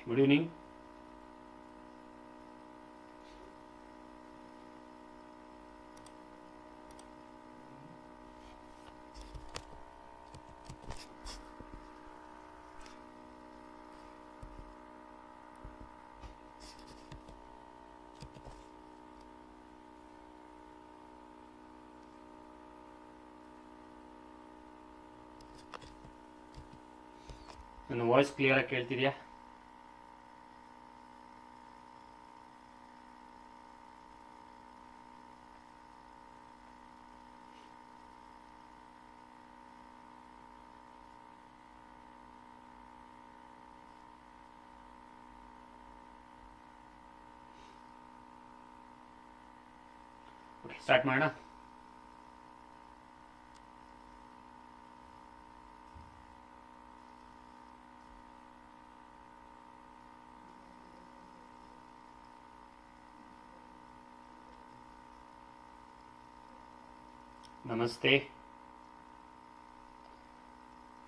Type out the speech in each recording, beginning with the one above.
Good evening. ನನ್ನ voice clear ಆಗಿ ಕೇಳ್ತಿದ್ಯಾ? Okay, start ಮಾಡೋಣ. ನಮಸ್ತೆ.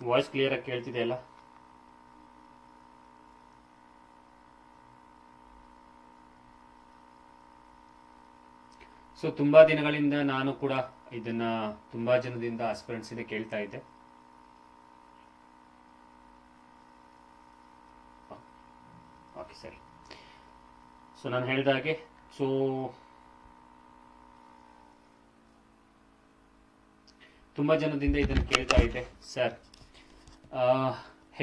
ವಾಯ್ಸ್ ಕ್ಲಿಯರ್ ಆಗಿ ಕೇಳ್ತಿದೆ ಅಲ್ಲ? ಸೊ ತುಂಬಾ ದಿನಗಳಿಂದ ನಾನು ಕೂಡ ಇದನ್ನ ತುಂಬಾ ಜನದಿಂದ ಆಸ್ಪಿರೆಂಟ್ಸ್ ಇಂದ ಕೇಳ್ತಾ ಇದ್ದೆ. ಓಕೆ, ಸರಿ. ಸೊ ನಾನು ಹೇಳಿದ ಹಾಗೆ, ಸೊ ತುಂಬ ಜನದಿಂದ ಇದನ್ನು ಕೇಳ್ತಾ ಇದ್ದೆ, ಸರ್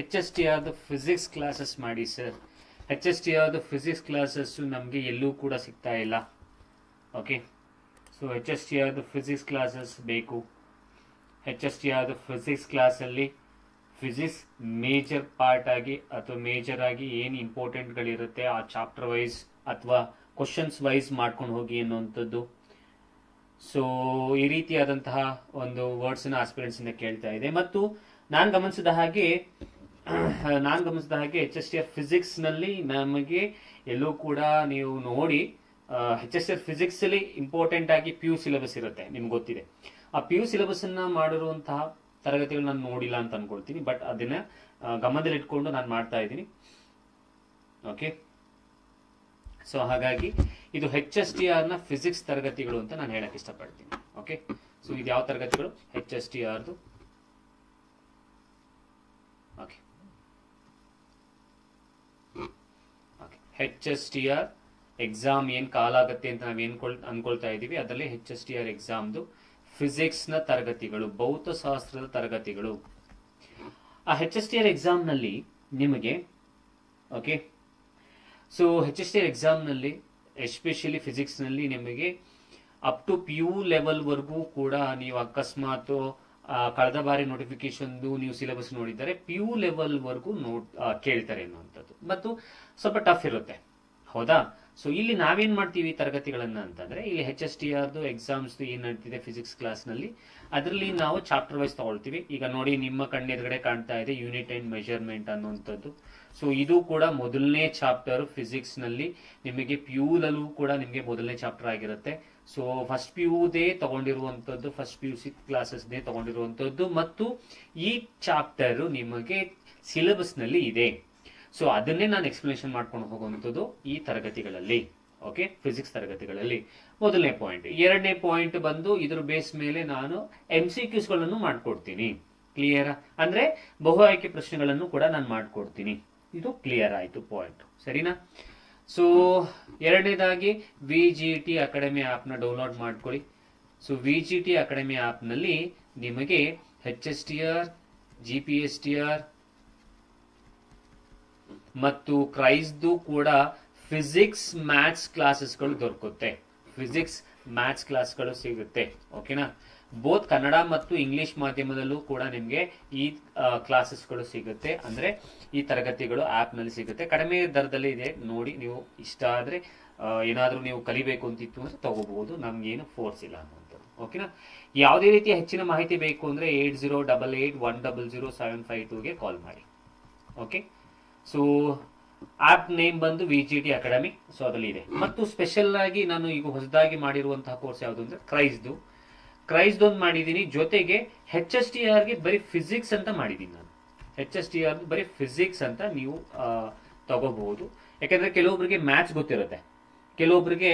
HSTR ಫಿಸಿಕ್ಸ್ ಕ್ಲಾಸಸ್ ಮಾಡಿ ಸರ್, HSTR ಫಿಸಿಕ್ಸ್ ಕ್ಲಾಸಸ್ ನಮಗೆ ಎಲ್ಲೂ ಕೂಡ ಸಿಗ್ತಾ ಇಲ್ಲ. Okay, so HSTR physics classes ಬೇಕು. HSTR ಫಿಸಿಕ್ಸ್ ಕ್ಲಾಸಲ್ಲಿ ಫಿಸಿಕ್ಸ್ ಮೇಜರ್ ಪಾರ್ಟ್ ಆಗಿ ಅಥವಾ ಮೇಜರ್ ಆಗಿ ಏನು ಇಂಪಾರ್ಟೆಂಟ್ಗಳಿರುತ್ತೆ ಆ ಚಾಪ್ಟರ್ ವೈಸ್ ಅಥವಾ ಕ್ವಶನ್ಸ್ ವೈಸ್ ಮಾಡ್ಕೊಂಡು ಹೋಗಿ ಅನ್ನುವಂಥದ್ದು. ಸೊ ಈ ರೀತಿಯಾದಂತಹ ಒಂದು ವರ್ಡ್ಸ್ನ ಆಸ್ಪಿರೆಂಟ್ಸ್ ಇಂದ ಕೇಳ್ತಾ ಇದೆ. ಮತ್ತು ನಾನು ಗಮನಿಸಿದ ಹಾಗೆ HSTR ಫಿಸಿಕ್ಸ್ ನಲ್ಲಿ ನಮಗೆ ಎಲ್ಲೂ ಕೂಡ ನೀವು ನೋಡಿ, HSTR ಫಿಸಿಕ್ಸ್ ಅಲ್ಲಿ ಇಂಪಾರ್ಟೆಂಟ್ ಆಗಿ PU ಸಿಲೆಬಸ್ ಇರುತ್ತೆ, ನಿಮ್ಗೆ ಗೊತ್ತಿದೆ. ಆ PU ಸಿಲೆಬಸ್ ಅನ್ನ ಮಾಡಿರುವಂತಹ ತರಗತಿಗಳು ನಾನು ನೋಡಿಲ್ಲ ಅಂತ ಅನ್ಕೊಳ್ತೀನಿ. ಬಟ್ ಅದನ್ನ ಗಮನದಲ್ಲಿ ಇಟ್ಕೊಂಡು ನಾನು ಮಾಡ್ತಾ ಇದ್ದೀನಿ. ಓಕೆ, ಸೊ ಹಾಗಾಗಿ ಇದು HSTR ನ ಫಿಸಿಕ್ಸ್ ತರಗತಿಗಳು ಅಂತ ನಾನು ಹೇಳಕ್ ಇಷ್ಟಪಡ್ತೀನಿ. ಓಕೆ, ಸೊ ಇದು ಯಾವ ತರಗತಿಗಳು? HSTR ದು. ಓಕೆ, HSTR ಎಕ್ಸಾಮ್ ಏನ್ ಕಾಲ ಆಗತ್ತೆ ಅಂತ ನಾವೇನ್ ಅನ್ಕೊಳ್ತಾ ಇದೀವಿ, ಅದರಲ್ಲಿ HSTR ಎಕ್ಸಾಮ್ದು ಫಿಸಿಕ್ಸ್ ನ ತರಗತಿಗಳು, ಭೌತಶಾಸ್ತ್ರದ ತರಗತಿಗಳು. ಆ HSTR ಎಕ್ಸಾಮ್ ನಲ್ಲಿ ನಿಮಗೆ, ಓಕೆ, ಸೊ HSTR ಎಕ್ಸಾಮ್ ನಲ್ಲಿ ಎಸ್ಪೆಷಲಿ ಫಿಸಿಕ್ಸ್ ನಲ್ಲಿ ನಿಮಗೆ ಅಪ್ ಟು PU ಲೆವೆಲ್ ವರ್ಗೂ ಕೂಡ ನೀವು ಅಕಸ್ಮಾತ್ ಕಳೆದ ಬಾರಿ ನೋಟಿಫಿಕೇಶನ್ ನೀವು ಸಿಲೆಬಸ್ ನೋಡಿದ್ದಾರೆ, PU ಲೆವೆಲ್ ವರ್ಗೂ ಕೇಳ್ತಾರೆ ಅನ್ನುವಂಥದ್ದು. ಮತ್ತು ಸ್ವಲ್ಪ ಟಫ್ ಇರುತ್ತೆ, ಹೌದಾ? ಸೊ ಇಲ್ಲಿ ನಾವೇನ್ ಮಾಡ್ತೀವಿ ತರಗತಿಗಳನ್ನ ಅಂತಂದ್ರೆ, ಇಲ್ಲಿ HSTR ಎಕ್ಸಾಮ್ಸ್ ಏನ್ ನಡೀತಿದೆ ಫಿಸಿಕ್ಸ್ ಕ್ಲಾಸ್ ನಲ್ಲಿ, ಅದರಲ್ಲಿ ನಾವು ಚಾಪ್ಟರ್ ವೈಸ್ ತಗೊಳ್ತೀವಿ. ಈಗ ನೋಡಿ, ನಿಮ್ಮ ಕಣ್ಣೆದುರುಗಡೆ ಕಾಣ್ತಾ ಇದೆ ಯೂನಿಟ್ ಅಂಡ್ ಮೆಜರ್ಮೆಂಟ್ ಅನ್ನುವಂಥದ್ದು. ಸೊ ಇದು ಕೂಡ ಮೊದಲನೇ ಚಾಪ್ಟರ್ ಫಿಸಿಕ್ಸ್ ನಲ್ಲಿ. ನಿಮಗೆ PU ಲಲ್ಲೂ ಕೂಡ ನಿಮಗೆ ಮೊದಲನೇ ಚಾಪ್ಟರ್ ಆಗಿರುತ್ತೆ. ಸೊ ಫಸ್ಟ್ PUದೇ ತಗೊಂಡಿರುವಂತದ್ದು, ಫಸ್ಟ್ PUC ಕ್ಲಾಸಸ್ ದೇ ತಗೊಂಡಿರುವಂತದ್ದು, ಮತ್ತು ಈ ಚಾಪ್ಟರ್ ನಿಮಗೆ ಸಿಲೆಬಸ್ ನಲ್ಲಿ ಇದೆ. ಸೊ ಅದನ್ನೇ ನಾನು ಎಕ್ಸ್ಪ್ಲನೇಷನ್ ಮಾಡ್ಕೊಂಡು ಹೋಗುವಂಥದ್ದು ಈ ತರಗತಿಗಳಲ್ಲಿ. ಓಕೆ, ಫಿಸಿಕ್ಸ್ ತರಗತಿಗಳಲ್ಲಿ ಮೊದಲನೇ ಪಾಯಿಂಟ್. ಎರಡನೇ ಪಾಯಿಂಟ್ ಬಂದು ಇದ್ರ ಬೇಸ್ ಮೇಲೆ ನಾನು MCQs ಗಳನ್ನು ಮಾಡ್ಕೊಡ್ತೀನಿ. ಕ್ಲಿಯರ್? ಅಂದ್ರೆ ಬಹು ಆಯ್ಕೆ ಪ್ರಶ್ನೆಗಳನ್ನು ಕೂಡ ನಾನು ಮಾಡ್ಕೊಡ್ತೀನಿ. ಇದು ಕ್ಲಿಯರ್ ಆಯ್ತು ಪಾಯಿಂಟ್, ಸರಿನಾ? ಸೊ ಎರಡನೇದಾಗಿ VGT ಅಕಾಡೆಮಿ ಆಪ್ ನ ಡೌನ್ಲೋಡ್ ಮಾಡ್ಕೊಳ್ಳಿ. ಸೊ VGT ಅಕಾಡೆಮಿ ಆಪ್ ನಲ್ಲಿ ನಿಮಗೆ HSTR, GPSTR ಮತ್ತು ಕ್ರೈಸ್ದು ಕೂಡ ಫಿಸಿಕ್ಸ್ ಮ್ಯಾಥ್ಸ್ ಕ್ಲಾಸಸ್ಗಳು ದೊರಕುತ್ತೆ. ಫಿಸಿಕ್ಸ್ ಮ್ಯಾಥ್ಸ್ ಕ್ಲಾಸ್ಗಳು ಸಿಗುತ್ತೆ. ಓಕೆನಾ? ಬೋತ್ ಕನ್ನಡ ಮತ್ತು ಇಂಗ್ಲಿಷ್ ಮಾಧ್ಯಮದಲ್ಲೂ ಕೂಡ ನಿಮಗೆ ಈ ಕ್ಲಾಸಸ್ಗಳು ಸಿಗುತ್ತೆ. ಅಂದ್ರೆ ಈ ತರಗತಿಗಳು ಆಪ್ ನಲ್ಲಿ ಸಿಗುತ್ತೆ, ಕಡಿಮೆ ದರದಲ್ಲಿ ಇದೆ. ನೋಡಿ, ನೀವು ಇಷ್ಟ ಆದ್ರೆ ಏನಾದ್ರೂ ನೀವು ಕಲಿಬೇಕು ಅಂತಿತ್ತು ಅಂದ್ರೆ ತಗೋಬಹುದು, ನಮ್ಗೇನು ಫೋರ್ಸ್ ಇಲ್ಲ ಅನ್ನುವಂಥದ್ದು. ಓಕೆನಾ? ಯಾವುದೇ ರೀತಿಯ ಹೆಚ್ಚಿನ ಮಾಹಿತಿ ಬೇಕು ಅಂದ್ರೆ 8088100752ಗೆ ಕಾಲ್ ಮಾಡಿ. ಓಕೆ, ಸೊ ಆಪ್ ನೇಮ್ ಬಂದು VGT ಅಕಾಡೆಮಿ. ಸೊ ಅದರಲ್ಲಿ ಇದೆ. ಮತ್ತು ಸ್ಪೆಷಲ್ ಆಗಿ ನಾನು ಈಗ ಹೊಸದಾಗಿ ಮಾಡಿರುವಂತಹ ಕೋರ್ಸ್ ಯಾವುದು ಅಂದ್ರೆ ಕ್ರೈಸ್ದು ಒಂದು ಮಾಡಿದ್ದೀನಿ. ಜೊತೆಗೆ HSTR ಗೆ ಬರೀ ಫಿಸಿಕ್ಸ್ ಅಂತ ಮಾಡಿದ್ದೀನಿ ನಾನು. HSTR ಬರೀ ಫಿಸಿಕ್ಸ್ ಅಂತ ನೀವು ತಗೋಬಹುದು. ಯಾಕಂದ್ರೆ ಕೆಲವೊಬ್ಬರಿಗೆ ಮ್ಯಾಥ್ಸ್ ಗೊತ್ತಿರುತ್ತೆ, ಕೆಲವೊಬ್ಬರಿಗೆ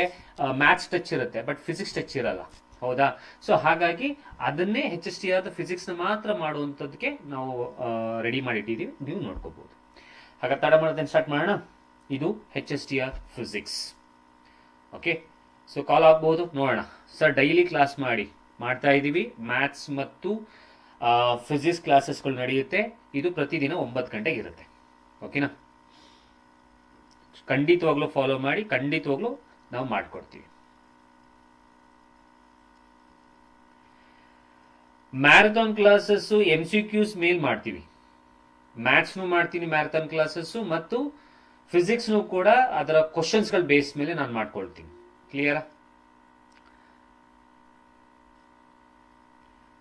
ಮ್ಯಾಥ್ಸ್ ಟಚ್ ಇರುತ್ತೆ, ಬಟ್ ಫಿಸಿಕ್ಸ್ ಟಚ್ ಇರಲ್ಲ. ಹೌದಾ? ಸೊ ಹಾಗಾಗಿ ಅದನ್ನೇ HSTR ಫಿಸಿಕ್ಸ್ ನ ಮಾತ್ರ ಮಾಡುವಂಥದ್ದಕ್ಕೆ ನಾವು ರೆಡಿ ಮಾಡಿಟ್ಟಿದ್ದೀವಿ, ನೀವು ನೋಡ್ಕೋಬಹುದು. ಹಾಗಾದ್ರೆ ತಡ ಮಾಡೋದನ್ನ ಸ್ಟಾರ್ಟ್ ಮಾಡೋಣ. ಇದು HSTR ಫಿಸಿಕ್ಸ್. ಓಕೆ, ಸೊ ಕಾಲ್ ಆಗ್ಬಹುದು, ನೋಡೋಣ. ಸರ್ ಡೈಲಿ ಕ್ಲಾಸ್ ಮಾಡ್ತಾ ಇದ್ದೀವಿ. ಮ್ಯಾಥ್ಸ್ ಮತ್ತು ಫಿಸಿಕ್ಸ್ ಕ್ಲಾಸಸ್ಗಳು ನಡೆಯುತ್ತೆ. ಇದು ಪ್ರತಿದಿನ 9 ಗಂಟೆಗೆ ಇರುತ್ತೆ. ಓಕೆನಾ? ಖಂಡಿತವಾಗ್ಲೂ ಫಾಲೋ ಮಾಡಿ, ಖಂಡಿತವಾಗ್ಲೂ ನಾವು ಮಾಡ್ಕೊಡ್ತೀವಿ. ಮ್ಯಾರಥಾನ್ ಕ್ಲಾಸಸ್ MCQs ಮೇಲ್ ಮಾಡ್ತೀವಿ. ಮ್ಯಾಥ್ಸ್ನು ಮಾಡ್ತೀನಿ ಮ್ಯಾರಥಾನ್ ಕ್ಲಾಸಸ್, ಮತ್ತು ಫಿಸಿಕ್ಸ್ನು ಕೂಡ ಅದರ ಕ್ವಶನ್ಸ್ಗಳ ಬೇಸ್ ಮೇಲೆ ನಾನು ಮಾಡ್ಕೊಳ್ತೀನಿ. ಕ್ಲಿಯರಾ?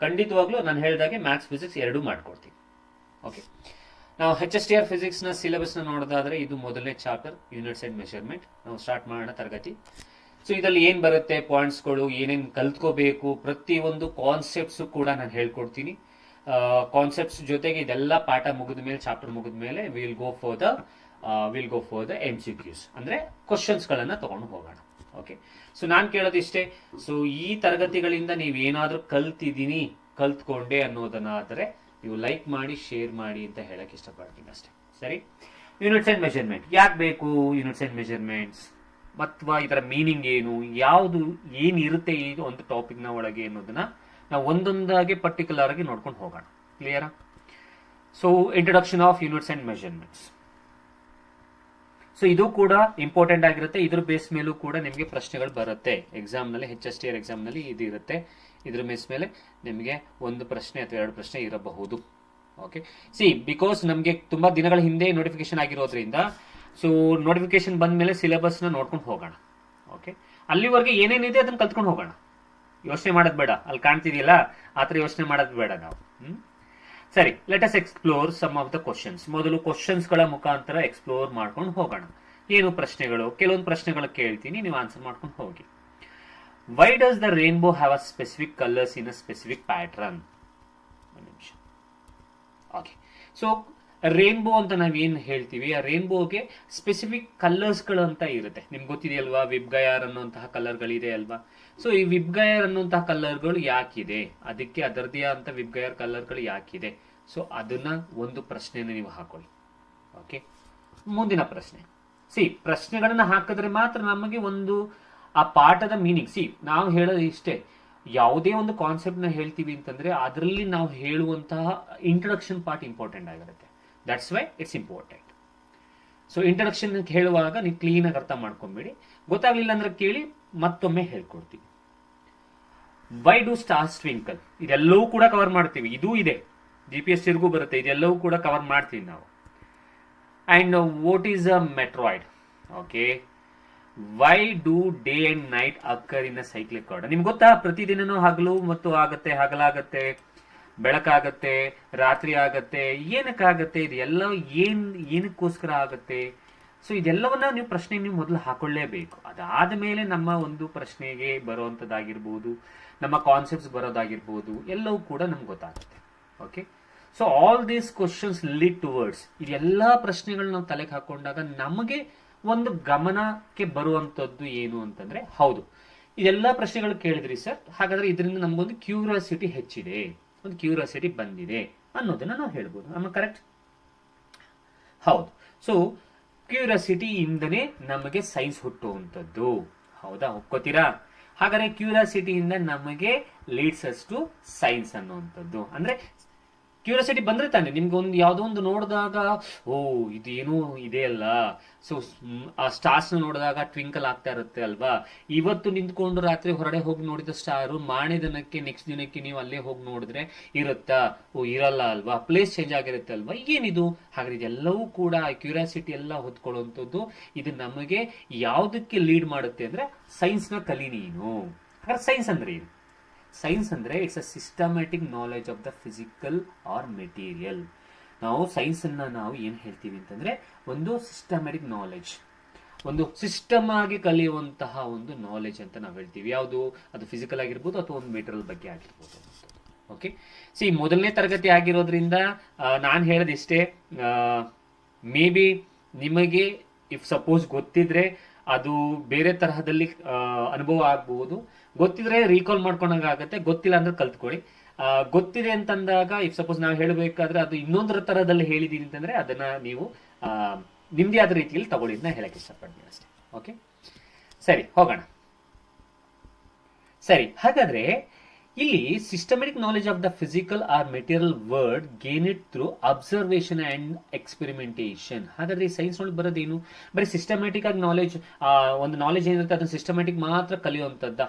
ಖಂಡಿತವಾಗ್ಲೂ ನಾನು ಹೇಳಿದಾಗೆ ಮ್ಯಾಥ್ಸ್ ಫಿಸಿಕ್ಸ್ ಎರಡೂ ಮಾಡ್ಕೊಡ್ತೀನಿ. ಓಕೆ, ನಾವು HSTR ಫಿಸಿಕ್ಸ್ ನ ಸಿಲೆಬಸ್ ನ ನೋಡೋದಾದ್ರೆ ಇದು ಮೊದಲನೇ ಚಾಪ್ಟರ್, ಯೂನಿಟ್ಸ್ ಅಂಡ್ ಮೆಷರ್ಮೆಂಟ್. ನಾವು ಸ್ಟಾರ್ಟ್ ಮಾಡೋಣ ತರಗತಿ. ಸೊ ಇದರಲ್ಲಿ ಏನ್ ಬರುತ್ತೆ, ಪಾಯಿಂಟ್ಸ್ಗಳು ಏನೇನ್ ಕಲ್ತ್ಕೋಬೇಕು, ಪ್ರತಿಯೊಂದು ಕಾನ್ಸೆಪ್ಟ್ಸ್ ಕೂಡ ನಾನು ಹೇಳ್ಕೊಡ್ತೀನಿ. ಕಾನ್ಸೆಪ್ಟ್ಸ್ ಜೊತೆಗೆ ಇದೆಲ್ಲ ಪಾಠ ಮುಗಿದ ಮೇಲೆ, ಚಾಪ್ಟರ್ ಮುಗಿದ ಮೇಲೆ will go for the MCQs, ಅಂದ್ರೆ ಕ್ವಶನ್ಸ್ ಗಳನ್ನ ತಗೊಂಡು ಹೋಗೋಣ. ಓಕೆ, ಸೊ ನಾನು ಕೇಳೋದಿಷ್ಟೇ. ಸೊ ಈ ತರಗತಿಗಳಿಂದ ನೀವು ಏನಾದ್ರೂ ಕಲ್ತ್ಕೊಂಡೆ ಅನ್ನೋದನ್ನಾದ್ರೆ ನೀವು ಲೈಕ್ ಮಾಡಿ, ಶೇರ್ ಮಾಡಿ ಅಂತ ಹೇಳಕ್ ಇಷ್ಟಪಡ್ತೀನಿ ಅಷ್ಟೇ. ಸರಿ, ಯೂನಿಟ್ಸ್ ಅಂಡ್ ಮೆಷರ್ಮೆಂಟ್ ಯಾಕೆ ಬೇಕು? ಯೂನಿಟ್ಸ್ ಅಂಡ್ ಮೆಷರ್ಮೆಂಟ್ಸ್ ಅಥವಾ ಇದರ ಮೀನಿಂಗ್ ಏನು, ಯಾವುದು ಏನಿರುತ್ತೆ ಈ ಒಂದು ಟಾಪಿಕ್ ನ ಒಳಗೆ ಅನ್ನೋದನ್ನ ನಾವು ಒಂದೊಂದಾಗಿ ಪರ್ಟಿಕ್ಯುಲರ್ ಆಗಿ ನೋಡ್ಕೊಂಡು ಹೋಗೋಣ. ಕ್ಲಿಯರಾ? So introduction of units and measurements. So ಇದು ಕೂಡ ಇಂಪಾರ್ಟೆಂಟ್ ಆಗಿರುತ್ತೆ. ಇದ್ರ ಬೇಸ್ ಮೇಲೂ ಕೂಡ ನಿಮಗೆ ಪ್ರಶ್ನೆಗಳು ಬರುತ್ತೆ ಎಕ್ಸಾಮ್ ನಲ್ಲಿ. HSTR ಎಕ್ಸಾಮ್ ನಲ್ಲಿ ಇದು ಇರುತ್ತೆ. ಇದ್ರ ಬೇಸ್ ಮೇಲೆ ನಿಮಗೆ ಒಂದು ಪ್ರಶ್ನೆ ಅಥವಾ 2 ಪ್ರಶ್ನೆ ಇರಬಹುದು. ಓಕೆ, ಬಿಕಾಸ್ ನಮಗೆ ತುಂಬಾ ದಿನಗಳ ಹಿಂದೆ ನೋಟಿಫಿಕೇಶನ್ ಆಗಿರೋದ್ರಿಂದ, ಸೊ ನೋಟಿಫಿಕೇಶನ್ ಬಂದ ಮೇಲೆ ಸಿಲೆಬಸ್ ನ ನೋಡ್ಕೊಂಡು ಹೋಗೋಣ. ಓಕೆ, ಅಲ್ಲಿವರೆಗೆ ಏನೇನಿದೆ ಅದನ್ನ ಕಲ್ತ್ಕೊಂಡು ಹೋಗೋಣ. ಯೋಚನೆ ಮಾಡೋದು ಬೇಡ, ಅಲ್ಲಿ ಕಾಣ್ತಿದೆಯಲ್ಲ ಆತರ ಯೋಚನೆ ಮಾಡೋದು ಬೇಡ ನಾವು. ಸರಿ, let us explore some of the questions. ಮೊದಲು ಕ್ವಶನ್ಸ್ ಗಳ ಮುಖಾಂತರ ಎಕ್ಸ್ಪ್ಲೋರ್ ಮಾಡ್ಕೊಂಡು ಹೋಗೋಣ. ಏನು ಪ್ರಶ್ನೆಗಳು, ಕೆಲವೊಂದು ಪ್ರಶ್ನೆಗಳು ಕೇಳ್ತೀನಿ, ನೀವು ಆನ್ಸರ್ ಮಾಡ್ಕೊಂಡು ಹೋಗಿ. Why does the rainbow have a specific colours in a specific pattern? ಒಂದು ನಿಮಿಷ. ಓಕೆ, ಸೊ ರೇನ್ಬೋ ಅಂತ ನಾವೇನ್ ಹೇಳ್ತೀವಿ, ಆ ರೇನ್ಬೋಗೆ ಸ್ಪೆಸಿಫಿಕ್ ಕಲರ್ಸ್ ಗಳು ಅಂತ ಇರುತ್ತೆ. ನಿಮ್ಗೆ ಗೊತ್ತಿದೆಯಲ್ವಾ, ವಿಬ್ಗಯಾರ್ ಅನ್ನುವಂತಹ ಕಲರ್ಗಳಿದೆ ಅಲ್ವಾ. ಸೊ ಈ ವಿಬ್ಗಯಾರ್ ಅನ್ನುವಂತಹ ಕಲರ್ಗಳು ಯಾಕಿದೆ, ಅದಕ್ಕೆ ಅದರದೇ ಅಂತ ವಿಬ್ಗಯಾರ್ ಕಲರ್ಗಳು ಯಾಕಿದೆ, ಸೊ ಅದನ್ನ ಒಂದು ಪ್ರಶ್ನೆನ ನೀವು ಹಾಕೊಳ್ಳಿ. ಓಕೆ, ಮುಂದಿನ ಪ್ರಶ್ನೆ. ಪ್ರಶ್ನೆಗಳನ್ನ ಹಾಕಿದ್ರೆ ಮಾತ್ರ ನಮಗೆ ಒಂದು ಆ ಪಾಠದ ಮೀನಿಂಗ್. ನಾವು ಹೇಳೋದು ಇಷ್ಟೇ, ಯಾವುದೇ ಒಂದು ಕಾನ್ಸೆಪ್ಟ್ ನ ಹೇಳ್ತೀವಿ ಅಂತಂದ್ರೆ ಅದರಲ್ಲಿ ನಾವು ಹೇಳುವಂತಹ ಇಂಟ್ರೊಡಕ್ಷನ್ ಪಾರ್ಟ್ ಇಂಪಾರ್ಟೆಂಟ್ ಆಗಿರುತ್ತೆ. That's why it's important. So introduction ಹೇಳುವಾಗ ನೀವು ಕ್ಲೀನ್ ಆಗಿ ಅರ್ಥ ಮಾಡ್ಕೊಂಬೇಡಿ. ಗೊತ್ತಾಗ್ಲಿಲ್ಲ ಅಂದ್ರೆ ಕೇಳಿ, ಮತ್ತೊಮ್ಮೆ ಹೇಳ್ಕೊಡ್ತೀವಿ. Why do stars twinkle? ಇದೆಲ್ಲವೂ ಕೂಡ ಕವರ್ ಮಾಡ್ತೀವಿ. ಇದೂ ಇದೆ, GPS ಗೂ ಬರುತ್ತೆ, ಇದೆಲ್ಲವೂ ಕೂಡ ಕವರ್ ಮಾಡ್ತೀವಿ ನಾವು. And what is a meteoroid? Okay, why do day and night occur in a cyclic order? ನಿಮ್ಗೆ ಗೊತ್ತಾ, ಪ್ರತಿದಿನನೂ ಹಗಲು ಮತ್ತು ಆಗತ್ತೆ, ಹಗಲಾಗತ್ತೆ, ಬೆಳಕಾಗತ್ತೆ, ರಾತ್ರಿ ಆಗತ್ತೆ. ಏನಕ್ಕಾಗತ್ತೆ ಇದೆಲ್ಲ? ಏನಕ್ಕೋಸ್ಕರ ಆಗತ್ತೆ? ಸೊ ಇದೆಲ್ಲವನ್ನ ನೀವು ಪ್ರಶ್ನೆ ನೀವು ಮೊದಲು ಹಾಕೊಳ್ಳೇಬೇಕು. ಅದಾದ ಮೇಲೆ ನಮ್ಮ ಒಂದು ಪ್ರಶ್ನೆಗೆ ಬರುವಂತದ್ದಾಗಿರ್ಬೋದು, ನಮ್ಮ ಕಾನ್ಸೆಪ್ಟ್ಸ್ ಬರೋದಾಗಿರ್ಬೋದು, ಎಲ್ಲವೂ ಕೂಡ ನಮ್ಗೆ ಗೊತ್ತಾಗುತ್ತೆ. Okay, so all these questions lead towards, ಇದೆಲ್ಲಾ ಪ್ರಶ್ನೆಗಳು ನಾವು ತಲೆಗೆ ಹಾಕೊಂಡಾಗ ನಮಗೆ ಒಂದು ಗಮನಕ್ಕೆ ಬರುವಂತದ್ದು ಏನು ಅಂತಂದ್ರೆ, ಹೌದು ಇದೆಲ್ಲಾ ಪ್ರಶ್ನೆಗಳು ಕೇಳಿದ್ರಿ ಸರ್, ಹಾಗಾದ್ರೆ ಇದರಿಂದ ನಮಗೊಂದು ಕ್ಯೂರಿಯಾಸಿಟಿ ಹೆಚ್ಚಿದೆ, ಒಂದು ಕ್ಯೂರಿಯಾಸಿಟಿ ಬಂದಿದೆ ಅನ್ನೋದನ್ನ ನಾವು ಹೇಳ್ಬೋದು. ನಮ್ಮ ಕರೆಕ್ಟ್? ಹೌದು. ಸೊ ಕ್ಯೂರಿಯಾಸಿಟಿ ಇಂದನೇ ನಮಗೆ ಸೈನ್ಸ್ ಹುಟ್ಟುವಂಥದ್ದು. ಹೌದಾ, ಒಪ್ಕೋತೀರಾ? ಹಾಗಾದ್ರೆ ಕ್ಯೂರಿಯಾಸಿಟಿಯಿಂದ ನಮಗೆ ಲೀಡ್ಸ್ ಅಸ್ ಟು ಸೈನ್ಸ್ ಅನ್ನುವಂಥದ್ದು. ಅಂದ್ರೆ ಕ್ಯೂರಿಯಾಸಿಟಿ ಬಂದ್ರೆ ತಾನೆ ನಿಮ್ಗೆ ಒಂದು ಯಾವುದೋ ಒಂದು ನೋಡಿದಾಗ, ಓ ಇದೇನೋ ಇದೆ ಅಲ್ಲ, ಸೊ ಆ ಸ್ಟಾರ್ಸ್ ನೋಡಿದಾಗ ಟ್ವಿಂಕಲ್ ಆಗ್ತಾ ಇರುತ್ತೆ ಅಲ್ವಾ. ಇವತ್ತು ನಿಂತ್ಕೊಂಡು ರಾತ್ರಿ ಹೊರಡೆ ಹೋಗಿ ನೋಡಿದ ಸ್ಟಾರು ಮಾರನೇ ದಿನಕ್ಕೆ, ನೆಕ್ಸ್ಟ್ ದಿನಕ್ಕೆ ನೀವು ಅಲ್ಲೇ ಹೋಗಿ ನೋಡಿದ್ರೆ ಇರುತ್ತಾ? ಓ ಇರಲ್ಲ ಅಲ್ವಾ, ಪ್ಲೇಸ್ ಚೇಂಜ್ ಆಗಿರುತ್ತೆ ಅಲ್ವಾ. ಏನಿದು? ಹಾಗಾದ್ರೆ ಇದೆಲ್ಲವೂ ಕೂಡ ಕ್ಯೂರಿಯಾಸಿಟಿ ಎಲ್ಲ ಹೊತ್ಕೊಳ್ಳುವಂಥದ್ದು. ಇದು ನಮಗೆ ಯಾವುದಕ್ಕೆ ಲೀಡ್ ಮಾಡುತ್ತೆ ಅಂದ್ರೆ, ಸೈನ್ಸ್ ನ ಕಲಿ ನೀನು. ಹಾಗಾದ್ರೆ ಸೈನ್ಸ್ ಅಂದ್ರೆ ಏನು? ಸೈನ್ಸ್ ಅಂದ್ರೆ it's a systematic knowledge of the physical R material. ನಾವು ಸೈನ್ಸ್ ಅನ್ನ ನಾವು ಏನ್ ಹೇಳ್ತೀವಿ ಅಂತಂದ್ರೆ, ಒಂದು ಸಿಸ್ಟಮ್ಯಾಟಿಕ್ ನಾಲೆಜ್, ಒಂದು ಸಿಸ್ಟಮ್ ಆಗಿ ಕಲಿಯುವಂತಹ ಒಂದು ನಾಲೆಜ್ ಅಂತ ನಾವು ಹೇಳ್ತೀವಿ. ಯಾವುದು? ಅದು ಫಿಸಿಕಲ್ ಆಗಿರ್ಬೋದು ಅಥವಾ ಒಂದು ಮೆಟೀರಿಯಲ್ ಬಗ್ಗೆ ಆಗಿರ್ಬೋದು. ಓಕೆ, ಮೊದಲನೇ ತರಗತಿ ಆಗಿರೋದ್ರಿಂದ ನಾನು ಹೇಳೋದಿಷ್ಟೇ, ಮೇ ಬಿ ನಿಮಗೆ ಇಫ್ ಸಪೋಸ್ ಗೊತ್ತಿದ್ರೆ ಅದು ಬೇರೆ ತರಹದಲ್ಲಿ ಅನುಭವ ಆಗ್ಬಹುದು, ಗೊತ್ತಿದ್ರೆ ರೀಕಾಲ್ ಮಾಡ್ಕೊಂಡಾಗತ್ತೆ, ಗೊತ್ತಿಲ್ಲ ಅಂದ್ರೆ ಕಲ್ತ್ಕೊಳ್ಳಿ. ಗೊತ್ತಿದೆ ಅಂತಂದಾಗ ಇಫ್ ಸಪೋಸ್ ನಾವು ಹೇಳಬೇಕಾದ್ರೆ ಅದು ಇನ್ನೊಂದರ ತರದಲ್ಲಿ ಹೇಳಿದೀನಿ ಅಂತಂದ್ರೆ ಅದನ್ನ ನೀವು ನಿಮ್ದೇ ಆದ ರೀತಿಯಲ್ಲಿ ತಗೊಳ್ಳಿ ಅಂತ ಹೇಳಕ್ ಇಷ್ಟಪಡ್ತೀನಿ ಅಷ್ಟೇ. ಓಕೆ, ಸರಿ ಹೋಗೋಣ. ಸರಿ, ಹಾಗಾದ್ರೆ ಇಲ್ಲಿ systematic knowledge of the physical R material word gain it through observation and experimentation. ಹಾಗಾದ್ರೆ ಈ ಸೈನ್ಸ್ ಒಳಗೆ ಬರೋದೇನು? ಬರೀ ಸಿಸ್ಟಮ್ಯಾಟಿಕ್ ಆಗಿ ನಾಲೆಜ್, ಒಂದು ನಾಲೆಜ್ ಏನಿರುತ್ತೆ ಅದನ್ನ ಸಿಸ್ಟಮ್ಯಾಟಿಕ್ ಮಾತ್ರ ಕಲಿಯುವಂಥದ್ದ,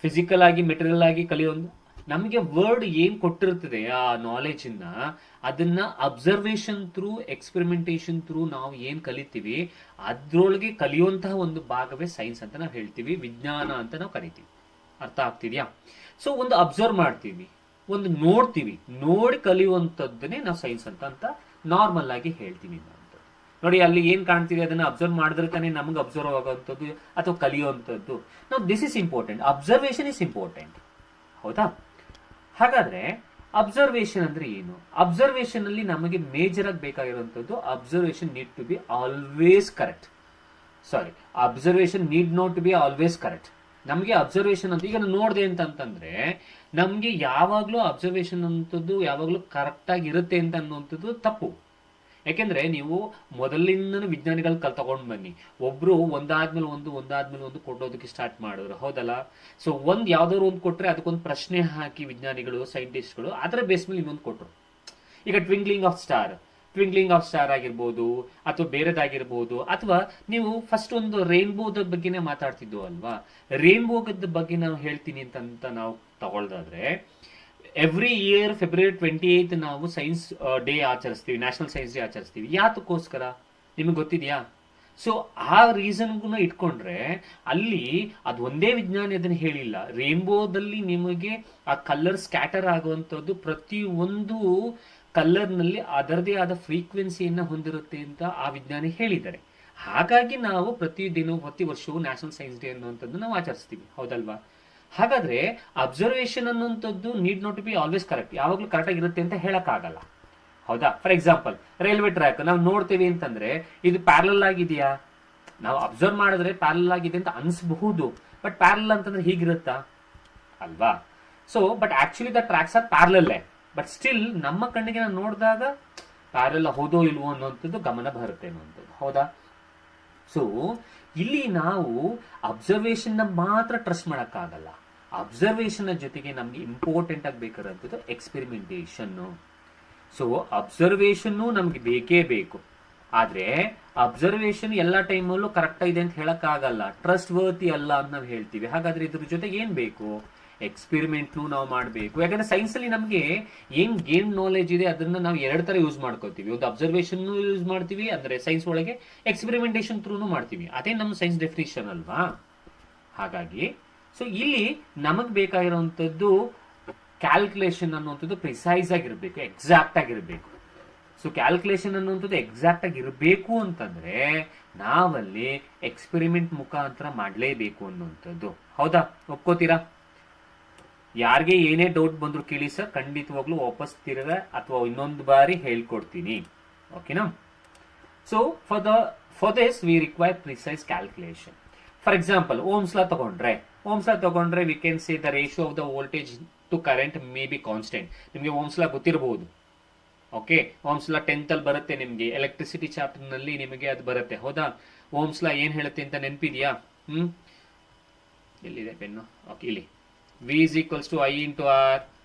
ಫಿಸಿಕಲ್ ಆಗಿ ಮೆಟೀರಿಯಲ್ ಆಗಿ ಕಲಿಯುವಂತ. ನಮಗೆ ವರ್ಡ್ ಏನ್ ಕೊಟ್ಟಿರ್ತದೆ ಆ ನಾಲೆಜ್ ಇಂದ ಅದನ್ನ ಅಬ್ಸರ್ವೇಷನ್ ಥ್ರೂ ಎಕ್ಸ್ಪೆರಿಮೆಂಟೇಷನ್ ಥ್ರೂ ನಾವು ಏನ್ ಕಲಿತೀವಿ ಅದ್ರೊಳಗೆ ಕಲಿಯುವಂತಹ ಒಂದು ಭಾಗವೇ ಸೈನ್ಸ್ ಅಂತ ನಾವು ಹೇಳ್ತೀವಿ, ವಿಜ್ಞಾನ ಅಂತ ನಾವು ಕರಿತೀವಿ. ಅರ್ಥ ಆಗ್ತಿದ್ಯಾ? ಸೊ ಒಂದು ಅಬ್ಸರ್ವ್ ಮಾಡ್ತೀವಿ, ಒಂದು ನೋಡ್ತೀವಿ, ನೋಡಿ ಕಲಿಯುವಂಥದ್ದನ್ನೇ ನಾವು ಸೈನ್ಸ್ ಅಂತ ನಾರ್ಮಲ್ ಆಗಿ ಹೇಳ್ತೀವಿ. ನೋಡಿ ಅಲ್ಲಿ ಏನ್ ಕಾಣ್ತೀವಿ ಅದನ್ನ ಅಬ್ಸರ್ವ್ ಮಾಡಿದ್ರೆ ತಾನೇ ನಮ್ಗೆ ಅಬ್ಸರ್ವ್ ಆಗುವಂಥದ್ದು ಅಥವಾ ಕಲಿಯುವಂಥದ್ದು. ನಾವು this is important, observation is important. ಹೌದಾ? ಹಾಗಾದ್ರೆ ಅಬ್ಸರ್ವೇಷನ್ ಅಂದ್ರೆ ಏನು? ಅಬ್ಸರ್ವೇಷನ್ ಅಲ್ಲಿ ನಮಗೆ ಮೇಜರ್ ಆಗಿ ಬೇಕಾಗಿರುವಂತದ್ದು observation need to be always correct. Sorry, observation need not to be always correct. ನಮಗೆ ಅಬ್ಸರ್ವೇಷನ್ ಅಂತ ಈಗ ನೋಡಿದೆ ಅಂತಂದ್ರೆ ನಮ್ಗೆ ಯಾವಾಗ್ಲೂ ಅಬ್ಸರ್ವೇಷನ್ ಅಂತದ್ದು ಯಾವಾಗ್ಲೂ ಕರೆಕ್ಟ್ ಆಗಿ ಇರುತ್ತೆ ಅಂತ ಅನ್ನುವಂಥದ್ದು ತಪ್ಪು. ಯಾಕೆಂದ್ರೆ ನೀವು ಮೊದಲಿಂದನೂ ವಿಜ್ಞಾನಿಗಳು ತಗೊಂಡ್ ಬನ್ನಿ, ಒಬ್ರು ಒಂದಾದ್ಮೇಲೆ ಒಂದು ಕೊಡೋದಕ್ಕೆ ಸ್ಟಾರ್ಟ್ ಮಾಡಿದ್ರು, ಹೌದಲ್ಲ? ಸೊ ಯಾವ್ದಾದ್ರು ಒಂದು ಕೊಟ್ರೆ ಅದಕ್ಕೊಂದು ಪ್ರಶ್ನೆ ಹಾಕಿ ವಿಜ್ಞಾನಿಗಳು, ಸೈಂಟಿಸ್ಟ್ಗಳು ಅದರ ಬೇಸ್ ಮೇಲೆ ಇನ್ನೊಂದು ಕೊಟ್ರು. ಈಗ ಟ್ವಿಂಕ್ಲಿಂಗ್ ಆಫ್ ಸ್ಟಾರ್ ಆಗಿರ್ಬೋದು ಅಥವಾ ಬೇರೆದಾಗಿರ್ಬೋದು, ಅಥವಾ ನೀವು ಫಸ್ಟ್ ಒಂದು ರೇನ್ಬೋದ ಬಗ್ಗೆನೇ ಮಾತಾಡ್ತಿದ್ವು ಅಲ್ವಾ? ರೇನ್ಬೋದ ಬಗ್ಗೆ ನಾವು ಹೇಳ್ತೀನಿ ಅಂತ ನಾವು ತಗೊಳ್ದಾದ್ರೆ ಎವ್ರಿ ಇಯರ್ ಫೆಬ್ರವರಿ 28 ನಾವು ಸೈನ್ಸ್ ಡೇ ಆಚರಿಸ್ತೀವಿ, ನ್ಯಾಷನಲ್ ಸೈನ್ಸ್ ಡೇ ಆಚರಿಸ್ತೀವಿ. ಯಾತಕ್ಕೋಸ್ಕರ ನಿಮಗೆ ಗೊತ್ತಿದ್ಯಾ? ಸೊ ಆ ರೀಸನ್ಗೂ ಇಟ್ಕೊಂಡ್ರೆ ಅಲ್ಲಿ ಅದು ಒಂದೇ ವಿಜ್ಞಾನಿ ಅದನ್ನ ಹೇಳಿಲ್ಲ. ರೇನ್ಬೋದಲ್ಲಿ ನಿಮಗೆ ಆ ಕಲರ್ ಸ್ಕ್ಯಾಟರ್ ಆಗುವಂಥದ್ದು ಪ್ರತಿ ಒಂದು ಕಲರ್ ನಲ್ಲಿ ಅದರದೇ ಆದ ಫ್ರೀಕ್ವೆನ್ಸಿಯನ್ನ ಹೊಂದಿರುತ್ತೆ ಅಂತ ಆ ವಿಜ್ಞಾನಿ ಹೇಳಿದ್ದಾರೆ. ಹಾಗಾಗಿ ನಾವು ಪ್ರತಿ ವರ್ಷವೂ ನ್ಯಾಷನಲ್ ಸೈನ್ಸ್ ಡೇ ಅನ್ನುವಂಥದ್ದು ನಾವು ಆಚರಿಸ್ತೀವಿ, ಹೌದಲ್ವಾ? ಹಾಗಾದ್ರೆ ಅಬ್ಸರ್ವೇಷನ್ ಅನ್ನುವಂಥದ್ದು need not to be always correct, ಯಾವಾಗ್ಲೂ ಕರೆಕ್ಟ್ ಆಗಿರುತ್ತೆ ಅಂತ ಹೇಳಕ್ ಆಗಲ್ಲ, ಹೌದಾ? ಫಾರ್ ಎಕ್ಸಾಂಪಲ್ ರೈಲ್ವೆ ಟ್ರ್ಯಾಕ್ ನಾವು ನೋಡ್ತೀವಿ ಅಂತಂದ್ರೆ ಇದು ಪ್ಯಾರಲಲ್ ಆಗಿದೆಯಾ? ನಾವು ಅಬ್ಸರ್ವ್ ಮಾಡಿದ್ರೆ ಪ್ಯಾರಲಲ್ ಆಗಿದೆ ಅಂತ ಅನ್ಸಬಹುದು, ಬಟ್ ಪ್ಯಾರಲಲ್ ಅಂತಂದ್ರೆ ಹೀಗಿರುತ್ತಾ? ಅಲ್ವಾ? So but actually the tracks are ಪ್ಯಾರಲಲ್ಲೇ, ಬಟ್ ಸ್ಟಿಲ್ ನಮ್ಮ ಕಣ್ಣಿಗೆ ನಾವು ನೋಡಿದಾಗ ಪ್ಯಾರಲ್ ಹೌದೋ ಇಲ್ವೋ ಅನ್ನುವಂಥದ್ದು ಗಮನ ಬರುತ್ತೆ ಅನ್ನುವಂಥದ್ದು, ಹೌದಾ? ಸೊ ಇಲ್ಲಿ ನಾವು ಅಬ್ಸರ್ವೇಷನ್ ಮಾತ್ರ ಟ್ರಸ್ಟ್ ಮಾಡಕ್ಕಾಗಲ್ಲ. ಅಬ್ಸರ್ವೇಷನ್ ಜೊತೆಗೆ ನಮ್ಗೆ ಇಂಪಾರ್ಟೆಂಟ್ ಆಗಿ ಬೇಕಾದಂಥದ್ದು ಎಕ್ಸ್ಪೆರಿಮೆಂಟೇಷನ್. ಸೊ ಅಬ್ಸರ್ವೇಷನ್ ನಮ್ಗೆ ಬೇಕೇ ಬೇಕು, ಆದ್ರೆ ಅಬ್ಸರ್ವೇಷನ್ ಎಲ್ಲ ಟೈಮಲ್ಲೂ ಕರೆಕ್ಟ್ ಇದೆ ಅಂತ ಹೇಳಕ್ ಆಗಲ್ಲ, ಟ್ರಸ್ಟ್ ವರ್ತಿ ಅಲ್ಲ ಅಂತ ನಾವು ಹೇಳ್ತೀವಿ. ಹಾಗಾದ್ರೆ ಇದ್ರ ಜೊತೆಗೆ ಏನ್ ಬೇಕು? ಎಕ್ಸ್ಪೆರಿಮೆಂಟ್ ನಾವು ಮಾಡಬೇಕು. ಯಾಕಂದ್ರೆ ಸೈನ್ಸ್ ಅಲ್ಲಿ ನಮ್ಗೆ ಏನ್ ಗೇನ್ ನಾಲೆಜ್ ಇದೆ ಅದನ್ನ ನಾವು ಎರಡು ತರ ಯೂಸ್ ಮಾಡ್ಕೋತೀವಿ. ಒಂದು ಅಬ್ಸರ್ವೇಷನ್ ಯೂಸ್ ಮಾಡ್ತೀವಿ, ಅಂದ್ರೆ ಸೈನ್ಸ್ ಒಳಗೆ ಎಕ್ಸ್ಪೆರಿಮೆಂಟೇಷನ್ ಥ್ರೂನು ಮಾಡ್ತೀವಿ. ಅದೇ ನಮ್ಮ ಸೈನ್ಸ್ ಡೆಫಿನಿಷನ್ ಅಲ್ವಾ? ಹಾಗಾಗಿ ಸೊ ಇಲ್ಲಿ ನಮಗ್ ಬೇಕಾಗಿರುವಂತದ್ದು ಕ್ಯಾಲ್ಕುಲೇಷನ್ ಅನ್ನುವಂಥದ್ದು ಪ್ರಿಸೈಸ್ ಆಗಿರ್ಬೇಕು, ಎಕ್ಸಾಕ್ಟ್ ಆಗಿರ್ಬೇಕು. ಸೊ ಕ್ಯಾಲ್ಕುಲೇಷನ್ ಅನ್ನುವಂಥದ್ದು ಎಕ್ಸಾಕ್ಟ್ ಆಗಿರ್ಬೇಕು ಅಂತಂದ್ರೆ ನಾವಲ್ಲಿ ಎಕ್ಸ್ಪೆರಿಮೆಂಟ್ ಮುಖಾಂತರ ಮಾಡಲೇಬೇಕು ಅನ್ನುವಂಥದ್ದು, ಹೌದಾ? ಒಪ್ಕೋತೀರಾ? ಯಾರಿಗೆ ಏನೇ ಡೌಟ್ ಬಂದ್ರು ಕೇಳಿ ಸರ್, ಖಂಡಿತವಾಗ್ಲೂ ವಾಪಸ್ ತಿರುಗ ಅಥವಾ ಇನ್ನೊಂದು ಬಾರಿ ಹೇಳ್ಕೊಡ್ತೀನಿ, ಓಕೆನಾ? So for this we require precise calculation. For example Ohm's law ತಗೊಂಡ್ರೆ we can say the ratio of the voltage to current may be constant. ನಿಮಗೆ ಓಮ್ಸ್ ಲಾ ಗೊತ್ತಿರಬಹುದು, ಓಕೆ? ಓಮ್ಸ್ ಲಾ 10th ಅಲ್ಲಿ ಬರುತ್ತೆ ನಿಮ್ಗೆ, ಎಲೆಕ್ಟ್ರಿಸಿಟಿ ಚಾಪ್ಟರ್ ನಲ್ಲಿ ನಿಮಗೆ ಅದು ಬರುತ್ತೆ, ಹೌದಾ? ಓಮ್ಸ್ ಲಾ ಏನ್ ಹೇಳುತ್ತೆ ಅಂತ ನೆನಪಿದ್ಯಾ? ಎಲ್ಲಿದೆ ಪೆನ್ನು? ಓಕೆ, ಇಲ್ಲಿ V is equals to I into R,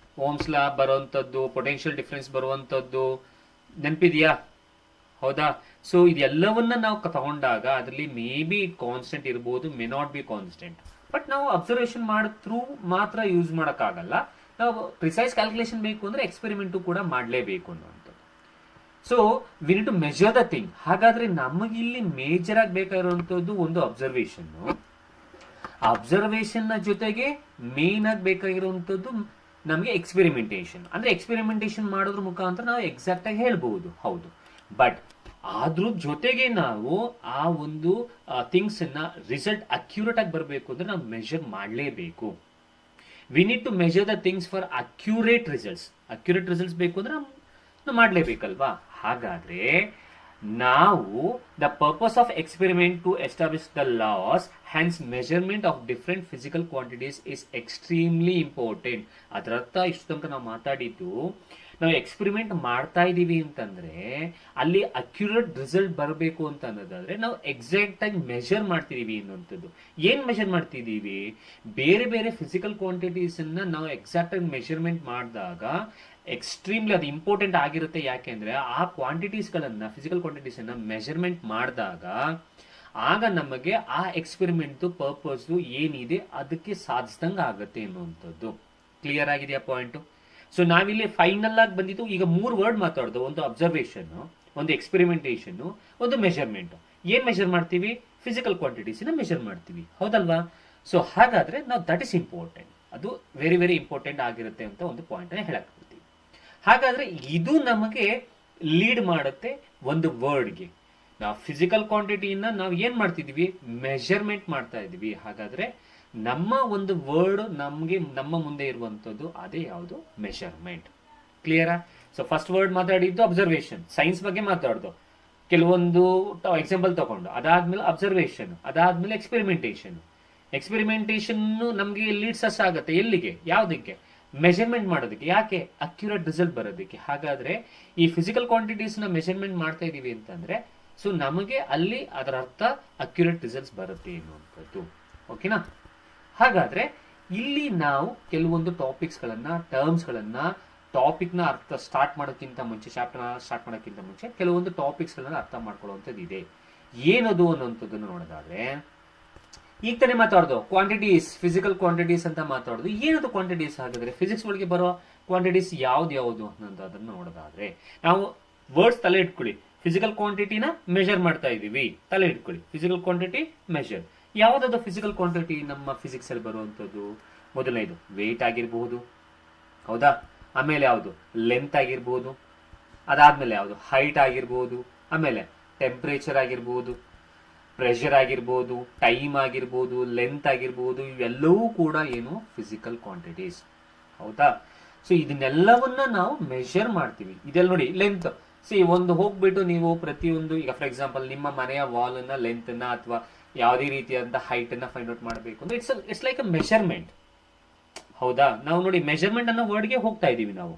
Ohm's law ಬರುವಂತದ್ದು, ಪೊಟೆನ್ಶಿಯಲ್ ಡಿಫರೆನ್ಸ್ ಬರುವಂತದ್ದು ನೆನಪಿದ್ಯಾ? ಹೌದಾ? ಸೊ ಇದೆಲ್ಲವನ್ನ ನಾವು ತಗೊಂಡಾಗ ಅದರಲ್ಲಿ ಮೇ ಬಿ ಕಾನ್ಸ್ಟೆಂಟ್ ಇರಬಹುದು, may not be constant. But ನಾವು ಅಬ್ಸರ್ವೇಷನ್ ಮಾಡೋ ಥ್ರೂ ಮಾತ್ರ ಯೂಸ್ ಮಾಡಕ್ಕಾಗಲ್ಲ. ನಾವು ಪ್ರಿಸೈಸ್ ಕ್ಯಾಲ್ಕುಲೇಷನ್ ಬೇಕು ಅಂದ್ರೆ ಎಕ್ಸ್ಪೆರಿಮೆಂಟು ಕೂಡ ಮಾಡಲೇಬೇಕು ಅನ್ನುವಂಥದ್ದು. So we need to measure the thing. ಹಾಗಾದ್ರೆ ನಮಗಿಲ್ಲಿ ಮೇಜರ್ ಆಗಿ ಬೇಕಾಗಿರುವಂತದ್ದು ಒಂದು ಅಬ್ಸರ್ವೇಷನ್. ಅಬ್ಸರ್ವೇಷನ್ ನ ಜೊತೆಗೆ ಮೇನ್ ಆಗಿ ಬೇಕಾಗಿರುವಂತದ್ದು ನಮಗೆ ಎಕ್ಸ್ಪೆರಿಮೆಂಟೇಷನ್. ಅಂದ್ರೆ ಎಕ್ಸ್ಪೆರಿಮೆಂಟೇಷನ್ ಮಾಡೋದ್ರ ಮುಖಾಂತರ ನಾವು ಎಕ್ಸಾಕ್ಟ್ ಆಗಿ ಹೇಳ್ಬಹುದು, ಹೌದು. ಬಟ್ ಅದ್ರ ಜೊತೆಗೆ ನಾವು ಆ ಒಂದು ಥಿಂಗ್ಸ್ ನ ರಿಸಲ್ಟ್ ಅಕ್ಯುರೇಟ್ ಆಗಿ ಬರಬೇಕು ಅಂದ್ರೆ ನಾವು ಮೆಜರ್ ಮಾಡಲೇಬೇಕು. We need to measure the things for accurate results ಬೇಕು ಅಂದ್ರೆ ನಾವು ಮಾಡಲೇಬೇಕಲ್ವಾ? ಹಾಗಾದ್ರೆ ನಾವು the purpose of experiment to establish the laws, hence measurement of different physical quantities is extremely important. ಅದರ ಅರ್ಥ ಇಷ್ಟು ತನಕ ನಾವು ಮಾತಾಡಿದ್ದು, ನಾವು ಎಕ್ಸ್ಪೆರಿಮೆಂಟ್ ಮಾಡ್ತಾ ಇದ್ದೀವಿ ಅಂತಂದ್ರೆ ಅಲ್ಲಿ ಅಕ್ಯುರೇಟ್ ರಿಸಲ್ಟ್ ಬರಬೇಕು ಅಂತ ಅನ್ನೋದಾದ್ರೆ ನಾವು ಎಕ್ಸಾಕ್ಟ್ ಆಗಿ ಮೆಷರ್ ಮಾಡ್ತಿದೀವಿ ಅನ್ನುವಂಥದ್ದು. ಏನ್ ಮೆಷರ್ ಮಾಡ್ತಿದೀವಿ? ಬೇರೆ ಬೇರೆ ಫಿಸಿಕಲ್ ಕ್ವಾಂಟಿಟೀಸ್ ಅನ್ನ ನಾವು ಎಕ್ಸಾಕ್ಟ್ ಆಗಿ ಮೆಷರ್ಮೆಂಟ್ ಮಾಡಿದಾಗ ಎಕ್ಸ್ಟ್ರೀಮ್ಲಿ ಅದು ಇಂಪಾರ್ಟೆಂಟ್ ಆಗಿರುತ್ತೆ. ಯಾಕೆಂದ್ರೆ ಆ ಕ್ವಾಂಟಿಟೀಸ್ ಗಳನ್ನ, ಫಿಸಿಕಲ್ ಕ್ವಾಂಟಿಟೀಸ್ ಅನ್ನ ಮೆಷರ್ಮೆಂಟ್ ಮಾಡಿದಾಗ ಆಗ ನಮಗೆ ಆ ಎಕ್ಸ್ಪೆರಿಮೆಂಟ್ ಪರ್ಪಸ್ ಏನಿದೆ ಅದಕ್ಕೆ ಸಾಧಿಸಿದಂಗೆ ಆಗುತ್ತೆ ಅನ್ನುವಂಥದ್ದು. ಕ್ಲಿಯರ್ ಆಗಿದೆಯಾ ಪಾಯಿಂಟ್? ಸೊ ನಾವಿಲ್ಲಿ ಫೈನಲ್ ಆಗಿ ಬಂದಿದ್ದು ಈಗ 3 ವರ್ಡ್ ಮಾತಾಡೋದು. ಒಂದು ಅಬ್ಸರ್ವೇಷನ್, ಒಂದು ಎಕ್ಸ್ಪೆರಿಮೆಂಟೇಷನ್, ಒಂದು ಮೆಷರ್ಮೆಂಟ್. ಏನ್ ಮೆಷರ್ ಮಾಡ್ತೀವಿ? ಫಿಸಿಕಲ್ ಕ್ವಾಂಟಿಟೀಸ್ ಮೆಷರ್ ಮಾಡ್ತೀವಿ, ಹೌದಲ್ವಾ? ಸೊ ಹಾಗಾದ್ರೆ ನಾವು ದಟ್ ಇಸ್ ಇಂಪಾರ್ಟೆಂಟ್, ಅದು ವೆರಿ ವೆರಿ ಇಂಪಾರ್ಟೆಂಟ್ ಆಗಿರುತ್ತೆ ಅಂತ ಒಂದು ಪಾಯಿಂಟ್ ಅನ್ನ ಹೇಳಕ್ ಬರ್ತೀವಿ. ಹಾಗಾದ್ರೆ ಇದು ನಮಗೆ ಲೀಡ್ ಮಾಡುತ್ತೆ ಒಂದು ವರ್ಡ್ಗೆ. ನಾವು ಫಿಸಿಕಲ್ ಕ್ವಾಂಟಿಟಿಯನ್ನ ನಾವು ಏನ್ ಮಾಡ್ತಿದೀವಿ? ಮೆಷರ್ಮೆಂಟ್ ಮಾಡ್ತಾ ಇದೀವಿ. ಹಾಗಾದ್ರೆ ನಮ್ಮ ಒಂದು ವರ್ಡ್ ನಮ್ಗೆ ನಮ್ಮ ಮುಂದೆ ಇರುವಂತದ್ದು ಅದೇ ಯಾವುದು? ಮೆಷರ್ಮೆಂಟ್. ಕ್ಲಿಯರಾ? ಸೊ ಫಸ್ಟ್ ವರ್ಡ್ ಮಾತಾಡಿದ್ದು ಅಬ್ಸರ್ವೇಷನ್, ಸೈನ್ಸ್ ಬಗ್ಗೆ ಮಾತಾಡ್ದು, ಕೆಲವೊಂದು ಎಕ್ಸಾಂಪಲ್ ತಗೊಂಡು, ಅದಾದ್ಮೇಲೆ ಅಬ್ಸರ್ವೇಷನ್, ಅದಾದ್ಮೇಲೆ ಎಕ್ಸ್ಪೆರಿಮೆಂಟೇಷನ್. ಎಕ್ಸ್ಪೆರಿಮೆಂಟೇಷನ್ ನಮ್ಗೆ ಲೀಡ್ಸ್ ಅಸ್ ಆಗುತ್ತೆ ಎಲ್ಲಿಗೆ? ಯಾವ್ದಕ್ಕೆ? ಮೆಷರ್ಮೆಂಟ್ ಮಾಡೋದಕ್ಕೆ. ಯಾಕೆ? ಅಕ್ಯುರೇಟ್ ರಿಸಲ್ಟ್ ಬರೋದಕ್ಕೆ. ಹಾಗಾದ್ರೆ ಈ ಫಿಸಿಕಲ್ ಕ್ವಾಂಟಿಟೀಸ್ ನ ಮೆಷರ್ಮೆಂಟ್ ಮಾಡ್ತಾ ಇದೀವಿ ಅಂತಂದ್ರೆ ಸೊ ನಮಗೆ ಅಲ್ಲಿ ಅದರ ಅರ್ಥ ಅಕ್ಯುರೇಟ್ ರಿಸಲ್ಟ್ಸ್ ಬರುತ್ತೆ ಎನ್ನುವಂಥದ್ದು. ಓಕೆನಾ? ಹಾಗಾದ್ರೆ ಇಲ್ಲಿ ನಾವು ಕೆಲವೊಂದು ಟಾಪಿಕ್ಸ್ ಗಳನ್ನ, ಟರ್ಮ್ಸ್ ಗಳನ್ನ, ಟಾಪಿಕ್ ನ ಅರ್ಥ ಸ್ಟಾರ್ಟ್ ಮಾಡೋಕ್ಕಿಂತ ಮುಂಚೆ, ಚಾಪ್ಟರ್ ಸ್ಟಾರ್ಟ್ ಮಾಡೋಕ್ಕಿಂತ ಮುಂಚೆ ಕೆಲವೊಂದು ಟಾಪಿಕ್ಸ್ ಗಳನ್ನ ಅರ್ಥ ಮಾಡ್ಕೊಳ್ಳುವಂಥದ್ದು ಇದೆ. ಏನದು ಅನ್ನುವಂಥದ್ದನ್ನು ನೋಡೋದಾದ್ರೆ, ಈಗ ತಾನೇ ಮಾತಾಡೋದು ಕ್ವಾಂಟಿಟೀಸ್, ಫಿಸಿಕಲ್ ಕ್ವಾಂಟಿಟೀಸ್ ಅಂತ ಮಾತಾಡೋದು. ಏನದು ಕ್ವಾಂಟಿಟೀಸ್? ಹಾಗಾದ್ರೆ ಫಿಸಿಕ್ಸ್ ಒಳಗೆ ಬರೋ ಕ್ವಾಂಟಿಟೀಸ್ ಯಾವ್ದು ಅನ್ನೋದನ್ನ ನೋಡೋದಾದ್ರೆ ನಾವು ವರ್ಡ್ಸ್ ತಲೆ ಇಟ್ಕೊಳ್ಳಿ. ಫಿಸಿಕಲ್ ಕ್ವಾಂಟಿಟಿನ ಮೆಷರ್ ಮಾಡ್ತಾ ಇದೀವಿ, ತಲೆ ಇಟ್ಕೊಳ್ಳಿ. Physical quantity measure. ಯಾವ್ದಾದ್ರು ಫಿಸಿಕಲ್ ಕ್ವಾಂಟಿಟಿ ನಮ್ಮ ಫಿಸಿಕ್ಸ್ ಅಲ್ಲಿ ಬರುವಂತದ್ದು? ಮೊದಲನೇದು ವೇಟ್ ಆಗಿರಬಹುದು, ಹೌದಾ? ಆಮೇಲೆ ಯಾವುದು? ಲೆಂತ್ ಆಗಿರ್ಬೋದು. ಅದಾದ್ಮೇಲೆ ಯಾವುದು? ಹೈಟ್ ಆಗಿರ್ಬೋದು. ಆಮೇಲೆ ಟೆಂಪರೇಚರ್ ಆಗಿರ್ಬೋದು, ಪ್ರೆಷರ್ ಆಗಿರ್ಬೋದು, ಟೈಮ್ ಆಗಿರ್ಬೋದು, ಲೆಂತ್ ಆಗಿರ್ಬೋದು. ಇವೆಲ್ಲವೂ ಕೂಡ ಏನು? ಫಿಸಿಕಲ್ ಕ್ವಾಂಟಿಟೀಸ್, ಹೌದಾ? ಸೊ ಇದನ್ನೆಲ್ಲವನ್ನ ನಾವು ಮೆಷರ್ ಮಾಡ್ತೀವಿ. ಇದೆಲ್ಲ ನೋಡಿ, ಲೆಂತ್. ಒಂದು ಹೋಗ್ಬಿಟ್ಟು ನೀವು ಪ್ರತಿಯೊಂದು, ಈಗ ಫಾರ್ ಎಕ್ಸಾಂಪಲ್ ನಿಮ್ಮ ಮನೆಯ ವಾಲ್ ಅನ್ನ, ಲೆಂತ್ ಅನ್ನ ಅಥವಾ ಯಾವುದೇ ರೀತಿಯಾದಂತ ಹೈಟ್ ಅನ್ನ ಫೈಂಡ್ ಔಟ್ ಮಾಡಬೇಕು ಅಂದ್ರೆ ಇಟ್ಸ್ ಲೈಕ್ ಅ ಮೆಷರ್ಮೆಂಟ್, ಹೌದಾ? ನಾವು ನೋಡಿ ಮೆಷರ್ಮೆಂಟ್ ಅನ್ನೋ ವರ್ಡ್ಗೆ ಹೋಗ್ತಾ ಇದೀವಿ ನಾವು.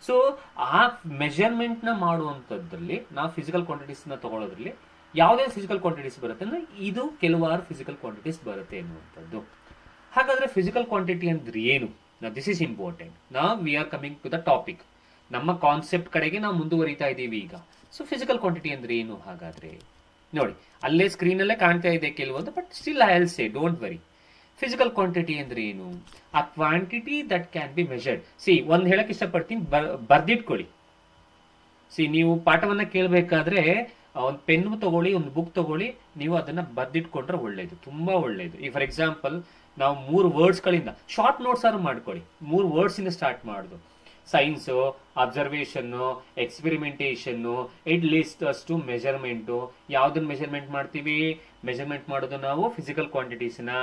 ಸೊ ಆ ಮೆಷರ್ಮೆಂಟ್ ನ ಮಾಡುವಂತದ್ರಲ್ಲಿ ನಾವು ಫಿಸಿಕಲ್ ಕ್ವಾಂಟಿಟೀಸ್ ನ ತಗೊಳ್ಳೋದ್ರಲ್ಲಿ ಯಾವುದೇ ಫಿಸಿಕಲ್ ಕ್ವಾಂಟಿಟೀಸ್ ಬರುತ್ತೆ ಅಂದ್ರೆ ಇದು ಕೆಲವಾರು ಫಿಸಿಕಲ್ ಕ್ವಾಂಟಿಟೀಸ್ ಬರುತ್ತೆ ಎನ್ನುವಂಥದ್ದು. ಹಾಗಾದ್ರೆ ಫಿಸಿಕಲ್ ಕ್ವಾಂಟಿಟಿ ಅಂದ್ರೆ ಏನು? This is important. ನಾವು we are coming to the topic. ನಮ್ಮ ಕಾನ್ಸೆಪ್ಟ್ ಕಡೆಗೆ ನಾವು ಮುಂದುವರಿತಾ ಇದ್ದೀವಿ ಈಗ. ಸೊ ಫಿಸಿಕಲ್ ಕ್ವಾಂಟಿಟಿ ಅಂದ್ರೆ ಏನು? ಹಾಗಾದ್ರೆ ನೋಡಿ, ಅಲ್ಲೇ ಸ್ಕ್ರೀನ್ ಅಲ್ಲೇ ಕಾಣ್ತಾ ಇದೆ ಕೆಲವೊಂದು, but still I will say don't worry. Physical quantity ಅಂದ್ರೆ ಏನು? ಆ quantity that can be measured. ಒಂದ್ ಹೇಳಕ್ ಇಷ್ಟಪಡ್ತೀನಿ, ಬರ್ದಿಟ್ಕೊಳ್ಳಿ. ನೀವು ಪಾಠವನ್ನ ಕೇಳಬೇಕಾದ್ರೆ ಒಂದು ಪೆನ್ ತಗೊಳ್ಳಿ, ಒಂದು ಬುಕ್ ತಗೊಳ್ಳಿ, ನೀವು ಅದನ್ನ ಬರ್ದಿಟ್ಕೊಂಡ್ರೆ ಒಳ್ಳೇದು, ತುಂಬಾ ಒಳ್ಳೇದು. ಈಗ ಫಾರ್ ಎಕ್ಸಾಂಪಲ್ ನಾವು 3 ವರ್ಡ್ಸ್ ಗಳಿಂದ ಶಾರ್ಟ್ ನೋಟ್ಸ್ ಆದ್ರೂ ಮಾಡ್ಕೊಳ್ಳಿ. 3 ವರ್ಡ್ಸ್ ಇಂದ ಸ್ಟಾರ್ಟ್ ಮಾಡುದು. Science, observation, experimentation, it leads to measurement. ಯಾವ್ದನ್ನ ಮೆಷರ್ಮೆಂಟ್ ಮಾಡ್ತೀವಿ? ಮೆಷರ್ಮೆಂಟ್ ಮಾಡೋದು ನಾವು ಫಿಸಿಕಲ್ ಕ್ವಾಂಟಿಟೀಸ್ ನ.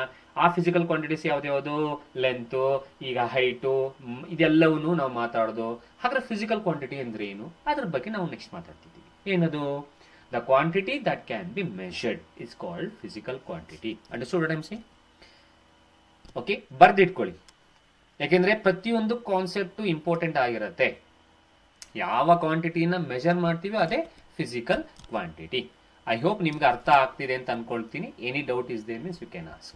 ಆ ಫಿಸಿಕಲ್ ಕ್ವಾಂಟಿಟೀಸ್ ಯಾವ್ದು? ಲೆಂತ್, ಈಗ ಹೈಟು, ಇದೆಲ್ಲವನ್ನೂ ನಾವು ಮಾತಾಡೋದು. ಹಾಗಾದ್ರೆ ಫಿಸಿಕಲ್ ಕ್ವಾಂಟಿಟಿ ಅಂದ್ರೆ ಏನು? ಅದ್ರ ಬಗ್ಗೆ ನಾವು ನೆಕ್ಸ್ಟ್ ಮಾತಾಡ್ತಿದ್ದೀವಿ. ಏನದು? The quantity that can be measured is called physical quantity. Understood what I am saying? Okay, ಬರ್ದಿಟ್ಕೊಳ್ಳಿ. ಯಾಕೆಂದ್ರೆ ಪ್ರತಿಯೊಂದು ಕಾನ್ಸೆಪ್ಟ್ ಇಂಪಾರ್ಟೆಂಟ್ ಆಗಿರುತ್ತೆ. ಯಾವ ಕ್ವಾಂಟಿಟಿನ ಮೆಷರ್ ಮಾಡ್ತೀವಿ ಅದೇ ಫಿಸಿಕಲ್ ಕ್ವಾಂಟಿಟಿ. ಐ ಹೋಪ್ ನಿಮ್ಗೆ ಅರ್ಥ ಆಗ್ತಿದೆ ಅಂತ ಅನ್ಕೊಳ್ತೀನಿ. Any doubt is there means you can ask.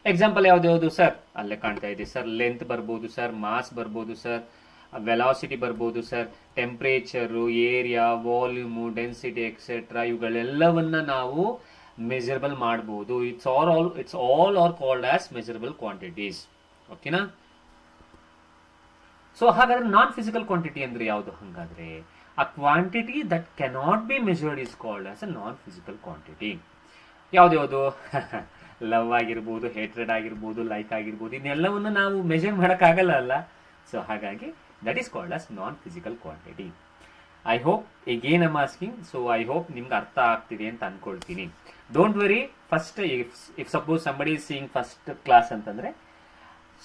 Example ಯಾವ್ದು ಸರ್? ಅಲ್ಲೇ ಕಾಣ್ತಾ ಇದೆ ಸರ್. ಲೆಂತ್ ಬರ್ಬೋದು ಸರ್, ಮಾಸ್ ಬರ್ಬೋದು ಸರ್, ವೆಲಾಸಿಟಿ ಬರ್ಬೋದು sir, temperature, area, volume, density etcetera, ಇವುಗಳೆಲ್ಲವನ್ನ ನಾವು ಮೆಜರಬಲ್ ಮಾಡಬಹುದು. It's all are called as measurable quantities. ಓಕೆನಾ? ಸೊ ಹಾಗಾದ್ರೆ ನಾನ್ ಫಿಸಿಕಲ್ ಕ್ವಾಂಟಿಟಿ ಅಂದ್ರೆ ಯಾವುದು? ಹಂಗಾದ್ರೆ ಆ quantity that cannot be measured is called as a non physical quantity. ಯಾವ್ದು? ಲವ್ ಆಗಿರ್ಬೋದು, ಹೇಟ್ರೆಡ್ ಆಗಿರ್ಬೋದು, ಲೈಕ್ ಆಗಿರ್ಬೋದು, ಇದನ್ನೆಲ್ಲವನ್ನು ನಾವು ಮೆಜರ್ ಮಾಡಕ್ ಆಗಲ್ಲ ಅಲ್ಲ. ಸೊ ಹಾಗಾಗಿ that is called as non physical quantity. I hope again I'm asking. So I hope ನಿಮ್ಗೆ ಅರ್ಥ ಆಗ್ತಿದೆ ಅಂತ ಅನ್ಕೊಳ್ತೀನಿ. Don't worry. First if suppose somebody is seeing first class ಅಂತಂದ್ರೆ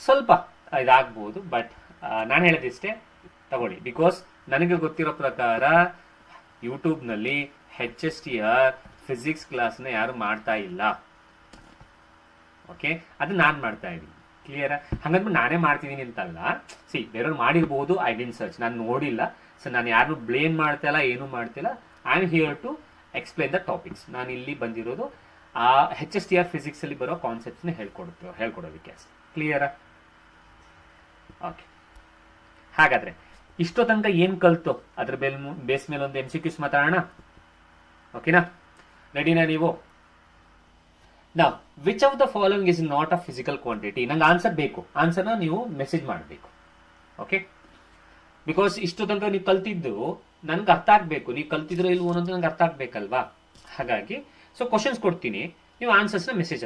ಸ್ವಲ್ಪ ಇದಾಗ್ಬೋದು, ಬಟ್ ನಾನು ಹೇಳಿದಿಷ್ಟೇ ತಗೊಳ್ಳಿ. ಬಿಕಾಸ್ ನನಗೆ ಗೊತ್ತಿರೋ ಪ್ರಕಾರ ಯೂಟ್ಯೂಬ್ನಲ್ಲಿ HSTR ಫಿಸಿಕ್ಸ್ ಕ್ಲಾಸ್ನ ಯಾರು ಮಾಡ್ತಾ ಇಲ್ಲ. ಓಕೆ, ಅದು ನಾನು ಮಾಡ್ತಾ ಇದ್ದೀನಿ. ಕ್ಲಿಯರಾ? ಹಂಗಂದ್ಬಿಟ್ಟು ನಾನೇ ಮಾಡ್ತಿದ್ದೀನಿ ಅಂತಲ್ಲ. ಬೇರೆಯವ್ರು ಮಾಡಿರ್ಬೋದು, ಐ ಡಿಂಟ್ ಸರ್ಚ್, ನಾನು ನೋಡಿಲ್ಲ. ಸೊ ನಾನು ಯಾರನ್ನೂ ಬ್ಲೇಮ್ ಮಾಡ್ತಾ ಇಲ್ಲ, ಏನೂ ಮಾಡ್ತಿಲ್ಲ. I am here to explain the topics. ನಾನು ಇಲ್ಲಿ ಬಂದಿರೋದು ಆ HSTR ಫಿಸಿಕ್ಸಲ್ಲಿ ಬರೋ ಕಾನ್ಸೆಪ್ಟ್ಸ್ನ ಹೇಳ್ಕೊಡೋದಕ್ಕೆ ಅಷ್ಟೇ. ಕ್ಲಿಯರಾ? ಓಕೆ, ಹಾಗಾದರೆ ಇಷ್ಟೋ ತನಕ ಏನು ಕಲ್ತು ಅದ್ರ ಬೇಸ್ ಮೇಲೆ ಒಂದು MCQs ಮಾತಾಡೋಣ. ಓಕೆನಾ? ರೆಡಿನಾ ನೀವು? ನಾ which of the following is not a physical quantity? ನಂಗೆ ಆನ್ಸರ್ ಬೇಕು. ಆನ್ಸರ್ನ ನೀವು ಮೆಸೇಜ್ ಮಾಡಬೇಕು. ಓಕೆ, ಬಿಕಾಸ್ ಇಷ್ಟು ತನಕ ನೀವು ಕಲ್ತಿದ್ದು ನನ್ಗೆ ಅರ್ಥ ಆಗ್ಬೇಕು. ನೀವು ಕಲ್ತಿದ್ರೋ ಇಲ್ವೋ ಅನ್ನೋದು ನಂಗೆ ಅರ್ಥ ಆಗ್ಬೇಕಲ್ವಾ? ಹಾಗಾಗಿ ಸೊ ಕ್ವಶನ್ಸ್ ಕೊಡ್ತೀನಿ, ನೀವು ಆನ್ಸರ್ಸ್ನ ಮೆಸೇಜ್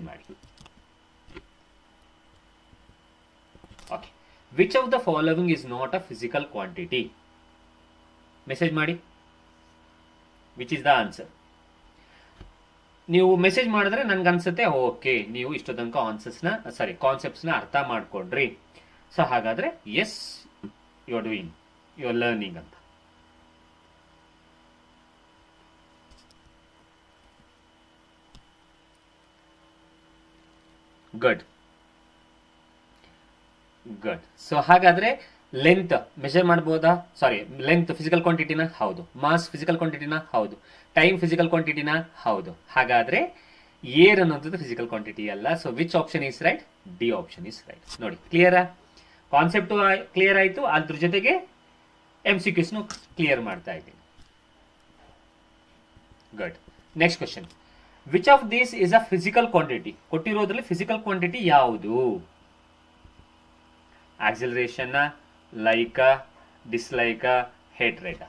ಮಾಡಿ. Okay, which of the following is not a physical quantity? Message ಮಾಡಿ. Which is the answer? ನೀವು ಮೆಸೇಜ್ ಮಾಡಿದ್ರೆ ನನ್ಗೆ ಅನ್ಸುತ್ತೆ ಓಕೆ, ನೀವು ಇಷ್ಟು ತನಕ ಕಾನ್ಸೆಪ್ಟ್ಸ್ನ ಅರ್ಥ ಮಾಡ್ಕೊಂಡ್ರಿ. ಸೊ ಹಾಗಾದ್ರೆ yes, you are doing, you are learning ಅಂತ. ಗುಡ್. ಸೊ ಹಾಗಾದ್ರೆ ಲೆಂತ್ ಮೆಷರ್ ಮಾಡ್ಬೋದಾ? ಲೆಂತ್ ಫಿಸಿಕಲ್ ಕ್ವಾಂಟಿಟಿನ? ಹೌದು. ಮಾಸ್ ಫಿಸಿಕಲ್ ಕ್ವಾಂಟಿಟಿನ? ಹೌದು. ಟೈಮ್ ಫಿಸಿಕಲ್ ಕ್ವಾಂಟಿಟಿನ? ಹೌದು. ಹಾಗಾದ್ರೆ ಏರ್ ಅನ್ನೋದು ಫಿಸಿಕಲ್ ಕ್ವಾಂಟಿಟಿ ಅಲ್ಲ. So which option is right? D option is right. ನೋಡಿ, ಕ್ಲಿಯರಾ? ಕಾನ್ಸೆಪ್ಟ್ ಕ್ಲಿಯರ್ ಆಯ್ತು, ಅದ್ರ ಜೊತೆಗೆ MCQs ಕ್ಲಿಯರ್ ಮಾಡ್ತಾ ಇದ್ದೀನಿ. Good. Next question, which of this is a physical quantity? ಕೊಟ್ಟಿರೋದ್ರಲ್ಲಿ ಫಿಸಿಕಲ್ ಕ್ವಾಂಟಿಟಿ ಯಾವುದು? Acceleration, like, dislike, hatred?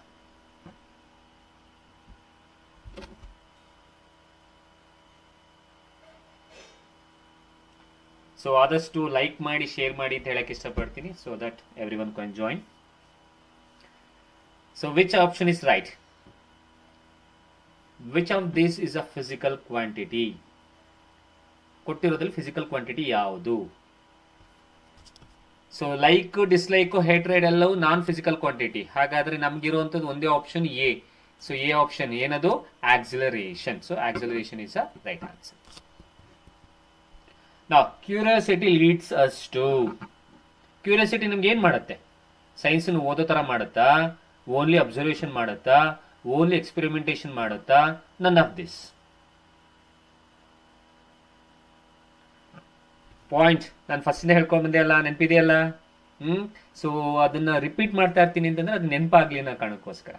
So ಆದಷ್ಟು ಲೈಕ್ ಮಾಡಿ, ಶೇರ್ ಮಾಡಿ ಅಂತ ಹೇಳಕ್ಕೆ ಇಷ್ಟಪಡ್ತೀನಿ, so that everyone can join. So which option is right? Which of this is a physical quantity? ಕೊಟ್ಟಿರೋದ್ರಲ್ಲಿ physical quantity ಯಾವುದು? ಸೊ ಲೈಕ್, ಡಿಸ್ಲೈಕ್, ಹೇಟ್ರೇಡ್ ಎಲ್ಲವೂ non physical quantity. ಹಾಗಾದ್ರೆ ನಮ್ಗಿರುವಂತದ್ದು ಒಂದೇ option A. So A option ಏನದು? Acceleration. So acceleration is a right answer. Now, curiosity leads us to. Curiosity ನಮ್ಗೆ ಏನ್ ಮಾಡುತ್ತೆ? ಸೈನ್ಸ್ ಓದೋ ತರ ಮಾಡುತ್ತಾ? ಓನ್ಲಿ ಅಬ್ಸರ್ವೇಷನ್ ಮಾಡುತ್ತಾ? ಓನ್ಲಿ ಎಕ್ಸ್ಪೆರಿಮೆಂಟೇಷನ್ ಮಾಡುತ್ತಾ? None of this. ಪಾಯಿಂಟ್ ನಾನು ಫಸ್ಟ್ ಹೇಳ್ಕೊಂಡ್ ಬಂದೆ ಅಲ್ಲ, ನೆನಪಿದೆಯಲ್ಲ? ಸೊ ಅದನ್ನ ರಿಪೀಟ್ ಮಾಡ್ತಾ ಇರ್ತೀನಿ ಅಂತಂದ್ರೆ ಅದು ನೆನಪಾಗ್ಲಿ ಅನ್ನೋ ಕಾರಣಕ್ಕೋಸ್ಕರ.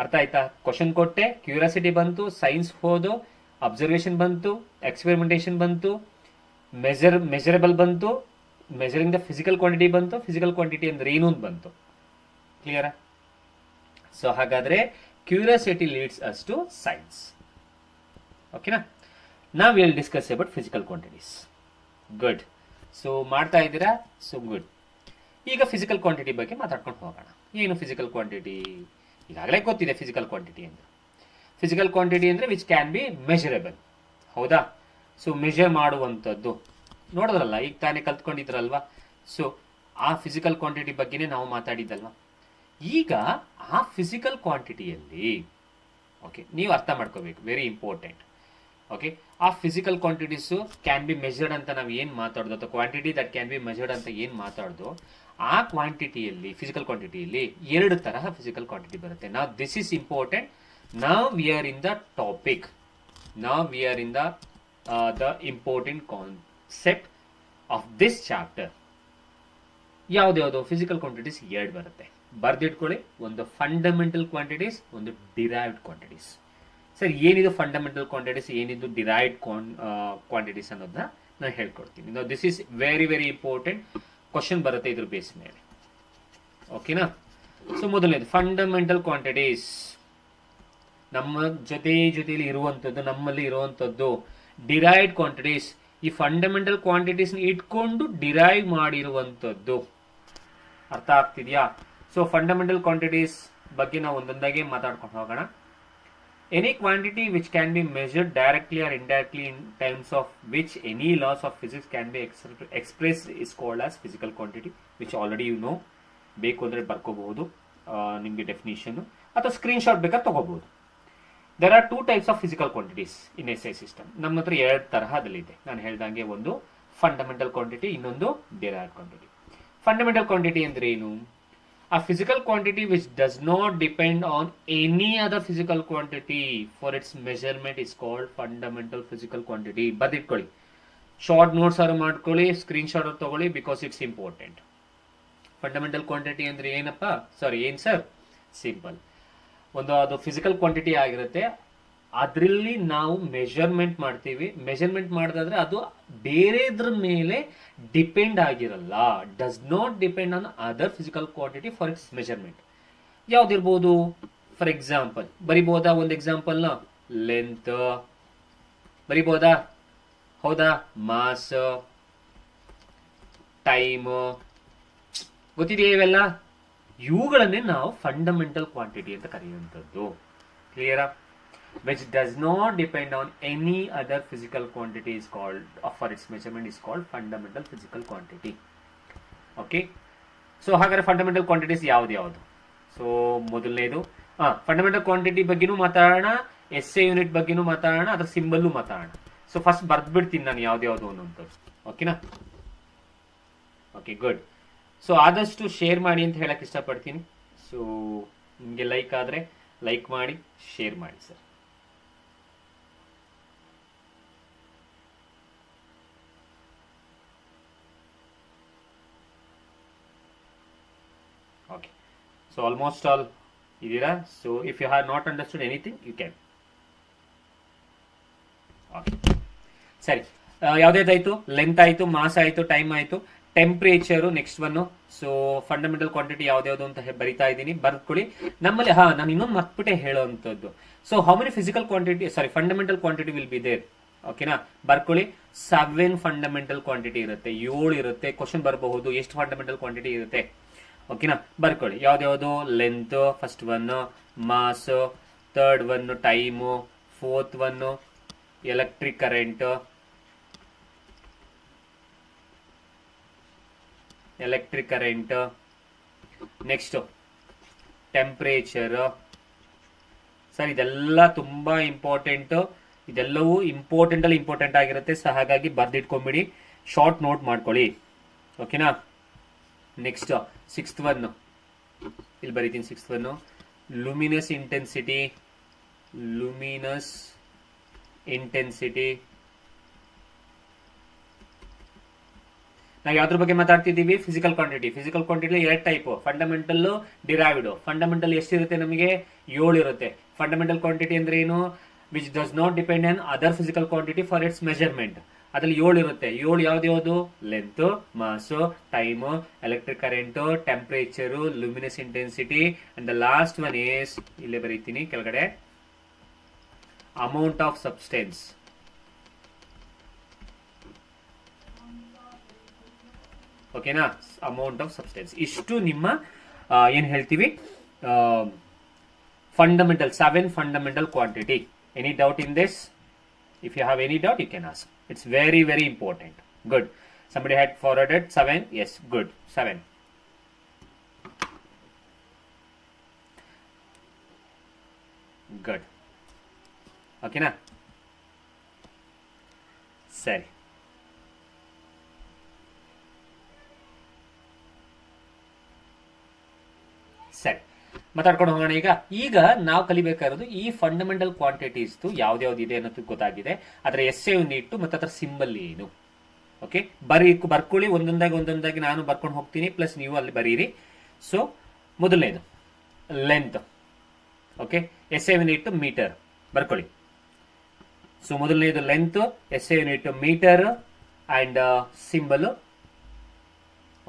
ಅರ್ಥ ಆಯ್ತಾ? ಕ್ವಶನ್ ಕೊಟ್ಟೆ, ಕ್ಯೂರಿಯಾಸಿಟಿ ಬಂತು, ಸೈನ್ಸ್ ಹೋದು, ಅಬ್ಸರ್ವೇಷನ್ ಬಂತು, ಎಕ್ಸ್ಪೆರಿಮೆಂಟೇಷನ್ ಬಂತು, ಮೆಜರಬಲ್ ಬಂತು, ಮೆಜರಿಂಗ್ ದ ಫಿಸಿಕಲ್ ಕ್ವಾಂಟಿಟಿ ಬಂತು, ಫಿಸಿಕಲ್ ಕ್ವಾಂಟಿಟಿ ಅಂದ್ರೆ ಏನು ಅಂತ ಬಂತು. ಕ್ಲಿಯರಾ? ಸೊ ಹಾಗಾದ್ರೆ curiosity leads us to science. ಓಕೆನಾ? ನಾವ್ will discuss about physical quantities. Good. So ಮಾಡ್ತಾ ಇದ್ದೀರಾ? So good. ಈಗ ಫಿಸಿಕಲ್ ಕ್ವಾಂಟಿಟಿ ಬಗ್ಗೆ ಮಾತಾಡ್ಕೊಂಡು ಹೋಗೋಣ. ಏನು ಫಿಸಿಕಲ್ ಕ್ವಾಂಟಿಟಿ? ಈಗಾಗಲೇ ಗೊತ್ತಿದೆ ಫಿಸಿಕಲ್ ಕ್ವಾಂಟಿಟಿ ಅಂದ್ರೆ. ಫಿಸಿಕಲ್ ಕ್ವಾಂಟಿಟಿ ಅಂದ್ರೆ ವಿಚ್ ಕ್ಯಾನ್ ಬಿ ಮೆಜರಬಲ್. ಹೌದಾ? ಸೊ ಮೆಜರ್ ಮಾಡುವಂಥದ್ದು ನೋಡಿದ್ರಲ್ಲ, ಈಗ ತಾನೇ ಕಲ್ತ್ಕೊಂಡಿದ್ರಲ್ವಾ? ಸೊ ಆ ಫಿಸಿಕಲ್ ಕ್ವಾಂಟಿಟಿ ಬಗ್ಗೆನೇ ನಾವು ಮಾತಾಡಿದ್ದಲ್ವಾ? ಈಗ ಆ ಫಿಸಿಕಲ್ ಕ್ವಾಂಟಿಟಿಯಲ್ಲಿ ಓಕೆ, ನೀವು ಅರ್ಥ ಮಾಡ್ಕೋಬೇಕು, ವೆರಿ ಇಂಪಾರ್ಟೆಂಟ್. ಓಕೆ, ಆ physical quantities can be measured ಅಂತ ನಾವು ಏನು ಮಾತಾಡೋದು, ಅಥವಾ quantity that can be measured ಅಂತ ಏನು ಮಾತಾಡೋದು, ಆ ಕ್ವಾಂಟಿಟಿಯಲ್ಲಿ ಫಿಸಿಕಲ್ ಕ್ವಾಂಟಿಟಿಯಲ್ಲಿ ಎರಡು ತರಹ ಫಿಸಿಕಲ್ ಕ್ವಾಂಟಿಟಿ ಬರುತ್ತೆ. ನಾವು ದಿಸ್ ಇಸ್ ಇಂಪಾರ್ಟೆಂಟ್. ನಾವು we are in the topic. ನಾವು we are in the important concept of this chapter. ಯಾವ್ದು ಫಿಸಿಕಲ್ ಕ್ವಾಂಟಿಟೀಸ್ ಎರಡು ಬರುತ್ತೆ, ಬರ್ದಿಟ್ಕೊಳ್ಳಿ. ಒಂದು ಫಂಡಮೆಂಟಲ್ ಕ್ವಾಂಟಿಟೀಸ್, ಒಂದು ಡಿರೈವ್ಡ್ ಕ್ವಾಂಟಿಟೀಸ್. ಸರ್, ಏನಿದು ಫಂಡಮೆಂಟಲ್ ಕ್ವಾಂಟಿಟೀಸ್, ಏನಿದು ಡಿರೈವ್ಡ್ ಕ್ವಾಂಟಿಟೀಸ್ ಅನ್ನೋದನ್ನ ನಾನು ಹೇಳ್ಕೊಡ್ತೀನಿ. This is very very important. Question ಬರುತ್ತೆ ಇದ್ರ ಬೇಸ್ ಮೇಲೆ. ಓಕೆನಾ? ಸೊ ಮೊದಲನೇದು ಫಂಡಮೆಂಟಲ್ ಕ್ವಾಂಟಿಟೀಸ್. ನಮ್ಮ ಜೊತೆಯಲ್ಲಿ ಇರುವಂಥದ್ದು, ನಮ್ಮಲ್ಲಿ ಇರುವಂಥದ್ದು ಡಿರೈವ್ಡ್ ಕ್ವಾಂಟಿಟೀಸ್. ಈ ಫಂಡಮೆಂಟಲ್ ಕ್ವಾಂಟಿಟೀಸ್ ಇಟ್ಕೊಂಡು ಡಿರೈವ್ ಮಾಡಿರುವಂಥದ್ದು. ಅರ್ಥ ಆಗ್ತಿದ್ಯಾ? ಸೊ ಫಂಡಮೆಂಟಲ್ ಕ್ವಾಂಟಿಟೀಸ್ ಬಗ್ಗೆ ನಾವು ಒಂದೊಂದಾಗಿ ಮಾತಾಡ್ಕೊಂಡು ಹೋಗೋಣ. Any quantity which can be measured directly or indirectly in terms of which any laws of physics can be expressed is called as physical quantity, which already you know. ಬೇಕು ಅಂದರೆ ಬರ್ಕೋಬಹುದು ನಿಮಗೆ definition. ಅಥವಾ ಸ್ಕ್ರೀನ್ಶಾಟ್ ಬೇಕಾದ್ರೆ ತಗೋಬಹುದು. There are 2 types of physical quantities in S I system. ನಮ್ಮ ಹತ್ರ 2 ತರಹದಲ್ಲಿದೆ. ನಾನು ಹೇಳ್ದಂಗೆ ಒಂದು ಫಂಡಮೆಂಟಲ್ ಕ್ವಾಂಟಿಟಿ, ಇನ್ನೊಂದು ಡಿರೈವ್ಡ್ ಕ್ವಾಂಟಿಟಿ. ಫಂಡಮೆಂಟಲ್ ಕ್ವಾಂಟಿಟಿ ಅಂದ್ರೆ ಏನು? A physical quantity which does not depend on any other physical quantity for its measurement is called fundamental physical quantity. ಬರ್ದಿಟ್ಕೊಳ್ಳಿ, ಶಾರ್ಟ್ ನೋಟ್ಸ್ ಆರು ಮಾಡ್ಕೊಳ್ಳಿ, ಸ್ಕ್ರೀನ್ ಶಾಟ್ ತಗೊಳ್ಳಿ, because it's important. Fundamental quantity ಅಂದ್ರೆ ಏನಪ್ಪ? Sorry, ಏನ್ sir? Simple. ಅದು physical quantity ಆಗಿರುತ್ತೆ, ಅದರಲ್ಲಿ ನಾವು ಮೆಜರ್ಮೆಂಟ್ ಮಾಡ್ತೀವಿ. ಮೆಜರ್ಮೆಂಟ್ ಮಾಡಿದ್ರೆ ಅದು ಬೇರೆದ್ರ ಮೇಲೆ ಡಿಪೆಂಡ್ ಆಗಿರಲ್ಲ. Does not depend on other physical quantity for its measurement. ಯಾವ್ದಿರ್ಬೋದು? ಫಾರ್ ಎಕ್ಸಾಂಪಲ್ ಬರಿಬೋದಾ? ಒಂದು ಎಕ್ಸಾಂಪಲ್ ನ ಲೆಂತ್ ಬರಿಬೋದಾ? ಹೌದಾ? ಮಾಸ್, ಟೈಮ್, ಗೊತ್ತಿದೆಯಾ ಇವೆಲ್ಲ? ಇವುಗಳನ್ನೇ ನಾವು ಫಂಡಮೆಂಟಲ್ ಕ್ವಾಂಟಿಟಿ ಅಂತ ಕರೆಯುವಂಥದ್ದು. ಕ್ಲಿಯರಾ? Which does not depend on any other physical quantity is called, for its measurement is called fundamental physical quantity. Okay, so ಹಾಗಾದ್ರೆ ಫಂಡಮೆಂಟಲ್ ಕ್ವಾಂಟಿಟೀಸ್ ಯಾವ್ದು? ಸೊ ಮೊದಲನೇದು ಫಂಡಮೆಂಟಲ್ ಕ್ವಾಂಟಿಟಿ ಬಗ್ಗೆನೂ ಮಾತಾಡೋಣ, ಎಸ್ ಎ ಯೂನಿಟ್ ಬಗ್ಗೆನೂ ಮಾತಾಡೋಣ, ಅದ್ರ ಸಿಂಬಲ್ಲು ಮಾತಾಡೋಣ. ಸೊ ಫಸ್ಟ್ ಬರ್ದ್ಬಿಡ್ತೀನಿ ನಾನು ಯಾವ್ದು ಅನ್ನೋಂಥದ್ದು. ಓಕೆನಾ? Okay, good. ಸೊ ಆದಷ್ಟು ಶೇರ್ ಮಾಡಿ ಅಂತ ಹೇಳಕ್ ಇಷ್ಟಪಡ್ತೀನಿ. ಸೊ ನಿಮಗೆ ಲೈಕ್ ಆದ್ರೆ ಲೈಕ್ ಮಾಡಿ, ಶೇರ್ ಮಾಡಿ sir. Okay, so almost all idira. So if you have not understood anything, you can. Okay, ಸರಿ. ಯಾವ್ದಾಯ್ತು? ಲೆಂತ್ ಆಯ್ತು, ಮಾಸ್ ಆಯ್ತು, ಟೈಮ್ ಆಯ್ತು, temperature next one. So fundamental quantity ಯಾವ್ದು ಅಂತ ಬರಿತಾ ಇದ್ದೀನಿ, ಬರ್ಕೊಳ್ಳಿ. ನಮ್ಮಲ್ಲಿ ನಾನು ಇನ್ನೊಂದು ಮರ್ತ್ಬಿಟ್ಟೆ ಹೇಳೋವಂಥದ್ದು. So how many physical quantity, sorry fundamental quantity will be there? ಓಕೆನಾ? ಬರ್ಕೊಳ್ಳಿ. 7 ಫಂಡಮೆಂಟಲ್ ಕ್ವಾಂಟಿಟಿ ಇರುತ್ತೆ, 7 ಇರುತ್ತೆ. ಕ್ವಶನ್ ಬರಬಹುದು, ಎಷ್ಟು ಫಂಡಮೆಂಟಲ್ ಕ್ವಾಂಟಿಟಿ ಇರುತ್ತೆ? ಓಕೆನಾ? ಬರ್ಕೊಳ್ಳಿ. ಯಾವ್ದು? Length first one, mass third one, time fourth one, electric current, next temperature. Sir ಇದೆಲ್ಲ ತುಂಬಾ ಇಂಪಾರ್ಟೆಂಟ್, ಇದೆಲ್ಲವೂ ಇಂಪಾರ್ಟೆಂಟ್ ಆಗಿರುತ್ತೆ. ಸೊ ಹಾಗಾಗಿ ಬರ್ದಿಟ್ಕೊಂಡ್ಬಿಡಿ, ಶಾರ್ಟ್ ನೋಟ್ ಮಾಡ್ಕೊಳ್ಳಿ. ಓಕೆನಾ? ನೆಕ್ಸ್ಟ್ 6th ಒನ್, ಇಲ್ಲಿ ಬರೀತೀನಿ. 6th one luminous intensity. ನಾವು ಯಾವ್ದ್ರ ಬಗ್ಗೆ ಮಾತಾಡ್ತಿದ್ದೀವಿ? Physical quantity. Physical quantity 2 type, fundamental, derived. Fundamental ಎಷ್ಟಿರುತ್ತೆ? ನಮಗೆ 7 ಇರುತ್ತೆ. ಫಂಡಮೆಂಟಲ್ ಕ್ವಾಂಟಿಟಿ ಅಂದ್ರೆ ಏನು? Which does not depend on other physical quantity for its measurement. ಅದ್ರಲ್ಲಿ 7 ಇರುತ್ತೆ. 7 ಯಾವ್ದು? Length, mass, time, electric current, temperature, luminous intensity, and the last one is, ಇಲ್ಲೇ ಬರೀತೀನಿ ಕೆಳಗಡೆ, ಅಮೌಂಟ್ ಆಫ್ ಸಬ್ಸ್ಟೆನ್ಸ್. ಓಕೆನಾ? Amount of substance. ಇಷ್ಟು ನಿಮ್ಮ ಏನ್ ಹೇಳ್ತೀವಿ fundamental, 7 fundamental quantity. Any doubt in this? If you have any doubt, you can ask. It's very, very important. Good. Somebody had forwarded 7. Yes, good. 7. Good. Okay, na? ಸರಿ. ಸರಿ, ಮಾತಾಡ್ಕೊಂಡು ಹೋಗೋಣ. ಈಗ ನಾವು ಕಲಿಬೇಕಾಗಿರೋದು ಈ ಫಂಡಮೆಂಟಲ್ ಕ್ವಾಂಟಿಟೀಸ್ ಯಾವ್ದ್ಯಾವ್ದಿದೆ ಅನ್ನೋದು ಗೊತ್ತಾಗಿದೆ. ಅದರ ಎಸ್ ಯೂನಿಟ್ ಮತ್ತೆ ಅದರ ಸಿಂಬಲ್ ಏನು? ಓಕೆ, ಬರ್ಕೊಳ್ಳಿ. ಒಂದೊಂದಾಗಿ ನಾನು ಬರ್ಕೊಂಡು ಹೋಗ್ತೀನಿ, ಪ್ಲಸ್ ನೀವು ಅಲ್ಲಿ ಬರೀರಿ. ಸೊ ಮೊದಲನೇದು length. Okay, S unit meter, ಬರ್ಕೊಳ್ಳಿ. ಸೊ ಮೊದಲನೇದು length, S unit meter, and symbol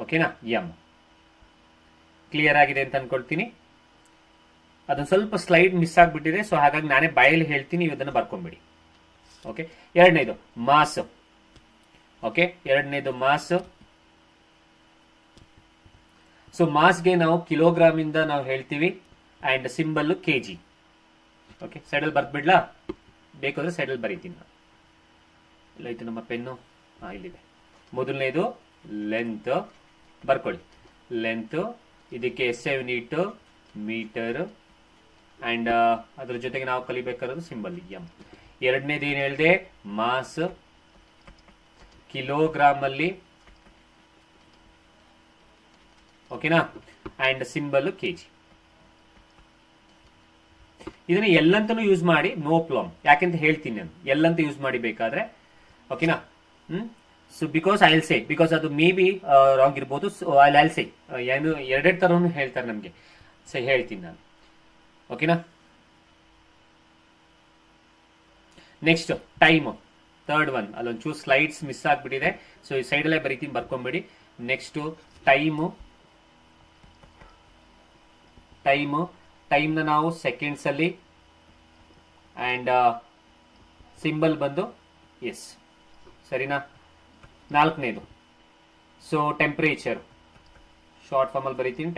ಓಕೆನಾ, ಎಂ. ಕ್ಲಿಯರ್ ಆಗಿದೆ ಅಂತ ಅನ್ಕೊಳ್ತೀನಿ. ಅದೊಂದು ಸ್ವಲ್ಪ ಸ್ಲೈಡ್ ಮಿಸ್ ಆಗ್ಬಿಟ್ಟಿದೆ, ಸೊ ಹಾಗಾಗಿ ನಾನೇ ಬಾಯಲ್ಲಿ ಹೇಳ್ತೀನಿ, ಇದನ್ನು ಬರ್ಕೊಂಡ್ಬಿಡಿ. ಓಕೆ, ಎರಡನೇದು ಮಾಸ್. ಓಕೆ, ಎರಡನೇದು ಮಾಸ್. ಸೊ ಮಾಸ್ಗೆ ನಾವು ಕಿಲೋಗ್ರಾಮ್ ಇಂದ ನಾವು ಹೇಳ್ತೀವಿ, ಅಂಡ್ ಸಿಂಬಲ್ ಕೆಜಿ. ಓಕೆ, ಸೈಡಲ್ಲಿ ಬರ್ದ್ಬಿಡ್ಲಾ? ಬೇಕಾದ್ರೆ ಸೈಡಲ್ಲಿ ಬರೀತೀನಿ. ಎಲ್ಲೈತು ನಮ್ಮ ಪೆನ್ನು? ಇಲ್ಲಿದೆ. ಮೊದಲನೇದು ಲೆಂತ್, ಬರ್ಕೊಳ್ಳಿ. ಲೆಂತ್, ಇದಕ್ಕೆ ಎಸ್ ಯೂನಿಟ್ ಮೀಟರ್, ಅಂಡ್ ಅದ್ರ ಜೊತೆಗೆ ನಾವು ಕಲಿಬೇಕಾಗಿರೋದು ಸಿಂಬಲ್ ಎಂ. ಎರಡನೇದು ಏನ್ ಹೇಳಿದೆ, ಮಾಸ್ ಕಿಲೋಗ್ರಾಮ್ ಅಲ್ಲಿ, ಓಕೆನಾ, ಅಂಡ್ ಸಿಂಬಲ್ ಕೆಜಿ. ಇದನ್ನ ಎಲ್ಲಂತನೂ ಯೂಸ್ ಮಾಡಿ, ನೋ ಪ್ರಾಬ್ಲಮ್. ಯಾಕೆಂತ ಹೇಳ್ತೀನಿ ನಾನು, ಎಲ್ಲಂತ ಯೂಸ್ ಮಾಡಿ ಬೇಕಾದ್ರೆ, ಓಕೆನಾ. So because I will say, because ಅದು ಮೇ ಬಿ ರಾಂಗ್ ಇರ್ಬೋದು. ಸೊ ಐ ವಿಲ್ ಸೇ, ಏನು ಎರಡೆರಡು ತರನು ಹೇಳ್ತಾರೆ ನಮ್ಗೆ, ಸೊ ಹೇಳ್ತೀನಿ ನಾನು, ಓಕೆನಾ. Next time, third one. ಅಲ್ಲೊಂಚೂರು ಸ್ಲೈಡ್ಸ್ ಮಿಸ್ ಆಗ್ಬಿಟ್ಟಿದೆ, ಸೊ ಈ ಸೈಡಲ್ಲೇ ಬರೀತೀನಿ, ಬರ್ಕೊಂಬಿಡಿ. ನೆಕ್ಸ್ಟ್ ಟೈಮ್ನ ನಾವು ಸೆಕೆಂಡ್ಸ್ ಅಲ್ಲಿ, ಅಂಡ್ ಸಿಂಬಲ್ ಬಂದು ಎಸ್, ಸರಿನಾ. ನಾಲ್ಕನೇದು, ಸೊ ಟೆಂಪರೇಚರ್, ಶಾರ್ಟ್ ಫಾರ್ಮ್ ಅಲ್ಲಿ ಬರೀತೀನಿ,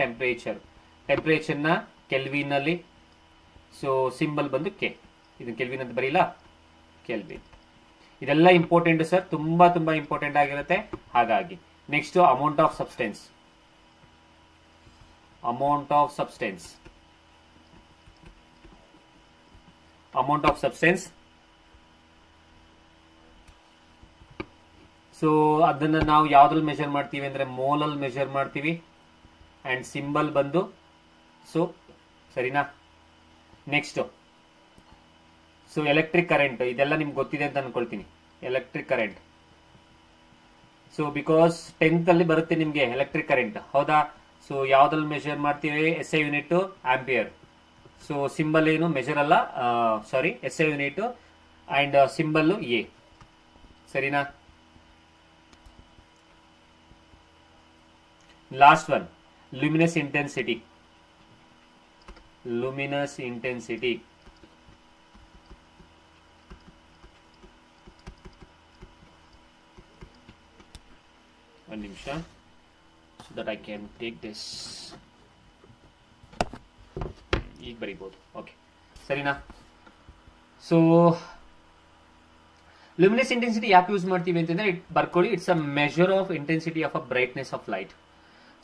ಟೆಂಪರೇಚರ್ನ ಕೆಲ್ವಿನ್ ಅಲ್ಲಿ, ಸೊ ಸಿಂಬಲ್ ಬಂದು ಕೆ. ಇದನ್ನ ಕೆಲ್ವಿನ್ ಅಂತ ಬರೀಲ್ಲ, ಕೆಲ್ವಿನ್. ಇದೆಲ್ಲ ಇಂಪಾರ್ಟೆಂಟ್ ಸರ್, ತುಂಬಾ ತುಂಬಾ ಇಂಪಾರ್ಟೆಂಟ್ ಆಗಿರುತ್ತೆ. ಹಾಗಾಗಿ next amount of substance, so ಅದನ್ನ ನಾವು ಯಾವ್ದ್ರಲ್ಲಿ ಮೆಜರ್ ಮಾಡ್ತೀವಿ ಅಂದ್ರೆ ಮೋಲ್ ಮೆಜರ್ ಮಾಡ್ತೀವಿ. ಅಂಡ್ ಸಿಂಬಲ್ ಬಂದು ಸೊ, ಸರಿನಾ. ನೆಕ್ಸ್ಟ್ ಸೊ ಎಲೆಕ್ಟ್ರಿಕ್ ಕರೆಂಟ್, ಇದೆಲ್ಲ ನಿಮ್ಗೆ ಗೊತ್ತಿದೆ ಅಂತ ಅನ್ಕೊಳ್ತೀನಿ. Electric current, so because 10th ಅಲ್ಲಿ ಬರುತ್ತೆ ನಿಮ್ಗೆ ಎಲೆಕ್ಟ್ರಿಕ್ ಕರೆಂಟ್, ಹೌದಾ. ಸೊ ಯಾವ್ದ್ರಲ್ಲಿ ಮೆಜರ್ ಮಾಡ್ತೀವಿ, S I unit ampere. So symbol ಏನು ಮೆಜರ್ ಅಲ್ಲ, sorry, S I unit and symbol A, ಸರಿನಾ. Last one, luminous intensity. ಒಂದು ನಿಮಿಷ, so that I can take this. ಈಗ ಬರೀಬಹುದು, ಓಕೆ, ಸರಿನಾ. ಸೊ ಲುಮಿನಸ್ ಇಂಟೆನ್ಸಿಟಿ ಯಾಕೆ ಯೂಸ್ ಮಾಡ್ತೀವಿ ಅಂತಂದ್ರೆ, ಬರ್ಕೊಳ್ಳಿ, it's a measure of intensity of a brightness of light.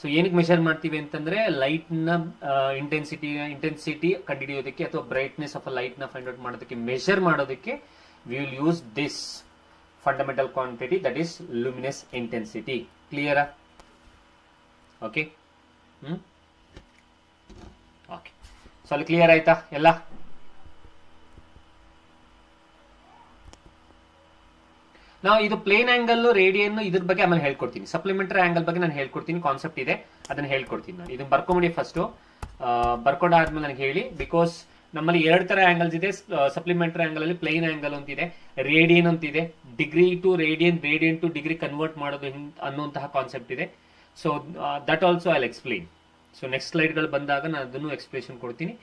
So ಏನಕ್ಕೆ ಮೆಜರ್ ಮಾಡ್ತೀವಿ ಅಂತಂದ್ರೆ, ಲೈಟ್ ನ ಇಂಟೆನ್ಸಿಟಿ ಕಂಡುಹಿಡಿಯೋದಕ್ಕೆ ಅಥವಾ ಬ್ರೈಟ್ನೆಸ್ ಆಫ್ ಅ ಲೈಟ್ ನ ಫೈಂಡ್ ಔಟ್ ಮಾಡೋದಕ್ಕೆ, ಮೆಜರ್ ಮಾಡೋದಕ್ಕೆ we will use this fundamental quantity, that is luminous intensity. ಕ್ಲಿಯರಾ? Okay, okay. So ಅಲ್ಲಿ ಕ್ಲಿಯರ್ ಆಯ್ತಾ ಎಲ್ಲ? ನಾವು ಇದು ಪ್ಲೇನ್ ಆಂಗಲ್, ರೇಡಿಯನ್, ಇದ್ರ ಬಗ್ಗೆ ಆಮೇಲೆ ಹೇಳ್ಕೊಡ್ತೀನಿ. ಸಪ್ಲಿಮೆಂಟರಿ ಆಂಗಲ್ ಬಗ್ಗೆ ನಾನು ಹೇಳ್ಕೊಡ್ತೀನಿ, ಕಾನ್ಸೆಪ್ಟ್ ಇದೆ, ಅದನ್ನ ಹೇಳ್ಕೊಡ್ತೀನಿ ನಾನು. ಇದನ್ನ ಬರ್ಕೊಂಬಿಡಿ ಫಸ್ಟ್, ಬರ್ಕೊಂಡಾದ್ಮೇಲೆ ನನಗೆ ಹೇಳಿ. ಬಿಕಾಸ್ ನಮ್ಮಲ್ಲಿ ಎರಡು ತರ ಆಂಗಲ್ಸ್ ಇದೆ. ಸಪ್ಲಿಮೆಂಟರಿ ಆಂಗಲ್ ಅಲ್ಲಿ ಪ್ಲೇನ್ ಆಂಗಲ್ ಅಂತಿದೆ, ರೇಡಿಯನ್ ಅಂತಿದೆ, degree to radian, radian to degree convert ಮಾಡೋದು ಅನ್ನುವಂತಹ ಕಾನ್ಸೆಪ್ಟ್ ಇದೆ. So that also I will explain. So next ಸ್ಲೈಡ್ಗಳು ಬಂದಾಗ ನಾನು ಅದನ್ನು ಎಕ್ಸ್ಪ್ಲೇಷನ್ ಕೊಡ್ತೀನಿ.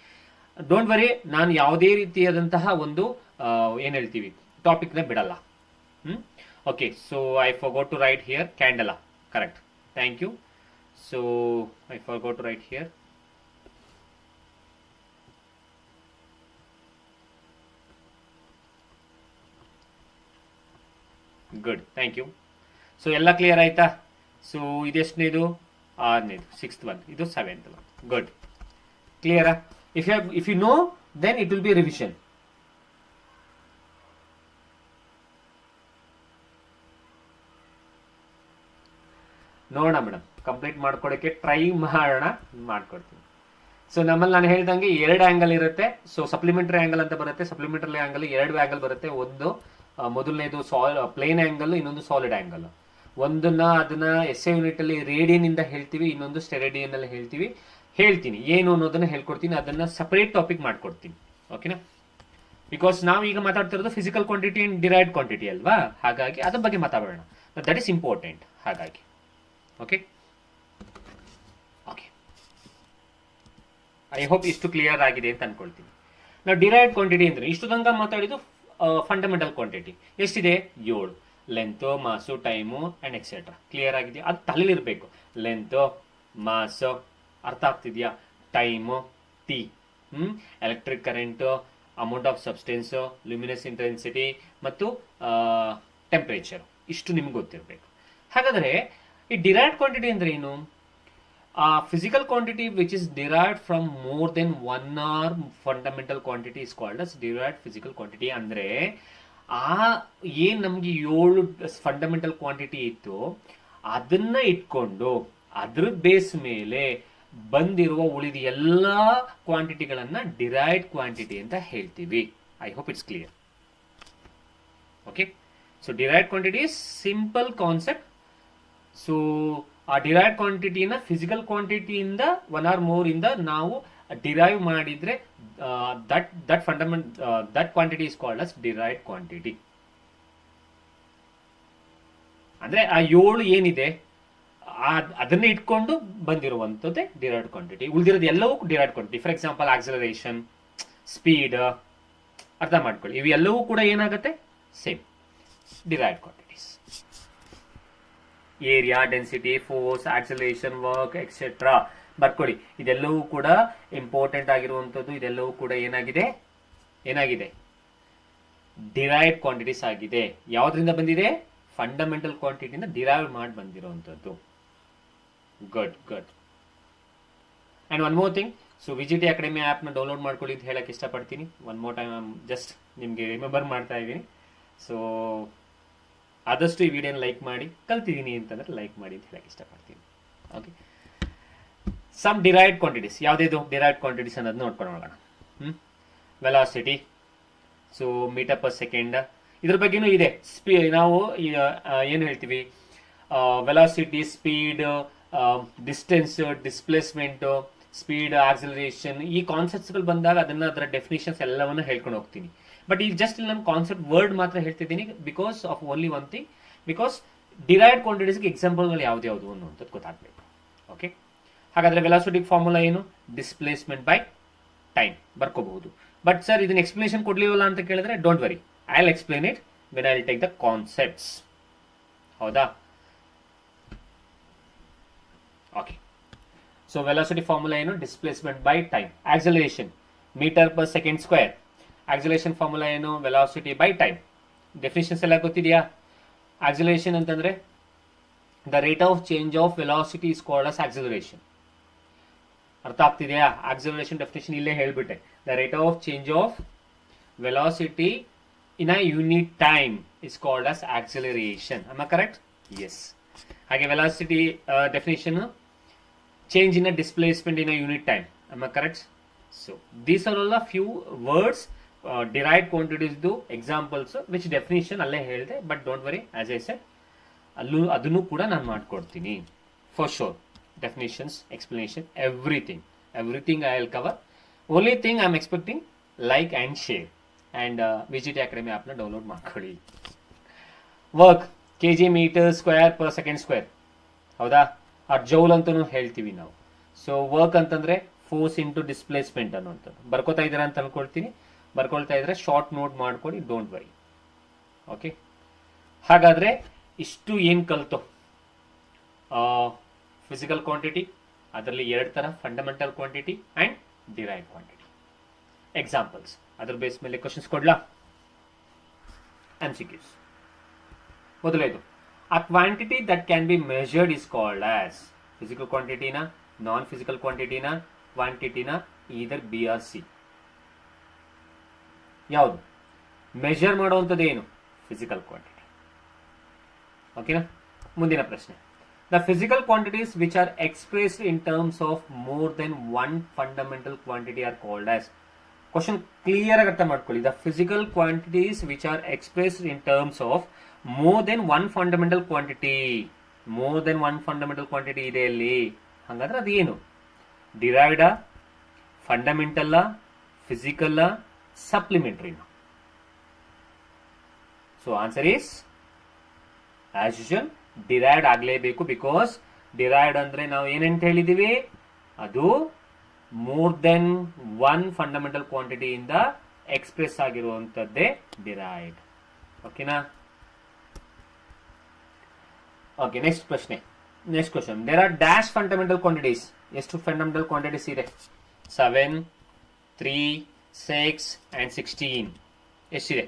ಡೋಂಟ್ ವರಿ, ನಾನು ಯಾವುದೇ ರೀತಿಯಾದಂತಹ ಒಂದು ಏನ್ ಹೇಳ್ತೀವಿ ಟಾಪಿಕ್ ನ ಬಿಡಲ್ಲ. Okay, so I forgot to write here candela, correct, thank you. So I forgot to write here. Good, thank you. So ella clear aita? So idestnedu, 6ನೇದು, 6th one, idu 7th one. Good, clear? If you know, then it will be revision. ನೋಡೋಣ madam, complete ಮಾಡ್ಕೊಡಕ್ಕೆ try ಮಾಡೋಣ, ಮಾಡ್ಕೊಡ್ತೀನಿ. So ನಮ್ಮಲ್ಲಿ ನಾನು ಹೇಳ್ದಂಗೆ ಎರಡು angle ಇರುತ್ತೆ. So supplementary angle ಅಂತ ಬರುತ್ತೆ. ಸಪ್ಲಿಮೆಂಟರಿ ಆಂಗಲ್ ಎರಡು ಆಂಗಲ್ ಬರುತ್ತೆ. ಒಂದು ಮೊದಲನೇದು ಪ್ಲೇನ್ ಆಂಗಲ್, ಇನ್ನೊಂದು ಸಾಲಿಡ್ ಆಂಗಲ್. ಅದನ್ನ ಎಸ್ ಐ ಯೂನಿಟ್ ಅಲ್ಲಿ ರೇಡಿಯನ್ ಇಂದ ಹೇಳ್ತೀವಿ, ಇನ್ನೊಂದು ಸ್ಟೆರೇಡಿಯನ್ ಅಲ್ಲಿ ಹೇಳ್ತೀನಿ ಏನು ಅನ್ನೋದನ್ನ ಹೇಳ್ಕೊಡ್ತೀನಿ. ಅದನ್ನ ಸಪರೇಟ್ ಟಾಪಿಕ್ ಮಾಡ್ಕೊಡ್ತೀನಿ, ಓಕೆನಾ. ಬಿಕಾಸ್ ನಾವು ಈಗ ಮಾತಾಡ್ತಿರೋದು physical quantity and derived quantity ಅಲ್ವಾ, ಹಾಗಾಗಿ ಅದ್ರ ಬಗ್ಗೆ ಮಾತಾಡೋಣ. ದಟ್ ಇಸ್ ಇಂಪಾರ್ಟೆಂಟ್, ಹಾಗಾಗಿ ಓಕೆ. ಐ ಹೋಪ್ ಇಷ್ಟು ಕ್ಲಿಯರ್ ಆಗಿದೆ ಅಂತ ಅನ್ಕೊಳ್ತೀನಿ. ನಾವು ಡಿರೈವ್ಡ್ ಕ್ವಾಂಟಿಟಿ ಅಂದ್ರೆ ಇಷ್ಟು ತನಕ ಮಾತಾಡಿದ್ದು ಫಂಡಮೆಂಟಲ್ ಕ್ವಾಂಟಿಟಿ. ಎಷ್ಟಿದೆ? 7. Length, mass, time and etcetera. Clear ಆಗಿದೆಯಾ? ಅದು ತಲೆಲಿರ್ಬೇಕು. ಲೆಂತ್, ಮಾಸ್, ಅರ್ಥ ಆಗ್ತಿದ್ಯಾ? Time, T, electric current, amount of substance, luminous intensity ಮತ್ತು ಟೆಂಪರೇಚರ್, ಇಷ್ಟು ನಿಮ್ಗೆ ಗೊತ್ತಿರಬೇಕು. ಹಾಗಾದ್ರೆ ಈ ಡಿರೈವ್ಡ್ ಕ್ವಾಂಟಿಟಿ ಅಂದ್ರೆ ಏನು? Physical quantity which is derived from more than one or fundamental quantity is called as derived physical quantity. ಅಂದ್ರೆ ಏನ್ ನಮ್ಗೆ 7 ಫಂಡಮೆಂಟಲ್ ಕ್ವಾಂಟಿಟಿ ಇತ್ತು ಅದನ್ನ ಇಟ್ಕೊಂಡು ಅದ್ರ ಬೇಸ್ ಮೇಲೆ ಬಂದಿರುವ ಉಳಿದ ಎಲ್ಲಾ ಕ್ವಾಂಟಿಟಿಗಳನ್ನ ಡಿರೈವ್ಡ್ ಕ್ವಾಂಟಿಟಿ ಅಂತ ಹೇಳ್ತೀವಿ. I hope it's clear. Okay, so derived quantity is simple concept. So ಆ ಡಿರೈವ್ಡ್ ಕ್ವಾಂಟಿಟಿನ ಫಿಸಿಕಲ್ ಕ್ವಾಂಟಿಟಿಯಿಂದ ಒನ್ ಆರ್ ಮೋರ್ ಇಂದ ನಾವು ಡಿರೈವ್ ಮಾಡಿದ್ರೆ that quantity is called as derived quantity. ಅಂದ್ರೆ ಆ 7 ಏನಿದೆ ಅದನ್ನ ಇಟ್ಕೊಂಡು ಬಂದಿರುವಂತದ್ದೇ ಡಿರೈವ್ಡ್ ಕ್ವಾಂಟಿಟಿ. ಉಳಿದಿರೋದು ಎಲ್ಲವೂ derived quantity. For example acceleration, speed, ಅರ್ಥ ಮಾಡ್ಕೊಳ್ಳಿ, ಇವು ಎಲ್ಲವೂ ಕೂಡ ಏನಾಗುತ್ತೆ, same derived quantities. Area, density, force, acceleration, work et cetera ಬರ್ಕೊಳ್ಳಿ. ಇದೆಲ್ಲವೂ ಕೂಡ ಇಂಪಾರ್ಟೆಂಟ್ ಆಗಿರುವಂತದ್ದು. ಇದೆಲ್ಲವೂ ಕೂಡ ಏನಾಗಿದೆ ಡಿರೈವ್ಡ್ ಕ್ವಾಂಟಿಟೀಸ್ ಆಗಿದೆ. ಯಾವ್ದ್ರಿಂದ ಬಂದಿದೆ? ಫಂಡಮೆಂಟಲ್ ಕ್ವಾಂಟಿಟಿಯಿಂದ ಡಿರೈವ್ ಮಾಡಿ ಬಂದಿರುವಂತದ್ದು. Good. And one more thing, so VGT Academy app ನ ಡೌನ್ಲೋಡ್ ಮಾಡ್ಕೊಳ್ಳಿ ಅಂತ ಹೇಳಕ್ ಇಷ್ಟಪಡ್ತೀನಿ. ಒನ್ ಮೋರ್ ಟೈಮ್ ಜಸ್ಟ್ ನಿಮ್ಗೆ ರಿಮೆಂಬರ್ ಮಾಡ್ತಾ ಇದ್ದೀನಿ. ಸೊ ಆದಷ್ಟು ಈ ವಿಡಿಯೋನ ಲೈಕ್ ಮಾಡಿ, ಕಲ್ತಿದ್ದೀನಿ ಅಂತಂದ್ರೆ ಲೈಕ್ ಮಾಡಿ ಅಂತ ಹೇಳಕ್ ಇಷ್ಟಪಡ್ತೀನಿ. Okay, some derived quantities. ಯಾವುದೇದು ಡಿರೈವ್ಡ್ ಕ್ವಾಂಟಿಟೀಸ್ ಅನ್ನೋದನ್ನ ನೋಡ್ಕೊಂಡು ಹೋಗೋಣ. Velocity, so metre per second, ಇದ್ರ ಬಗ್ಗೆನೂ ಇದೆ. ನಾವು ಏನು ಹೇಳ್ತೀವಿ, velocity, speed, distance, displacement, speed, acceleration, ಈ ಕಾನ್ಸೆಪ್ಟ್ಸ್ಗಳು ಬಂದಾಗ ಅದರ ಡೆಫಿನಿಷನ್ಸ್ ಎಲ್ಲವನ್ನೂ ಹೇಳ್ಕೊಂಡು ಹೋಗ್ತೀನಿ. ಬಟ್ ಈಗ ಜಸ್ಟ್ ನಾನು ಕಾನ್ಸೆಪ್ಟ್ ವರ್ಡ್ ಮಾತ್ರ ಹೇಳ್ತಿದ್ದೀನಿ, because of only one thing, because derived ಕ್ವಾಂಟಿಟೀಸ್ಗೆ ಎಕ್ಸಾಂಪಲ್ಗಳು ಯಾವ್ದು ಅನ್ನುವಂಥದ್ದು ಗೊತ್ತಾಗಬೇಕು. ಓಕೆ, ಹಾಗಾದ್ರೆ ವೆಲಾಸಿಟಿ ಫಾರ್ಮುಲಾ ಏನು? ಡಿಸ್ಪ್ಲೇಸ್ಮೆಂಟ್ ಬೈ ಟೈಮ್ ಬರ್ಕೋಬಹುದು. ಬಟ್ ಸರ್ ಇದನ್ನ ಎಕ್ಸ್ಪ್ಲನೇಷನ್ ಕೊಡ್ಲಿವಲ್ಲ ಅಂತ ಕೇಳಿದ್ರೆ, don't worry, I will explain it when I will take the concepts. ಹೌದಾ? ಓಕೆ, ಸೊ ವೆಲಾಸಿಟಿ ಫಾರ್ಮುಲಾ ಏನು? Displacement by time. Acceleration metre per second square. Acceleration formula ಏನು? Velocity by time. Definitions ಎಲ್ಲ ಗೊತ್ತಿದೆಯಾ? Acceleration ಅಂತಂದ್ರೆ the rate of change of velocity is called as acceleration. ಅರ್ಥ ಆಗ್ತಿದೆಯಾ? Acceleration definition ಇಲ್ಲೇ ಹೇಳ್ಬಿಟ್ಟೆ. The rate of change of velocity in a unit time is called as acceleration. Am I correct? Yes. ಹಾಗೆ velocity definition, change in a displacement in a unit time. Am I correct? So these are all a few words, derived quantities do examples, which definition alle ಹೇಳಿದೆ. But don't worry, as I said, ಅದನ್ನು ಕೂಡ ನಾನು ಮಾಡ್ಕೊಡ್ತೀನಿ for sure. Definitions, explanation, everything I will cover. Only thing I am expecting, like and share, and VGT Academy app na download ಮಾಡ್ಕೊಳ್ಳಿ. Work, kg meter square per second square. ಹೌದಾ? ಆ joule ಅಂತಾನು ಹೇಳ್ತೀವಿ ನಾವು. ಸೊ ವರ್ಕ್ ಅಂತಂದ್ರೆ force into displacement ಅನ್ನುವಂಥದ್ದು. ಬರ್ಕೋತಾ ಇದ್ದೀರಾ ಅಂತ ಅನ್ಕೊಳ್ತೀನಿ. ಬರ್ಕೊಳ್ತಾ ಇದ್ರೆ ಶಾರ್ಟ್ ನೋಟ್ ಮಾಡ್ಕೊಡಿ, ಡೋಂಟ್ ವರಿ. ಓಕೆ, ಹಾಗಾದ್ರೆ ಇಷ್ಟು ಏನ್ ಕಲ್ತು, ಫಿಸಿಕಲ್ ಕ್ವಾಂಟಿಟಿ, ಅದರಲ್ಲಿ 2 ತರ, fundamental quantity and derived quantity. Examples, ಅದ್ರ ಬೇಸ್ ಮೇಲೆ ಕ್ವಶನ್ಸ್ ಕೊಡ್ಲಾ? MCQs. ಮೊದಲೇದು, a quantity that can be measured is called as physical quantity na, non-physical quantity na, quantity na, either B or C. ಯಾವುದು measure ಮಾಡುವಂಥದ್ದು? ಏನು? Physical quantity. ಓಕೆನಾ? ಮುಂದಿನ ಪ್ರಶ್ನೆ, the physical quantities which are expressed in terms of more than one fundamental quantity R called as. Question clear ಆಗಿ ಅರ್ಥ ಮಾಡ್ಕೊಳ್ಳಿ. The physical quantities which are expressed in terms of more than one fundamental quantity. more than one fundamental quantity ಇದೆ ಅಲ್ಲಿ. ಹಾಗಾದ್ರೆ ಅದು ಏನು? Derived, fundamental, physical, supplementary? So answer is as usual derived ಆಗಲೇಬೇಕು. Because derived ಅಂದ್ರೆ ನಾವು ಏನಂತ ಹೇಳಿದೀವಿ, ಅದು more than one fundamental quantity ಇಂದ ಎಕ್ಸ್ಪ್ರೆಸ್ ಆಗಿರುವಂತದ್ದೇ ಡಿರೈವ್ಡ್. ಓಕೆನಾ? ಓಕೆ, ನೆಕ್ಸ್ಟ್ ಪ್ರಶ್ನೆ, next question. There are dash fundamental quantities. ಎಷ್ಟು ಫಂಡಮೆಂಟಲ್ ಕ್ವಾಂಟಿಟೀಸ್ ಇದೆ? 7, 3, 6 and 16. ಎಷ್ಟಿದೆ?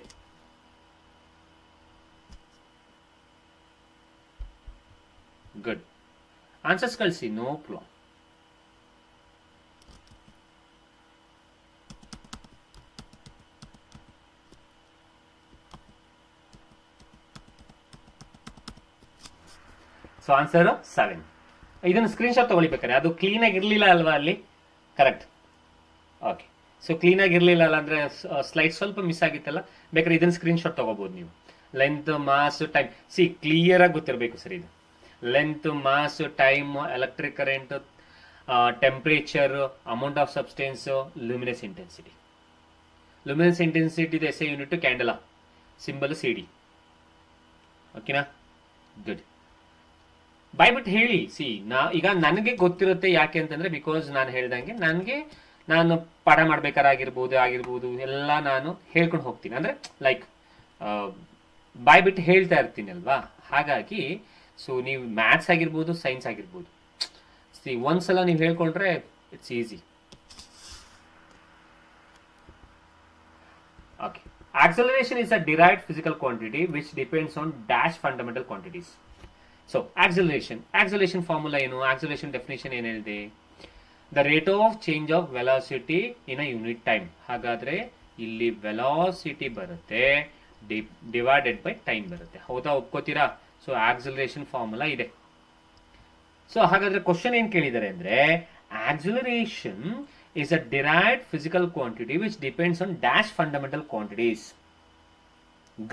ಗುಡ್. ಆನ್ಸರ್ಸ್ ಕಳಿಸಿ, ನೋ ಪ್ರಾಬ್ಲಮ್. So answer 7. ಇದನ್ನು ಸ್ಕ್ರೀನ್ಶಾಟ್ ತಗೊಳ್ಬೇಕಾರೆ, ಅದು ಕ್ಲೀನಾಗಿ ಇರಲಿಲ್ಲ ಅಲ್ವಾ ಅಲ್ಲಿ, ಕರೆಕ್ಟ್. ಓಕೆ, ಸೊ ಕ್ಲೀನಾಗಿ ಇರಲಿಲ್ಲ ಅಲ್ಲ ಅಂದರೆ ಸ್ಲೈಡ್ ಸ್ವಲ್ಪ ಮಿಸ್ ಆಗಿತ್ತಲ್ಲ, ಬೇಕಾದ್ರೆ ಇದನ್ನು ಸ್ಕ್ರೀನ್ಶಾಟ್ ತಗೋಬಹುದು ನೀವು. Length, mass, time, see clear ಆಗಿ ಗೊತ್ತಿರಬೇಕು ಸರ್ ಇದು. Length, mass, time, electric current, temperature, amount of substance, luminous intensity. Luminous intensity S I unit candela, symbol CD. ಓಕೆನಾ, ಗುಡ್. ಬಾಯ್ಬಿಟ್ಟು ಹೇಳಿ. ಸಿ ಈಗ ನನಗೆ ಗೊತ್ತಿರುತ್ತೆ, ಯಾಕೆ ಅಂತಂದ್ರೆ ಬಿಕಾಸ್ ನಾನು ಹೇಳ್ದಂಗೆ ನಾನು ಪಾಠ ಮಾಡ್ಬೇಕಾಗಿರ್ಬೋದು ಎಲ್ಲ ನಾನು ಹೇಳ್ಕೊಂಡು ಹೋಗ್ತೀನಿ, ಅಂದ್ರೆ ಲೈಕ್ ಬಾಯ್ಬಿಟ್ಟು ಹೇಳ್ತಾ ಇರ್ತೀನಿ ಅಲ್ವಾ. ಹಾಗಾಗಿ ಸೊ ನೀವು ಮ್ಯಾಥ್ಸ್ ಆಗಿರ್ಬೋದು, ಸೈನ್ಸ್ ಆಗಿರ್ಬೋದು, ಸಿ ಒಂದ್ಸಲ ನೀವು ಹೇಳ್ಕೊಂಡ್ರೆ it's easy. Okay, acceleration is a derived physical quantity which depends on dash fundamental quantities. So acceleration formula ಏನು, ಆಕ್ಸಲರೇಷನ್ ಡೆಫಿನೇಷನ್ ಏನು ಹೇಳಿದೆ? The rate of change of velocity in a unit time. ಹಾಗಾದ್ರೆ ಇಲ್ಲಿ velocity ಬರುತ್ತೆ divided by time ಬರುತ್ತೆ. ಹೌದಾ, ಒಪ್ಕೋತೀರಾ? So acceleration formula ಇದೆ. ಸೊ ಹಾಗಾದ್ರೆ ಕ್ವಶನ್ ಏನ್ ಕೇಳಿದ್ದಾರೆ ಅಂದ್ರೆ, acceleration is a derived physical quantity which depends on dash fundamental quantities.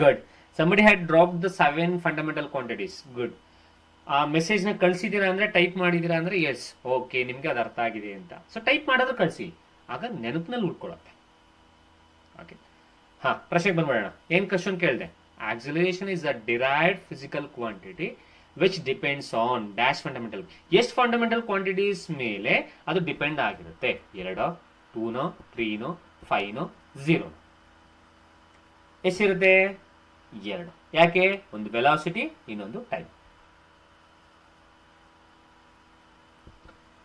Good. Somebody had dropped the 7 fundamental quantities. Good. ಆ ಮೆಸೇಜ್ ನ ಕಳಿಸಿದೀರಾ ಅಂದ್ರೆ, ಟೈಪ್ ಮಾಡಿದೀರಾ ಅಂದ್ರೆ ಎಸ್, ಓಕೆ, ನಿಮ್ಗೆ ಅದು ಅರ್ಥ ಆಗಿದೆ ಅಂತ. ಸೊ ಟೈಪ್ ಮಾಡೋದು ಕಳಿಸಿ, ಆಗ ನೆನಪಿನಲ್ಲಿ ಉಳ್ಕೊಳ್ಳುತ್ತೆ. ಓಕೆ, ಹಾ, ಪ್ರಶ್ನೆಗೆ ಬಂದ್ಬಿಡೋಣ. ಏನ್ ಕ್ವಶನ್ ಕೇಳಿದೆ? Acceleration is a derived physical quantity which depends on dash fundamental. ಎಷ್ಟು ಫಂಡಮೆಂಟಲ್ ಕ್ವಾಂಟಿಟೀಸ್ ಮೇಲೆ ಅದು ಡಿಪೆಂಡ್ ಆಗಿರುತ್ತೆ? 2, 2, 3, 5, 0. ಎಷ್ಟಿರುತ್ತೆ? 2. ಯಾಕೆ? ಒಂದು ವೆಲಾಸಿಟಿ, ಇನ್ನೊಂದು time.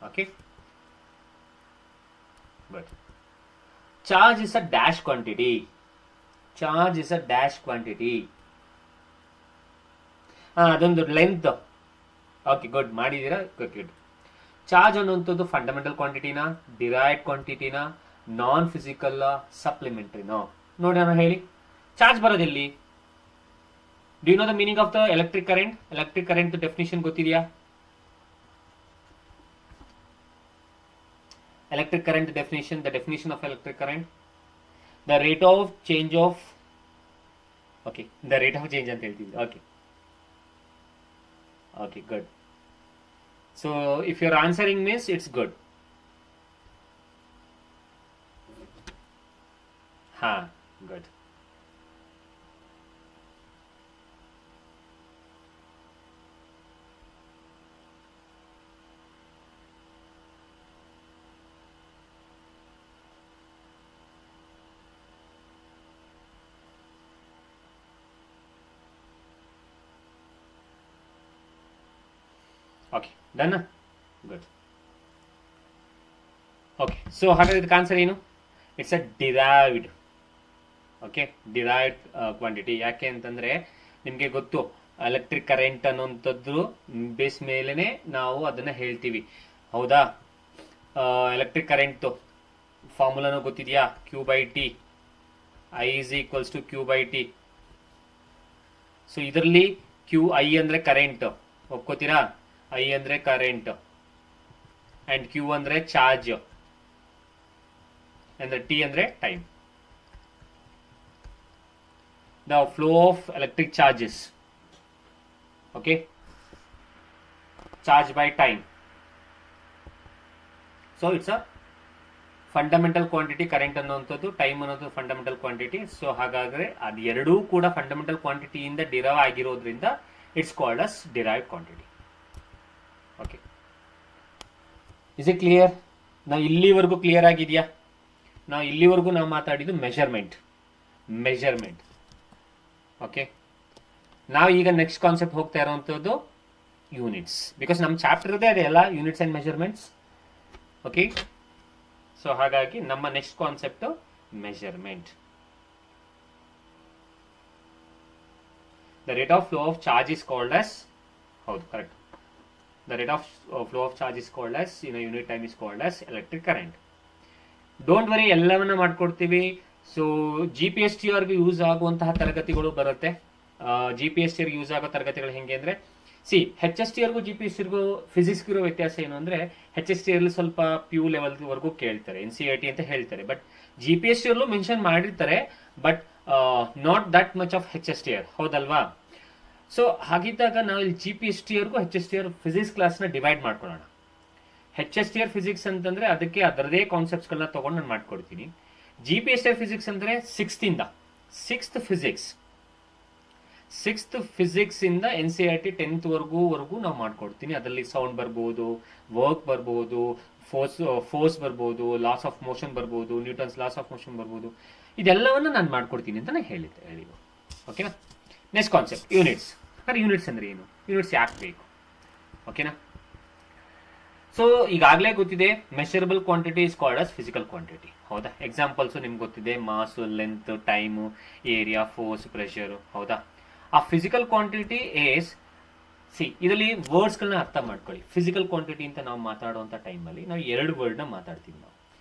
Okay, but charge is a dash quantity. Charge is a dash quantity. ಅದೊಂದು ಲೆಂತ್. ಓಕೆ, ಗುಡ್, ಮಾಡಿದೀರಾ, ಗುಡ್. ಚಾರ್ಜ್ ಅನ್ನುವಂಥದ್ದು ಫಂಡಮೆಂಟಲ್ ಕ್ವಾಂಟಿಟಿನ, ಡಿರೈವ್ಡ್ ಕ್ವಾಂಟಿಟಿನ, ನಾನ್ ಫಿಸಿಕಲ್, ಸಪ್ಲಿಮೆಂಟರಿನೋ? ನೋಡೋಣ, ಹೇಳಿ. ಚಾರ್ಜ್ ಬರೋದೆಲ್ಲಿ? Do you know the meaning of the electric current? Electric current definition ಗೊತ್ತಿದೆಯಾ? Electric current definition, the definition of electric current, the rate of change of, okay, the rate of change anta heltidre. Okay, okay, good. So if you're answering means it's good. Good. Okay, done. Good. Okay, so ಹಾಗಾದ್ರೆ ಇದಕ್ಕೆ answer ಏನು? It's a derived. Okay, derived quantity. ಯಾಕೆ ಅಂತಂದ್ರೆ ನಿಮಗೆ ಗೊತ್ತು, electric current ಅನ್ನುವಂಥದ್ದು base ಮೇಲೆನೆ ನಾವು ಅದನ್ನ ಹೇಳ್ತೀವಿ. ಹೌದಾ? ಎಲೆಕ್ಟ್ರಿಕ್ ಕರೆಂಟ್ ಫಾರ್ಮುಲಾನು ಗೊತ್ತಿದೆಯಾ? Q/T, I is equals to Q/T. So ಇದರಲ್ಲಿ QI ಅಂದ್ರೆ ಕರೆಂಟ್, ಒಪ್ಕೋತೀರಾ? I ಅಂದ್ರೆ ಕರೆಂಟ್ ಅಂಡ್ Q ಅಂದ್ರೆ ಚಾರ್ಜ್ ಅಂದ್ರೆ T ಅಂದ್ರೆ time. The flow of electric charges, okay, charge by time. So it's a fundamental quantity. Current ಅನ್ನುವಂಥದ್ದು, time ಅನ್ನೋದು fundamental quantity. So ಹಾಗಾದ್ರೆ ಅದು ಎರಡೂ ಕೂಡ ಫಂಡಮೆಂಟಲ್ ಕ್ವಾಂಟಿಟಿ ಇಂದ ಡಿರೈವ್ ಆಗಿರೋದ್ರಿಂದ it's called as derived quantity. Okay, is it clear? ನಾವು ಇಲ್ಲಿವರೆಗೂ ಕ್ಲಿಯರ್ ಆಗಿದೆಯಾ? ಇಲ್ಲಿವರೆಗೂ ನಾವು ಮಾತಾಡಿದ್ದು ಮೆಜರ್ಮೆಂಟ್. ಓಕೆ, ನಾವು ಈಗ ನೆಕ್ಸ್ಟ್ ಕಾನ್ಸೆಪ್ಟ್ ಹೋಗ್ತಾ ಇರುವಂತದ್ದು ಯೂನಿಟ್ಸ್. ಬಿಕಾಸ್ ನಮ್ಮ ಚಾಪ್ಟರ್ ಇದೆ ಅದೇ ಅಲ್ಲ, units and measurements. Okay, so ಹಾಗಾಗಿ ನಮ್ಮ next concept measurement. The rate of flow of charge is called us, ಹೌದು, correct. The rate of flow of charge is called as, in a unit time is called as electric current. Don't worry, ಎಲ್ಲವನ್ನ ಮಾಡ್ಕೊಡ್ತೀವಿ. So GPST ಅವ್ರಿಗೆ use ಆಗುವಂತಹ ತರಗತಿಗಳು ಬರುತ್ತೆ. GPST use ಆಗೋ ತರಗತಿಗಳು ಹೆಂಗೆ ಅಂದ್ರೆ, ಸಿ ಹೆಚ್ ಎಸ್ ಟಿ ಆರ್ಗೂ ಜಿ ಪಿ ಎಸ್ ಟಿಗೂ ಫಿಸಿಕ್ಸ್ಗೂ ಇರೋ ವ್ಯತ್ಯಾಸ ಏನು ಅಂದ್ರೆ ಹೆಚ್ ಎಸ್ ಟಿ ಅಲ್ಲಿ ಸ್ವಲ್ಪ ಪ್ಯೂ ಲೆವೆಲ್ವರೆಗೂ ಕೇಳ್ತಾರೆ, ಎನ್ ಸಿ ಐ ಟಿ ಅಂತ ಹೇಳ್ತಾರೆ. But G P S T ಅಲ್ಲೂ ಮೆನ್ಷನ್ ಮಾಡಿರ್ತಾರೆ, but not that much of H S T R, ಹೌದಲ್ವಾ? ಸೊ ಹಾಗಿದ್ದಾಗ ನಾವು ಇಲ್ಲಿ ಜಿ ಪಿ ಎಸ್ ಟಿ ಆರ್ಗೂ H S T R physics ಕ್ಲಾಸ್ನ ಡಿವೈಡ್ ಮಾಡ್ಕೊಳ್ಳೋಣ. H S T R physics ಅಂತಂದ್ರೆ ಅದಕ್ಕೆ ಅದರದೇ ಕಾನ್ಸೆಪ್ಟ್ಸ್ಗಳನ್ನ ತಗೊಂಡು ನಾನು ಮಾಡ್ಕೊಡ್ತೀನಿ. G P S T R physics ಅಂದ್ರೆ ಸಿಕ್ಸ್ತ್ ಫಿಸಿಕ್ಸ್ ಇಂದ N C R T 10th ವರೆಗೂ ನಾವು ಮಾಡ್ಕೊಡ್ತೀನಿ. ಅದರಲ್ಲಿ ಸೌಂಡ್ ಬರ್ಬೋದು, ವರ್ಕ್ ಬರ್ಬೋದು, ಫೋರ್ಸ್ ಬರ್ಬೋದು, ಲಾಸ್ ಆಫ್ ಮೋಷನ್ ಬರ್ಬೋದು, ನ್ಯೂಟನ್ಸ್ ಲಾಸ್ ಆಫ್ ಮೋಷನ್ ಬರ್ಬೋದು. ಇದೆಲ್ಲವನ್ನ ನಾನು ಮಾಡ್ಕೊಡ್ತೀನಿ ಅಂತ ನಾನು ಹೇಳಿ. ಓಕೆನಾ? Next concept units. ಯೂನಿಟ್ಸ್ ಅಂದ್ರೆ ಏನು? ಯೂನಿಟ್ಸ್ ಯಾಕೆ ಬೇಕು? ಓಕೆನಾ? ಸೊ ಈಗಾಗಲೇ ಗೊತ್ತಿದೆ, measurable quantity is called as physical quantity. ಹೌದಾ? ಎಕ್ಸಾಂಪಲ್ಸ್ ನಿಮ್ಗೆ ಗೊತ್ತಿದೆ, mass, length, time, area, force, pressure. ಹೌದಾ? ಆ ಫಿಸಿಕಲ್ ಕ್ವಾಂಟಿಟಿ ಏಸ್ ಇದರಲ್ಲಿ ವರ್ಡ್ಸ್ಗಳನ್ನ ಅರ್ಥ ಮಾಡ್ಕೊಳ್ಳಿ. ಫಿಸಿಕಲ್ ಕ್ವಾಂಟಿಟಿ ಅಂತ ನಾವು ಮಾತಾಡುವಂಥ ಟೈಮಲ್ಲಿ ನಾವು 2 ವರ್ಡ್ನ ಮಾತಾಡ್ತೀವಿ ನಾವು.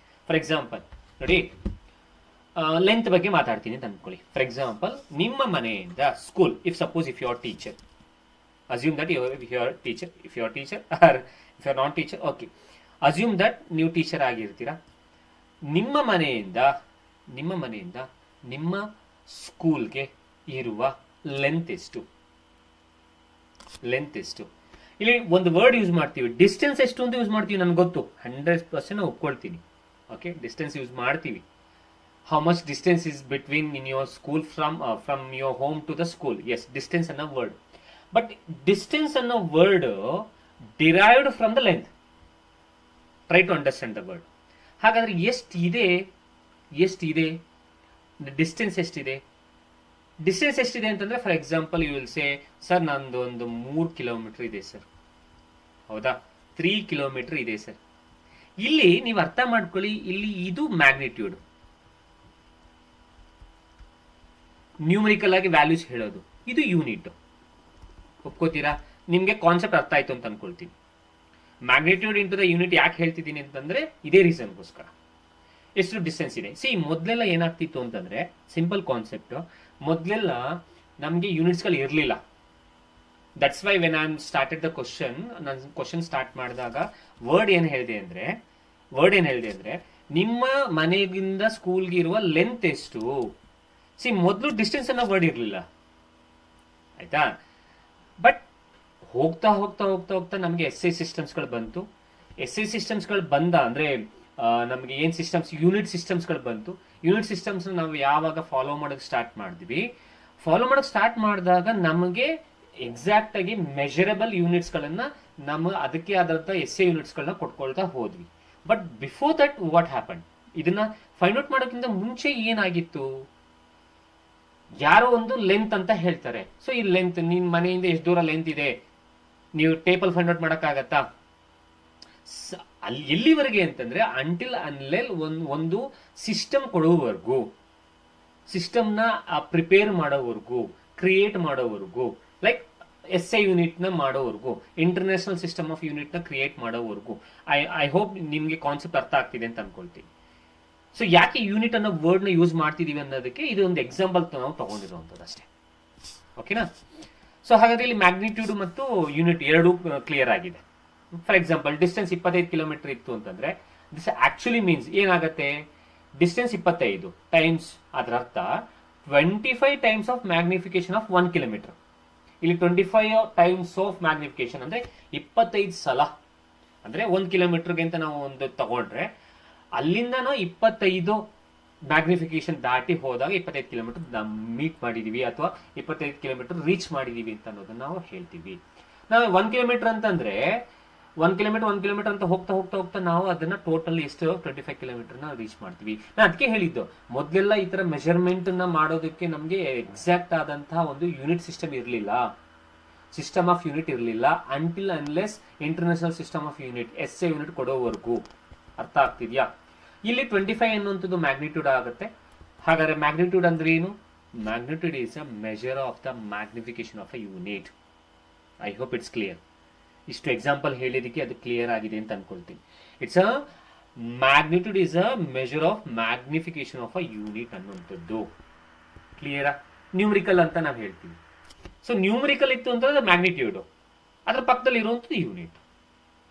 ಫಾರ್ ಎಕ್ಸಾಂಪಲ್ ನೋಡಿ, ಲೆಂತ್ ಬಗ್ಗೆ ಮಾತಾಡ್ತೀನಿ ಅಂತ ಅನ್ಕೊಳ್ಳಿ. ಫಾರ್ ಎಕ್ಸಾಂಪಲ್ ನಿಮ್ಮ ಮನೆಯಿಂದ school, if suppose if you are teacher, assume that if you are teacher or if you are not teacher, okay, assume that ನೀವು ಟೀಚರ್ ಆಗಿರ್ತೀರಾ. ನಿಮ್ಮ ಮನೆಯಿಂದ ನಿಮ್ಮ ಸ್ಕೂಲ್ಗೆ ಇರುವ ಲೆಂತ್ ಎಷ್ಟು? ಇಲ್ಲಿ ಒಂದು ವರ್ಡ್ ಯೂಸ್ ಮಾಡ್ತೀವಿ, ಡಿಸ್ಟೆನ್ಸ್ ಎಷ್ಟು ಅಂತ ಯೂಸ್ ಮಾಡ್ತೀವಿ. ನನ್ಗೆ ಗೊತ್ತು, 100% ಒಪ್ಕೊಳ್ತೀನಿ. ಓಕೆ, ಡಿಸ್ಟೆನ್ಸ್ ಯೂಸ್ ಮಾಡ್ತೀವಿ. How much distance is between in your school from your home to the school? Yes, distance ಅನ್ನೋ ವರ್ಡ್. ಬಟ್ ಡಿಸ್ಟೆನ್ಸ್ ಅನ್ನೋ word derived from the length. Try to understand the word. ಹಾಗಾದ್ರೆ ಎಷ್ಟಿದೆ? Distance ಎಷ್ಟಿದೆ ಅಂತಂದ್ರೆ, for example you will say, sir ನಂದು ಒಂದು 3 kilometre ಇದೆ sir. ಹೌದಾ? 3 ಕಿಲೋಮೀಟರ್ ಇದೆ ಸರ್. ಇಲ್ಲಿ ನೀವು ಅರ್ಥ ಮಾಡ್ಕೊಳ್ಳಿ, ಇಲ್ಲಿ ಇದು ಮ್ಯಾಗ್ನಿಟ್ಯೂಡ್, ನ್ಯೂಮರಿಕಲ್ ಆಗಿ ವ್ಯಾಲ್ಯೂಸ್ ಹೇಳೋದು, ಇದು ಯೂನಿಟ್. ಒಪ್ಕೋತೀರಾ? ನಿಮ್ಗೆ ಕಾನ್ಸೆಪ್ಟ್ ಅರ್ಥ ಆಯ್ತು ಅಂತ ಅನ್ಕೊಳ್ತೀನಿ. ಮ್ಯಾಗ್ನಿಟ್ಯೂಡ್ ಇಂಟು ದ ಯೂನಿಟ್ ಯಾಕೆ ಹೇಳ್ತಿದ್ದೀನಿ ಅಂತಂದ್ರೆ ಇದೇ ರೀಸನ್ಗೋಸ್ಕರ. ಎಷ್ಟು ಡಿಸ್ಟೆನ್ಸ್ ಇದೆ? ಮೊದಲೆಲ್ಲ ಏನಾಗ್ತಿತ್ತು ಅಂತಂದ್ರೆ, ಸಿಂಪಲ್ ಕಾನ್ಸೆಪ್ಟ್, ಮೊದಲೆಲ್ಲ ನಮಗೆ ಯೂನಿಟ್ಸ್ಗಳು ಇರಲಿಲ್ಲ. That's why when I started the question, ನಾನು ಕ್ವಶನ್ ಸ್ಟಾರ್ಟ್ ಮಾಡಿದಾಗ ವರ್ಡ್ ಏನು ಹೇಳಿದೆ ಅಂದ್ರೆ ನಿಮ್ಮ ಮನೆಗಿಂದ ಸ್ಕೂಲ್ಗೆ ಇರುವ ಲೆಂತ್ ಎಷ್ಟು? ಮೊದಲು ಡಿಸ್ಟೆನ್ಸ್ ಅನ್ನೋ ವರ್ಡ್ ಇರಲಿಲ್ಲ, ಆಯ್ತಾ? ಬಟ್ ಹೋಗ್ತಾ ನಮಗೆ ಎಸ್ ಐ ಸಿಸ್ಟಮ್ಸ್ಗಳು ಬಂತು. ಬಂದ ಅಂದ್ರೆ ನಮಗೆ ಏನ್ ಸಿಸ್ಟಮ್ಸ್, ಯೂನಿಟ್ ಸಿಸ್ಟಮ್ಸ್ಗಳು ಬಂತು. ಯೂನಿಟ್ ಸಿಸ್ಟಮ್ಸ್ ನಾವು ಯಾವಾಗ ಫಾಲೋ ಮಾಡೋಕೆ ಸ್ಟಾರ್ಟ್ ಮಾಡಿದಾಗ ನಮಗೆ ಎಕ್ಸಾಕ್ಟ್ ಆಗಿ ಮೆಜರಬಲ್ ಯೂನಿಟ್ಸ್ಗಳನ್ನ ಅದಕ್ಕೆ ಆದಂತ ಎಸ್ ಐ ಯೂನಿಟ್ಸ್ಗಳನ್ನ ಕೊಟ್ಕೊಳ್ತಾ ಹೋದ್ವಿ. But before that what happen? ಇದನ್ನ ಫೈಂಡ್ ಔಟ್ ಮಾಡೋಕ್ಕಿಂತ ಮುಂಚೆ ಏನಾಗಿತ್ತು? ಯಾರೋ ಒಂದು ಲೆಂತ್ ಅಂತ ಹೇಳ್ತಾರೆ. ಸೊ ಈ ಲೆಂತ್, ನಿಮ್ ಮನೆಯಿಂದ ಎಷ್ಟು ದೂರ ಲೆಂತ್ ಇದೆ ನೀವು ಟೇಬಲ್ ಫೈಂಡ್ ಔಟ್ ಮಾಡಕ್ಕಾಗತ್ತಾ? ಅಲ್ಲಿ ಎಲ್ಲಿವರೆಗೆ ಅಂತಂದ್ರೆ, ಅಂಟಿಲ್ ಅನ್ಲೆಲ್ ಒಂದು ಸಿಸ್ಟಮ್ ಕೊಡುವವರೆಗೂ, ಸಿಸ್ಟಮ್ನ ಪ್ರಿಪೇರ್ ಮಾಡೋವರೆಗೂ, ಕ್ರಿಯೇಟ್ ಮಾಡೋವರೆಗೂ, ಲೈಕ್ ಎಸ್ ಐ ಯೂನಿಟ್ ನ ಮಾಡೋವರೆಗೂ, ಇಂಟರ್ನ್ಯಾಷನಲ್ ಸಿಸ್ಟಮ್ ಆಫ್ ಯೂನಿಟ್ ನ ಕ್ರಿಯೇಟ್ ಮಾಡೋವರೆಗೂ. ಐ ಹೋಪ್ ನಿಮ್ಗೆ ಕಾನ್ಸೆಪ್ಟ್ ಅರ್ಥ ಆಗ್ತಿದೆ ಅಂತ ಅನ್ಕೊಳ್ತೀನಿ. ಸೊ ಯಾಕೆ ಯೂನಿಟ್ ಅನ್ನೋ ವರ್ಡ್ ನ ಯೂಸ್ ಮಾಡ್ತಿದೀವಿ ಅನ್ನೋದಕ್ಕೆ ಇದು ಒಂದು ಎಕ್ಸಾಂಪಲ್ ನಾವು ತಗೊಂಡಿರುವಂತದ್ದು ಅಷ್ಟೇ. ಓಕೆನಾ? ಸೊ ಹಾಗಾದ್ರೆ ಇಲ್ಲಿ ಮ್ಯಾಗ್ನಿಟ್ಯೂಡ್ ಮತ್ತು ಯೂನಿಟ್ ಎರಡೂ ಕ್ಲಿಯರ್ ಆಗಿದೆ. ಫಾರ್ ಎಕ್ಸಾಂಪಲ್ ಡಿಸ್ಟೆನ್ಸ್ 25 ಕಿಲೋಮೀಟರ್ ಇತ್ತು ಅಂತಂದ್ರೆ, ದಿಸ್ ಆಕ್ಚುಲಿ ಮೀನ್ಸ್ ಏನಾಗುತ್ತೆ? ಡಿಸ್ಟೆನ್ಸ್ 25 ಟೈಮ್ಸ್, ಅದರ ಅರ್ಥ 25 times of magnification of 1 kilometre. ಇಲ್ಲಿ 25 ಟೈಮ್ಸ್ ಆಫ್ ಮ್ಯಾಗ್ನಿಫಿಕೇಶನ್ ಅಂದ್ರೆ 25 ಸಲ, ಅಂದ್ರೆ 1 ಕಿಲೋಮೀಟರ್ಗೆ ಅಂತ ನಾವು ಒಂದು ತಗೊಂಡ್ರೆ, ಅಲ್ಲಿಂದ ನಾವು 25 ಮ್ಯಾಗ್ನಿಫಿಕೇಶನ್ ದಾಟಿ ಹೋದಾಗ 25 ಕಿಲೋಮೀಟರ್ ಮೀಟ್ ಮಾಡಿದೀವಿ ಅಥವಾ 25 ಕಿಲೋಮೀಟರ್ ರೀಚ್ ಮಾಡಿದೀವಿ ಅಂತ ಅನ್ನೋದನ್ನ ನಾವು ಹೇಳ್ತೀವಿ. ನಾವು 1 ಕಿಲೋಮೀಟರ್ ಅಂತಂದ್ರೆ 1 ಕಿಲೋಮೀಟರ್ ಅಂತ ಹೋಗ್ತಾ ನಾವು ಅದನ್ನ ಟೋಟಲ್ ಎಷ್ಟು 25 ಕಿಲೋಮೀಟರ್ ನ ರೀಚ್ ಮಾಡ್ತೀವಿ. ನಾನು ಅದಕ್ಕೆ ಹೇಳಿದ್ದು, ಮೊದಲೆಲ್ಲ ಈ ತರ ಮೆಜರ್ಮೆಂಟ್ ನ ಮಾಡೋದಕ್ಕೆ ನಮಗೆ ಎಕ್ಸಾಕ್ಟ್ ಆದಂತಹ ಒಂದು ಯೂನಿಟ್ ಸಿಸ್ಟಮ್ ಇರಲಿಲ್ಲ, ಸಿಸ್ಟಮ್ ಆಫ್ ಯೂನಿಟ್ ಇರಲಿಲ್ಲ, until unless international system of unit, S A unit ಕೊಡೋವರೆಗೂ. ಅರ್ಥ ಆಗ್ತಿದ್ಯಾ? ಇಲ್ಲಿ 25 ಅನ್ನುವಂಥದ್ದು ಮ್ಯಾಗ್ನಿಟ್ಯೂಡ್ ಆಗುತ್ತೆ. ಹಾಗಾದ್ರೆ ಮ್ಯಾಗ್ನಿಟ್ಯೂಡ್ ಅಂದ್ರೆ ಏನು? Magnitude is a measure of the magnification of a unit. I hope it's clear. ಇಷ್ಟು ಎಕ್ಸಾಂಪಲ್ ಹೇಳಿದಕ್ಕೆ ಅದು ಕ್ಲಿಯರ್ ಆಗಿದೆ ಅಂತ ಅನ್ಕೊಳ್ತೀನಿ. It's a magnitude is a measure of magnification of a unit ಅನ್ನುವಂಥದ್ದು. ಕ್ಲಿಯರಾ? ನ್ಯೂಮರಿಕಲ್ ಅಂತ ನಾವು ಹೇಳ್ತೀವಿ. ಸೊ ನ್ಯೂಮರಿಕಲ್ ಇತ್ತು ಅಂತಂದ್ರೆ ಮ್ಯಾಗ್ನಿಟ್ಯೂಡ್, ಅದರ ಪಕ್ಕದಲ್ಲಿ ಇರುವಂಥದ್ದು ಯೂನಿಟ್.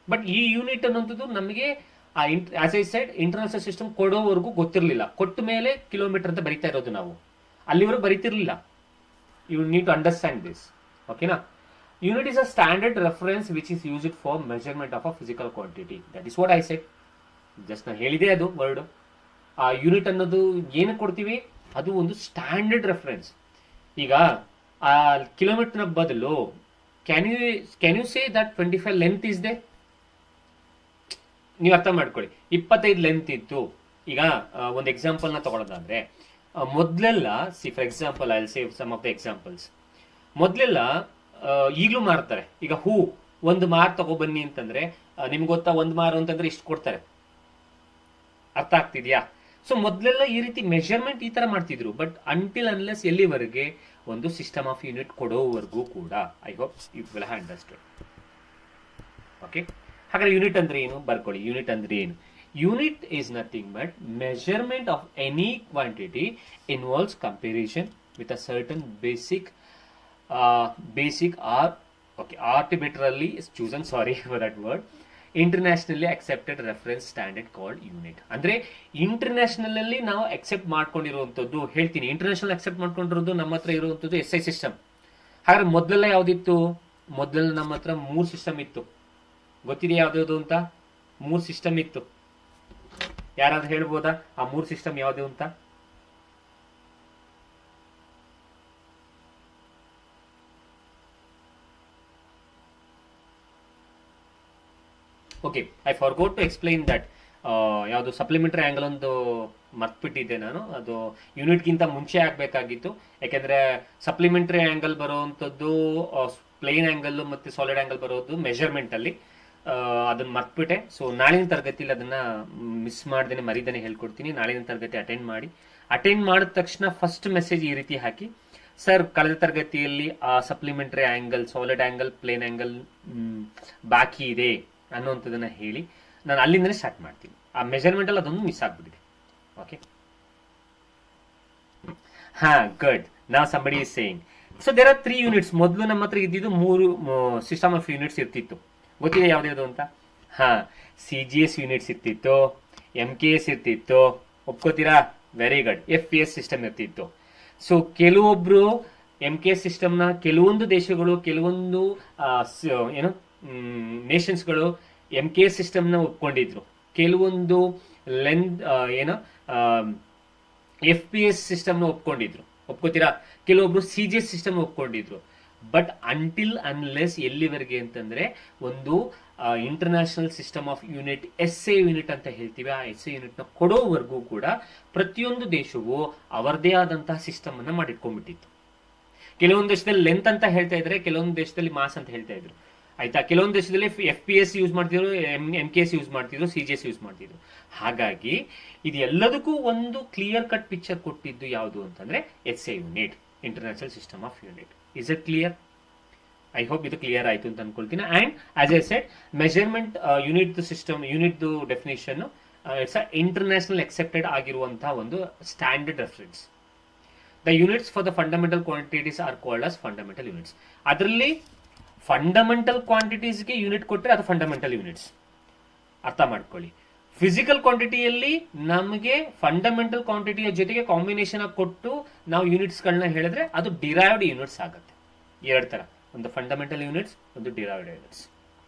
ಬಟ್ ಈ ಯೂನಿಟ್ ಅನ್ನುವಂಥದ್ದು ನಮಗೆ as I said international system ಕೊಡೋವರೆಗೂ ಗೊತ್ತಿರಲಿಲ್ಲ. ಕೊಟ್ಟ ಮೇಲೆ ಕಿಲೋಮೀಟರ್ ಅಂತ ಬರಿತಾ ಇರೋದು ನಾವು, ಅಲ್ಲಿವರೆಗೂ ಬರಿತಿರ್ಲಿಲ್ಲ. You need to understand this. ಓಕೆನಾ? Unit is a standard reference which is used for measurement of a physical quantity. That is what I said. Just ನಾನು ಹೇಳಿದೆ ಅದು ವರ್ಡ್. ಆ ಯೂನಿಟ್ ಅನ್ನೋದು ಏನು ಕೊಡ್ತೀವಿ, ಅದು ಒಂದು ಸ್ಟ್ಯಾಂಡರ್ಡ್ ರೆಫರೆನ್ಸ್. ಈಗ ಆ ಕಿಲೋಮೀಟರ್ನ ಬದಲು can you say that 25 length is there? ನೀವು ಅರ್ಥ ಮಾಡ್ಕೊಳ್ಳಿ. 25 ಲೆಂತ್ ಇತ್ತು. ಈಗ ಒಂದು ಎಕ್ಸಾಂಪಲ್ನ ತಗೊಳ್ಳೋದಾದ್ರೆ, ಮೊದಲೆಲ್ಲ for example I will save some of the examples. ಮೊದಲೆಲ್ಲ ಈಗಲೂ ಮಾರ್ತಾರೆ. ಈಗ ಹೂ ಒಂದು ಮಾರು ತಗೊಬನ್ನಿ ಅಂತಂದ್ರೆ ನಿಮ್ಗೆ ಗೊತ್ತಾ, ಒಂದು ಮಾರು ಅಂತಂದ್ರೆ ಇಷ್ಟು ಕೊಡ್ತಾರೆ. ಅರ್ಥ ಆಗ್ತಿದ್ಯಾ? ಸೊ ಮೊದಲೆಲ್ಲ ಈ ರೀತಿ ಮೆಷರ್ಮೆಂಟ್ ಈ ತರ ಮಾಡ್ತಿದ್ರು. ಬಟ್ ಅಂಟಿಲ್ ಅನ್ಲೆಸ್ ಎಲ್ಲಿವರೆಗೆ ಒಂದು ಸಿಸ್ಟಮ್ ಆಫ್ ಯೂನಿಟ್ ಕೊಡೋವರೆಗೂ ಕೂಡ. I hope you will have understood. Okay, ಹಾಗಾದ್ರೆ ಯೂನಿಟ್ ಅಂದ್ರೆ ಏನು ಬರ್ಕೊಳ್ಳಿ. ಯೂನಿಟ್ ಅಂದ್ರೆ ಏನು? Unit is nothing but measurement of any quantity involves comparison with a certain basic or arbitrarily chosen, sorry for that word, internationally accepted reference standard called unit. ಅಂದ್ರೆ international ಅಲ್ಲಿ ನಾವು accept ಮಾಡ್ಕೊಂಡಿರುವಂತದ್ದು ಹೇಳ್ತೀನಿ. International accept ಮಾಡ್ಕೊಂಡಿರೋದು ನಮ್ಮ ಹತ್ರ ಇರುವಂತದ್ದು SI system. ಹಾಗಾದ್ರೆ ಮೊದಲೆಲ್ಲ ಯಾವ್ದಿತ್ತು? ಮೊದಲೆಲ್ಲ ನಮ್ಮ ಹತ್ರ 3 ಸಿಸ್ಟಮ್ ಇತ್ತು. ಗೊತ್ತಿದೆ ಯಾವ್ದು ಅಂತ? 3 ಸಿಸ್ಟಮ್ ಇತ್ತು. ಯಾರಾದ್ರೂ ಹೇಳ್ಬೋದಾ ಆ 3 ಸಿಸ್ಟಮ್ ಯಾವ್ದು ಅಂತ? Okay, I forgot to explain that. ಯಾವುದು ಸಪ್ಲಿಮೆಂಟರಿ ಆಂಗಲ್ ಒಂದು ಮರ್ತ್ಬಿಟ್ಟಿದ್ದೆ ನಾನು. ಅದು ಯೂನಿಟ್ಗಿಂತ ಮುಂಚೆ ಆಗಬೇಕಾಗಿತ್ತು. ಯಾಕೆಂದ್ರೆ ಸಪ್ಲಿಮೆಂಟರಿ ಆಂಗಲ್ ಬರುವಂಥದ್ದು ಪ್ಲೇನ್ ಆಂಗಲ್ ಮತ್ತೆ ಸಾಲಿಡ್ ಆಂಗಲ್ ಬರೋದು ಮೆಜರ್ಮೆಂಟ್ ಅಲ್ಲಿ. ಅದನ್ನ ಮರ್ತ್ಬಿಟ್ಟೆ. ಸೊ ನಾಳಿನ ತರಗತಿಯಲ್ಲಿ ಅದನ್ನ ಮಿಸ್ ಮಾಡ್ದೇನೆ ಮರಿದೇನೆ ಹೇಳ್ಕೊಡ್ತೀನಿ. ನಾಳಿನ ತರಗತಿ ಅಟೆಂಡ್ ಮಾಡಿದ ತಕ್ಷಣ ಫಸ್ಟ್ ಮೆಸೇಜ್ ಈ ರೀತಿ ಹಾಕಿ, ಸರ್ ಕಳೆದ ತರಗತಿಯಲ್ಲಿ ಆ supplementary angle, solid angle, plane angle ಬಾಕಿ ಇದೆ ಅನ್ನುವಂಥದ್ದನ್ನ ಹೇಳಿ ನಾನು ಅಲ್ಲಿಂದನೇ ಸ್ಟಾರ್ಟ್ ಮಾಡ್ತೀನಿ. ಆ ಮೆಜರ್ಮೆಂಟ್ ಅಲ್ಲಿ ಅದೊಂದು ಮಿಸ್ ಆಗ್ಬಿಟ್ಟಿದೆ. ಓಕೆ, ಹಾ, good. Now somebody is saying. So there are 3 units. ಮೊದಲು ನಮ್ಮ ಹತ್ರ ಇದ್ದಿದ್ದು 3 ಸಿಸ್ಟಮ್ ಆಫ್ ಯೂನಿಟ್ಸ್ ಇರ್ತಿತ್ತು. ಗೊತ್ತಿದೆ ಯಾವ್ದು ಅಂತ? ಹಾ, CGS ಯೂನಿಟ್ಸ್ ಇರ್ತಿತ್ತು, MKS ಇರ್ತಿತ್ತು. ಒಪ್ಕೋತೀರಾ? Very good. FPS ಸಿಸ್ಟಮ್ ಇರ್ತಿತ್ತು. ಸೊ ಕೆಲವೊಬ್ರು MKS ಸಿಸ್ಟಮ್ನ ಕೆಲವೊಂದು ದೇಶಗಳು, ಕೆಲವೊಂದು ಏನು ನೇಷನ್ಸ್ಗಳು MKS ಸಿಸ್ಟಮ್ನ ಒಪ್ಕೊಂಡಿದ್ರು. ಕೆಲವೊಂದು FPS ಸಿಸ್ಟಮ್ನ ಒಪ್ಕೊಂಡಿದ್ರು. ಒಪ್ಕೋತೀರಾ? ಕೆಲವೊಬ್ರು CGS ಸಿಸ್ಟಮ್ ಒಪ್ಕೊಂಡಿದ್ರು. ಬಟ್ ಅಂಟಿಲ್ ಅನ್ಲೆಸ್ ಎಲ್ಲಿವರೆಗೆ ಅಂತಂದ್ರೆ ಒಂದು international system of unit SI unit ಅಂತ ಹೇಳ್ತೀವಿ, ಆ SI ಯೂನಿಟ್ ನ ಕೊಡೋವರೆಗೂ ಕೂಡ ಪ್ರತಿಯೊಂದು ದೇಶವು ಅವರದೇ ಆದಂತಹ ಸಿಸ್ಟಮ್ ಅನ್ನ ಮಾಡಿಟ್ಕೊಂಡ್ಬಿಟ್ಟಿತ್ತು. ಕೆಲವೊಂದು ದೇಶದಲ್ಲಿ ಲೆಂತ್ ಅಂತ ಹೇಳ್ತಾ ಇದ್ರೆ, ಕೆಲವೊಂದು ದೇಶದಲ್ಲಿ ಮಾಸ್ ಅಂತ ಹೇಳ್ತಾ ಇದ್ರು. ಆಯ್ತಾ? ಕೆಲವೊಂದು ದೇಶದಲ್ಲಿ FPS ಯೂಸ್ ಮಾಡ್ತಿದ್ರು, MKS ಯೂಸ್ ಮಾಡ್ತಿದ್ರು, CGS ಯೂಸ್ ಮಾಡ್ತಿದ್ರು. ಹಾಗಾಗಿ ಇದು ಎಲ್ಲದಕ್ಕೂ ಒಂದು ಕ್ಲಿಯರ್ ಕಟ್ ಪಿಕ್ಚರ್ ಕೊಟ್ಟಿದ್ದು ಯಾವುದು ಅಂತಂದ್ರೆ SI unit, international system of unit. Is it clear? I hope ಇದು ಕ್ಲಿಯರ್ ಆಯ್ತು ಅಂತ ಅನ್ಕೊಳ್ತೀನಿ. And as I said, measurement unit system, unit definition it's international accepted ಆಗಿರುವಂತಹ ಒಂದು standard reference. The units for the fundamental quantities are called as fundamental units. ಅದರಲ್ಲಿ fundamental ಕ್ವಾಂಟಿಟೀಸ್ಗೆ unit ಕೊಟ್ಟರೆ ಅದು ಫಂಡಮೆಂಟಲ್ ಯೂನಿಟ್ಸ್. ಅರ್ಥ ಮಾಡ್ಕೊಳ್ಳಿ. ಫಿಸಿಕಲ್ ಕ್ವಾಂಟಿಟಿಯಲ್ಲಿ ನಮಗೆ ಫಂಡಮೆಂಟಲ್ ಕ್ವಾಂಟಿಟಿಯ ಜೊತೆಗೆ ಕಾಂಬಿನೇಷನ್ ಕೊಟ್ಟು ನಾವು ಯೂನಿಟ್ಸ್ಗಳನ್ನ ಹೇಳಿದ್ರೆ ಅದು ಡಿರೈವ್ಡ್ ಯೂನಿಟ್ಸ್ ಆಗುತ್ತೆ. 2 ತರ, ಒಂದು ಫಂಡಮೆಂಟಲ್ ಯೂನಿಟ್ಸ್, ಒಂದು derived units.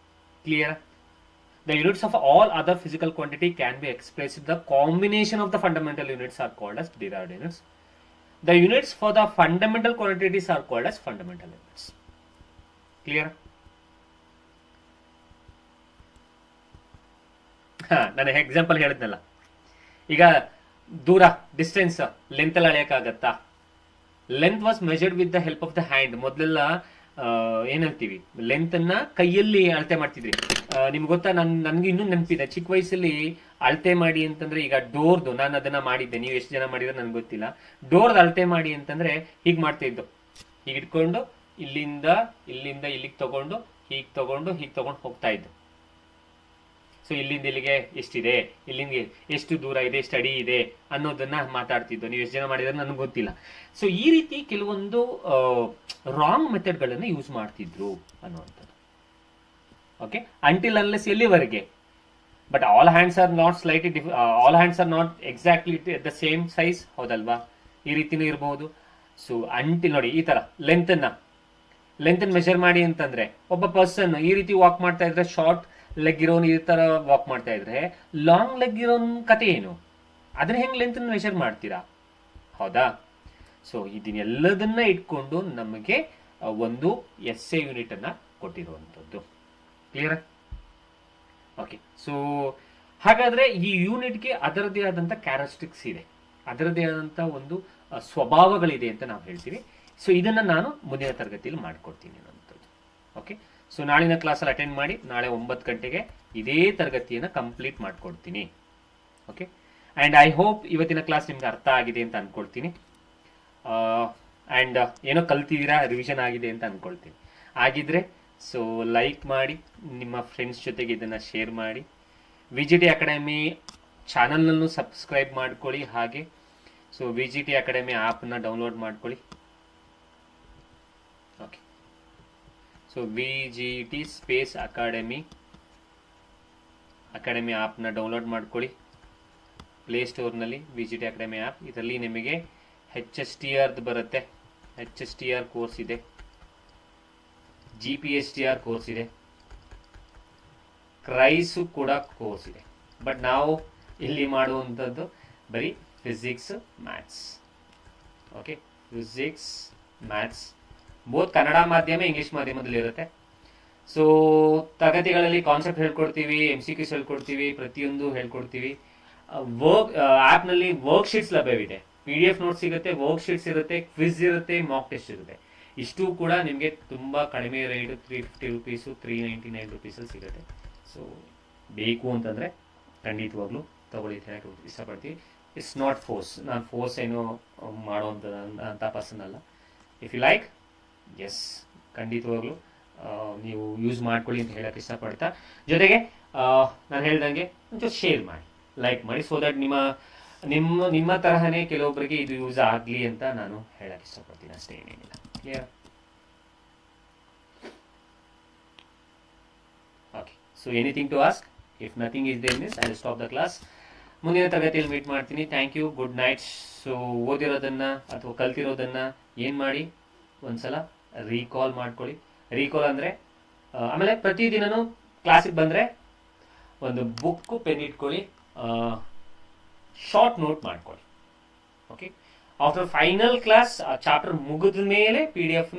Clear? The units of all other physical quantity can be expressed the combination of the fundamental units are called as derived units. The units for the fundamental quantities are called as fundamental units. Clear? ನಾನು example ಹೇಳಿದ್ನಲ್ಲ, ಈಗ ದೂರ, distance, length ಎಲ್ಲ ಅಳೆಯಕ್ಕಾಗತ್ತಾ? Length was measured with the help of the hand. ಮೊದಲೆಲ್ಲ ಏನ್ ಹೇಳ್ತೀವಿ, length ಅನ್ನ ಕೈಯಲ್ಲಿ ಅಳತೆ ಮಾಡ್ತಿದ್ರಿ. ನಿಮ್ಗೆ ಗೊತ್ತಾ, ನನ್ಗೆ ಇನ್ನೂ ನೆನಪಿದೆ, ಚಿಕ್ಕ ವಯಸ್ಸಲ್ಲಿ ಅಳತೆ ಮಾಡಿ ಅಂತಂದ್ರೆ, ಈಗ ಡೋರ್ದು ನಾನು ಅದನ್ನ ಮಾಡಿದ್ದೆ, ನೀವು ಎಷ್ಟು ಜನ ಮಾಡಿದ್ರೆ ನನ್ಗೆ ಗೊತ್ತಿಲ್ಲ. ಡೋರ್ದು ಅಳತೆ ಮಾಡಿ ಅಂತಂದ್ರೆ ಹೀಗ್ ಮಾಡ್ತಾ ಇದ್ದು, ಹೀಗೆ ಇಟ್ಕೊಂಡು ಇಲ್ಲಿಂದ ಇಲ್ಲಿಗೆ ತಗೊಂಡು ಹೀಗೆ ತಗೊಂಡು ಹೋಗ್ತಾ ಇದ್ದು. ಸೊ ಇಲ್ಲಿಂದ ಇಲ್ಲಿಗೆ ಎಷ್ಟಿದೆ, ಇಲ್ಲಿಂದ ಎಷ್ಟು ದೂರ ಇದೆ, ಎಷ್ಟು ಅಡಿ ಇದೆ ಅನ್ನೋದನ್ನ ಮಾತಾಡ್ತಿದ್ದು. ನೀವು ಎಷ್ಟು ಜನ ಮಾಡಿದ್ರೆ ನನಗೆ ಗೊತ್ತಿಲ್ಲ. ಸೊ ಈ ರೀತಿ ಕೆಲವೊಂದು ರಾಂಗ್ ಮೆಥಡ್ಗಳನ್ನ ಯೂಸ್ ಮಾಡ್ತಿದ್ರು ಅನ್ನುವಂಥದ್ದು. ಓಕೆ, ಅಂಟಿಲ್ ಅನ್ಲೆಸ್ ಎಲ್ಲಿವರೆಗೆ, but all hands are not slightly all hands are not exactly the same size, ಹೌದಲ್ವಾ? ಈ ರೀತಿನೂ ಇರಬಹುದು. ಸೊ ಅಂಟಿಲ್ ನೋಡಿ, ಈ ತರ ಲೆಂತ್ ಮೆಷರ್ ಮಾಡಿ ಅಂತಂದ್ರೆ, ಒಬ್ಬ ಪರ್ಸನ್ ಈ ರೀತಿ ವಾಕ್ ಮಾಡ್ತಾ ಇದ್ರೆ, ಶಾರ್ಟ್ ಲೆಗ್ ಇರೋನು ಈ ತರ ವಾಕ್ ಮಾಡ್ತಾ ಇದ್ರೆ, ಲಾಂಗ್ ಲೆಗ್ ಇರೋನ್ ಕತೆ ಏನು? ಅದನ್ನ ಹೆಂಗ್ ಲೆಂತ್ ಮೆಷರ್ ಮಾಡ್ತೀರಾ? ಹೌದಾ? ಸೊ ಇದನ್ನೆಲ್ಲದನ್ನ ಇಟ್ಕೊಂಡು ನಮಗೆ ಒಂದು SI ಯೂನಿಟ್ ಅನ್ನ ಕೊಟ್ಟಿರುವಂತದ್ದು. ಕ್ಲಿಯರ್? ಓಕೆ. ಸೊ ಹಾಗಾದ್ರೆ ಈ ಯೂನಿಟ್ಗೆ ಅದರದೇ ಆದಂತ ಕ್ಯಾರೆಕ್ಟರಿಸ್ಟಿಕ್ಸ್ ಇದೆ, ಅದರದೇ ಆದಂತ ಒಂದು ಸ್ವಭಾವಗಳಿದೆ ಅಂತ ನಾವು ಹೇಳ್ತೀವಿ. ಸೊ ಇದನ್ನ ನಾನು ಮುಂದಿನ ತರಗತಿಯಲ್ಲಿ ಮಾಡಿಕೊಡ್ತೀನಿ ಅನ್ನೋಂಥದ್ದು. ಓಕೆ. ಸೊ ನಾಳಿನ ಕ್ಲಾಸಲ್ಲಿ ಅಟೆಂಡ್ ಮಾಡಿ, ನಾಳೆ 9 ಗಂಟೆಗೆ ಇದೇ ತರಗತಿಯನ್ನು ಕಂಪ್ಲೀಟ್ ಮಾಡ್ಕೊಡ್ತೀನಿ. ಓಕೆ. ಆ್ಯಂಡ್ ಐ ಹೋಪ್ ಇವತ್ತಿನ ಕ್ಲಾಸ್ ನಿಮ್ಗೆ ಅರ್ಥ ಆಗಿದೆ ಅಂತ ಅನ್ಕೊಳ್ತೀನಿ. ಆ್ಯಂಡ್ ಏನೋ ಕಲ್ತಿದ್ದೀರಾ, ರಿವಿಷನ್ ಆಗಿದೆ ಅಂತ ಅನ್ಕೊಳ್ತೀನಿ. ಆಗಿದ್ರೆ ಸೊ ಲೈಕ್ ಮಾಡಿ, ನಿಮ್ಮ ಫ್ರೆಂಡ್ಸ್ ಜೊತೆಗೆ ಇದನ್ನು ಶೇರ್ ಮಾಡಿ. VGT ಅಕಾಡೆಮಿ ಚಾನಲ್ನಲ್ಲೂ ಸಬ್ಸ್ಕ್ರೈಬ್ ಮಾಡ್ಕೊಳ್ಳಿ. ಹಾಗೆ ಸೊ VGT ಅಕಾಡೆಮಿ ಆ್ಯಪನ್ನ ಡೌನ್ಲೋಡ್ ಮಾಡ್ಕೊಳ್ಳಿ. Okay. So VGT space academy ಆ್ಯಪ್ನ ಡೌನ್ಲೋಡ್ ಮಾಡ್ಕೊಳ್ಳಿ ಪ್ಲೇಸ್ಟೋರ್ನಲ್ಲಿ. VGT ಅಕಾಡೆಮಿ ಆ್ಯಪ್, ಇದರಲ್ಲಿ ನಿಮಗೆ HSTR ಬರುತ್ತೆ, HSTR ಕೋರ್ಸ್ ಇದೆ, GPSTR ಕೋರ್ಸ್ ಇದೆ, ಕ್ರೈಸು ಕೂಡ ಕೋರ್ಸ್ ಇದೆ. ಬಟ್ ನಾವು ಇಲ್ಲಿ ಮಾಡುವಂಥದ್ದು ಬರೀ physics maths. Okay, physics maths both Kannada ಮಾಧ್ಯಮ ಇಂಗ್ಲಿಷ್ ಮಾಧ್ಯಮದಲ್ಲಿ ಇರುತ್ತೆ. ಸೊ ತರಗತಿಗಳಲ್ಲಿ ಕಾನ್ಸೆಪ್ಟ್ ಹೇಳ್ಕೊಡ್ತೀವಿ, MCQs ಹೇಳ್ಕೊಡ್ತೀವಿ, ಪ್ರತಿಯೊಂದು ಹೇಳ್ಕೊಡ್ತೀವಿ. ಆ್ಯಪ್ನಲ್ಲಿ ವರ್ಕ್ಶೀಟ್ಸ್ ಲಭ್ಯವಿದೆ, PDF ನೋಟ್ಸ್ ಸಿಗುತ್ತೆ, ವರ್ಕ್ಶೀಟ್ಸ್ ಇರುತ್ತೆ, ಕ್ವಿಜ್ ಇರುತ್ತೆ, ಮಾಕ್ ಟೆಸ್ಟ್ ಇರುತ್ತೆ. ಇಷ್ಟು ಕೂಡ ನಿಮಗೆ ತುಂಬ ಕಡಿಮೆ ರೇಟ್, 350 ರುಪೀಸು, 399 ರುಪೀಸಲ್ಲಿ ಸಿಗುತ್ತೆ. ಸೊ ಬೇಕು ಅಂತಂದರೆ ಖಂಡಿತವಾಗ್ಲೂ ತಗೊಳ್ಳಿ ಅಂತ ಹೇಳಕ್ಕೆ ಇಷ್ಟಪಡ್ತೀವಿ. ಇಟ್ಸ್ ನಾಟ್ ಫೋರ್ಸ್, ನಾನು ಫೋರ್ಸ್ ಏನು ಮಾಡುವಂಥ ಪರ್ಸನ್ ಅಲ್ಲ. ಇಫ್ ಯು ಲೈಕ್, ಎಸ್, ಖಂಡಿತವಾಗ್ಲೂ ನೀವು ಯೂಸ್ ಮಾಡ್ಕೊಳ್ಳಿ ಅಂತ ಹೇಳಕ್ಕೆ ಇಷ್ಟಪಡ್ತಾ, ಜೊತೆಗೆ ನಾನು ಹೇಳ್ದಂಗೆ ಒಂಚೂರು ಶೇರ್ ಮಾಡಿ, ಲೈಕ್ ಮಾಡಿ, ಸೊ ದಟ್ ನಿಮ್ಮ ತರಹನೇ ಕೆಲವೊಬ್ಬರಿಗೆ ಇದು ಯೂಸ್ ಆಗಲಿ ಅಂತ ನಾನು ಹೇಳಕ್ಕೆ ಇಷ್ಟಪಡ್ತೀನಿ, ಅಷ್ಟೇ, ಏನೇನಿಲ್ಲ. Clear? Okay. So anything to ask? If nothing is there means I will stop the class. ಮುಂದಿನ ತರಗತಿಯಲ್ಲಿ ಮೀಟ್ ಮಾಡ್ತೀನಿ. Thank you, good night. So ಓದಿರೋದನ್ನ ಅಥವಾ ಕಲ್ತಿರೋದನ್ನ ಏನು ಮಾಡಿ, ಒಂದ್ಸಲ ರೀಕಾಲ್ ಮಾಡ್ಕೊಳ್ಳಿ. ರೀಕಾಲ್ ಅಂದರೆ ಆಮೇಲೆ ಪ್ರತಿದಿನನೂ ಕ್ಲಾಸಿಗೆ ಬಂದರೆ ಒಂದು ಬುಕ್ಕು ಪೆನ್ ಇಟ್ಕೊಳ್ಳಿ, ಶಾರ್ಟ್ ನೋಟ್ ಮಾಡ್ಕೊಳ್ಳಿ. ಓಕೆ. ಆಫ್ಟರ್ ಫೈನಲ್ ಕ್ಲಾಸ್ ಆ ಚಾಪ್ಟರ್ ಮುಗಿದ ಮೇಲೆ PDF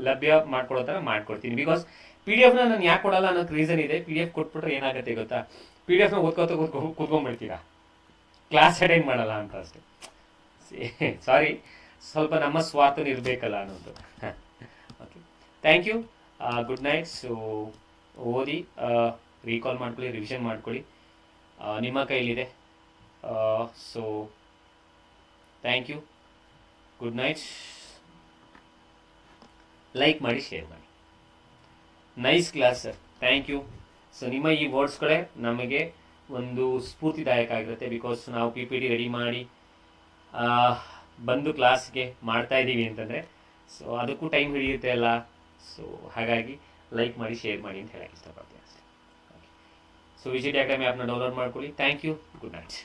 ಲಭ್ಯ ಮಾಡ್ಕೊಳ್ಳೋ ಥರ ಮಾಡ್ಕೊಡ್ತೀನಿ. ಬಿಕಾಸ್ PDF ನಾನು ಯಾಕೆ ಕೊಡಲ್ಲ ಅನ್ನೋದು ರೀಸನ್ ಇದೆ. PDF ಕೊಟ್ಬಿಟ್ರೆ ಏನಾಗುತ್ತೆ ಗೊತ್ತಾ, PDF ಓದ್ಕೋತ ಕೂತ್ಕೊಂಡ್ಬಿಡ್ತೀರಾ, ಕ್ಲಾಸ್ ಅಟೆಂಡ್ ಮಾಡಲ್ಲ ಅಂತ ಅಷ್ಟೇ. ಸಾರಿ, ಸ್ವಲ್ಪ ನಮ್ಮ ಸ್ವಾರ್ಥನ ಇರಬೇಕಲ್ಲ ಅನ್ನೋದು. Okay, thank you, good night. So ಓದಿ, ರೀಕಾಲ್ ಮಾಡ್ಕೊಳ್ಳಿ, ರಿವಿಷನ್ ಮಾಡ್ಕೊಳ್ಳಿ, ನಿಮ್ಮ ಕೈಲಿದೆ. So thank you, good night. Like ಮಾಡಿ, ಶೇರ್ ಮಾಡಿ. Nice class sir, thank you. So ನಿಮ್ಮ ಈ ವರ್ಡ್ಸ್ಗಳೇ ನಮಗೆ ಒಂದು ಸ್ಫೂರ್ತಿದಾಯಕ ಆಗಿರುತ್ತೆ. ಬಿಕಾಸ್ ನಾವು PPT ರೆಡಿ ಮಾಡಿ ಬಂದು ಕ್ಲಾಸ್ಗೆ ಮಾಡ್ತಾ ಇದ್ದೀವಿ ಅಂತಂದರೆ ಸೊ ಅದಕ್ಕೂ ಟೈಮ್ ಹಿಡಿಯುತ್ತೆ ಅಲ್ಲ. ಸೊ ಹಾಗಾಗಿ ಲೈಕ್ ಮಾಡಿ, ಶೇರ್ ಮಾಡಿ ಅಂತ ಹೇಳಕ್ಕೆ ಇಷ್ಟಪಡ್ತೀನಿ ಅಷ್ಟೇ. ಸೊ VGT ಅಕಾಡೆಮಿ ಆ್ಯಪ್ನ ಡೌನ್ಲೋಡ್ ಮಾಡ್ಕೊಳ್ಳಿ. Thank you, good night.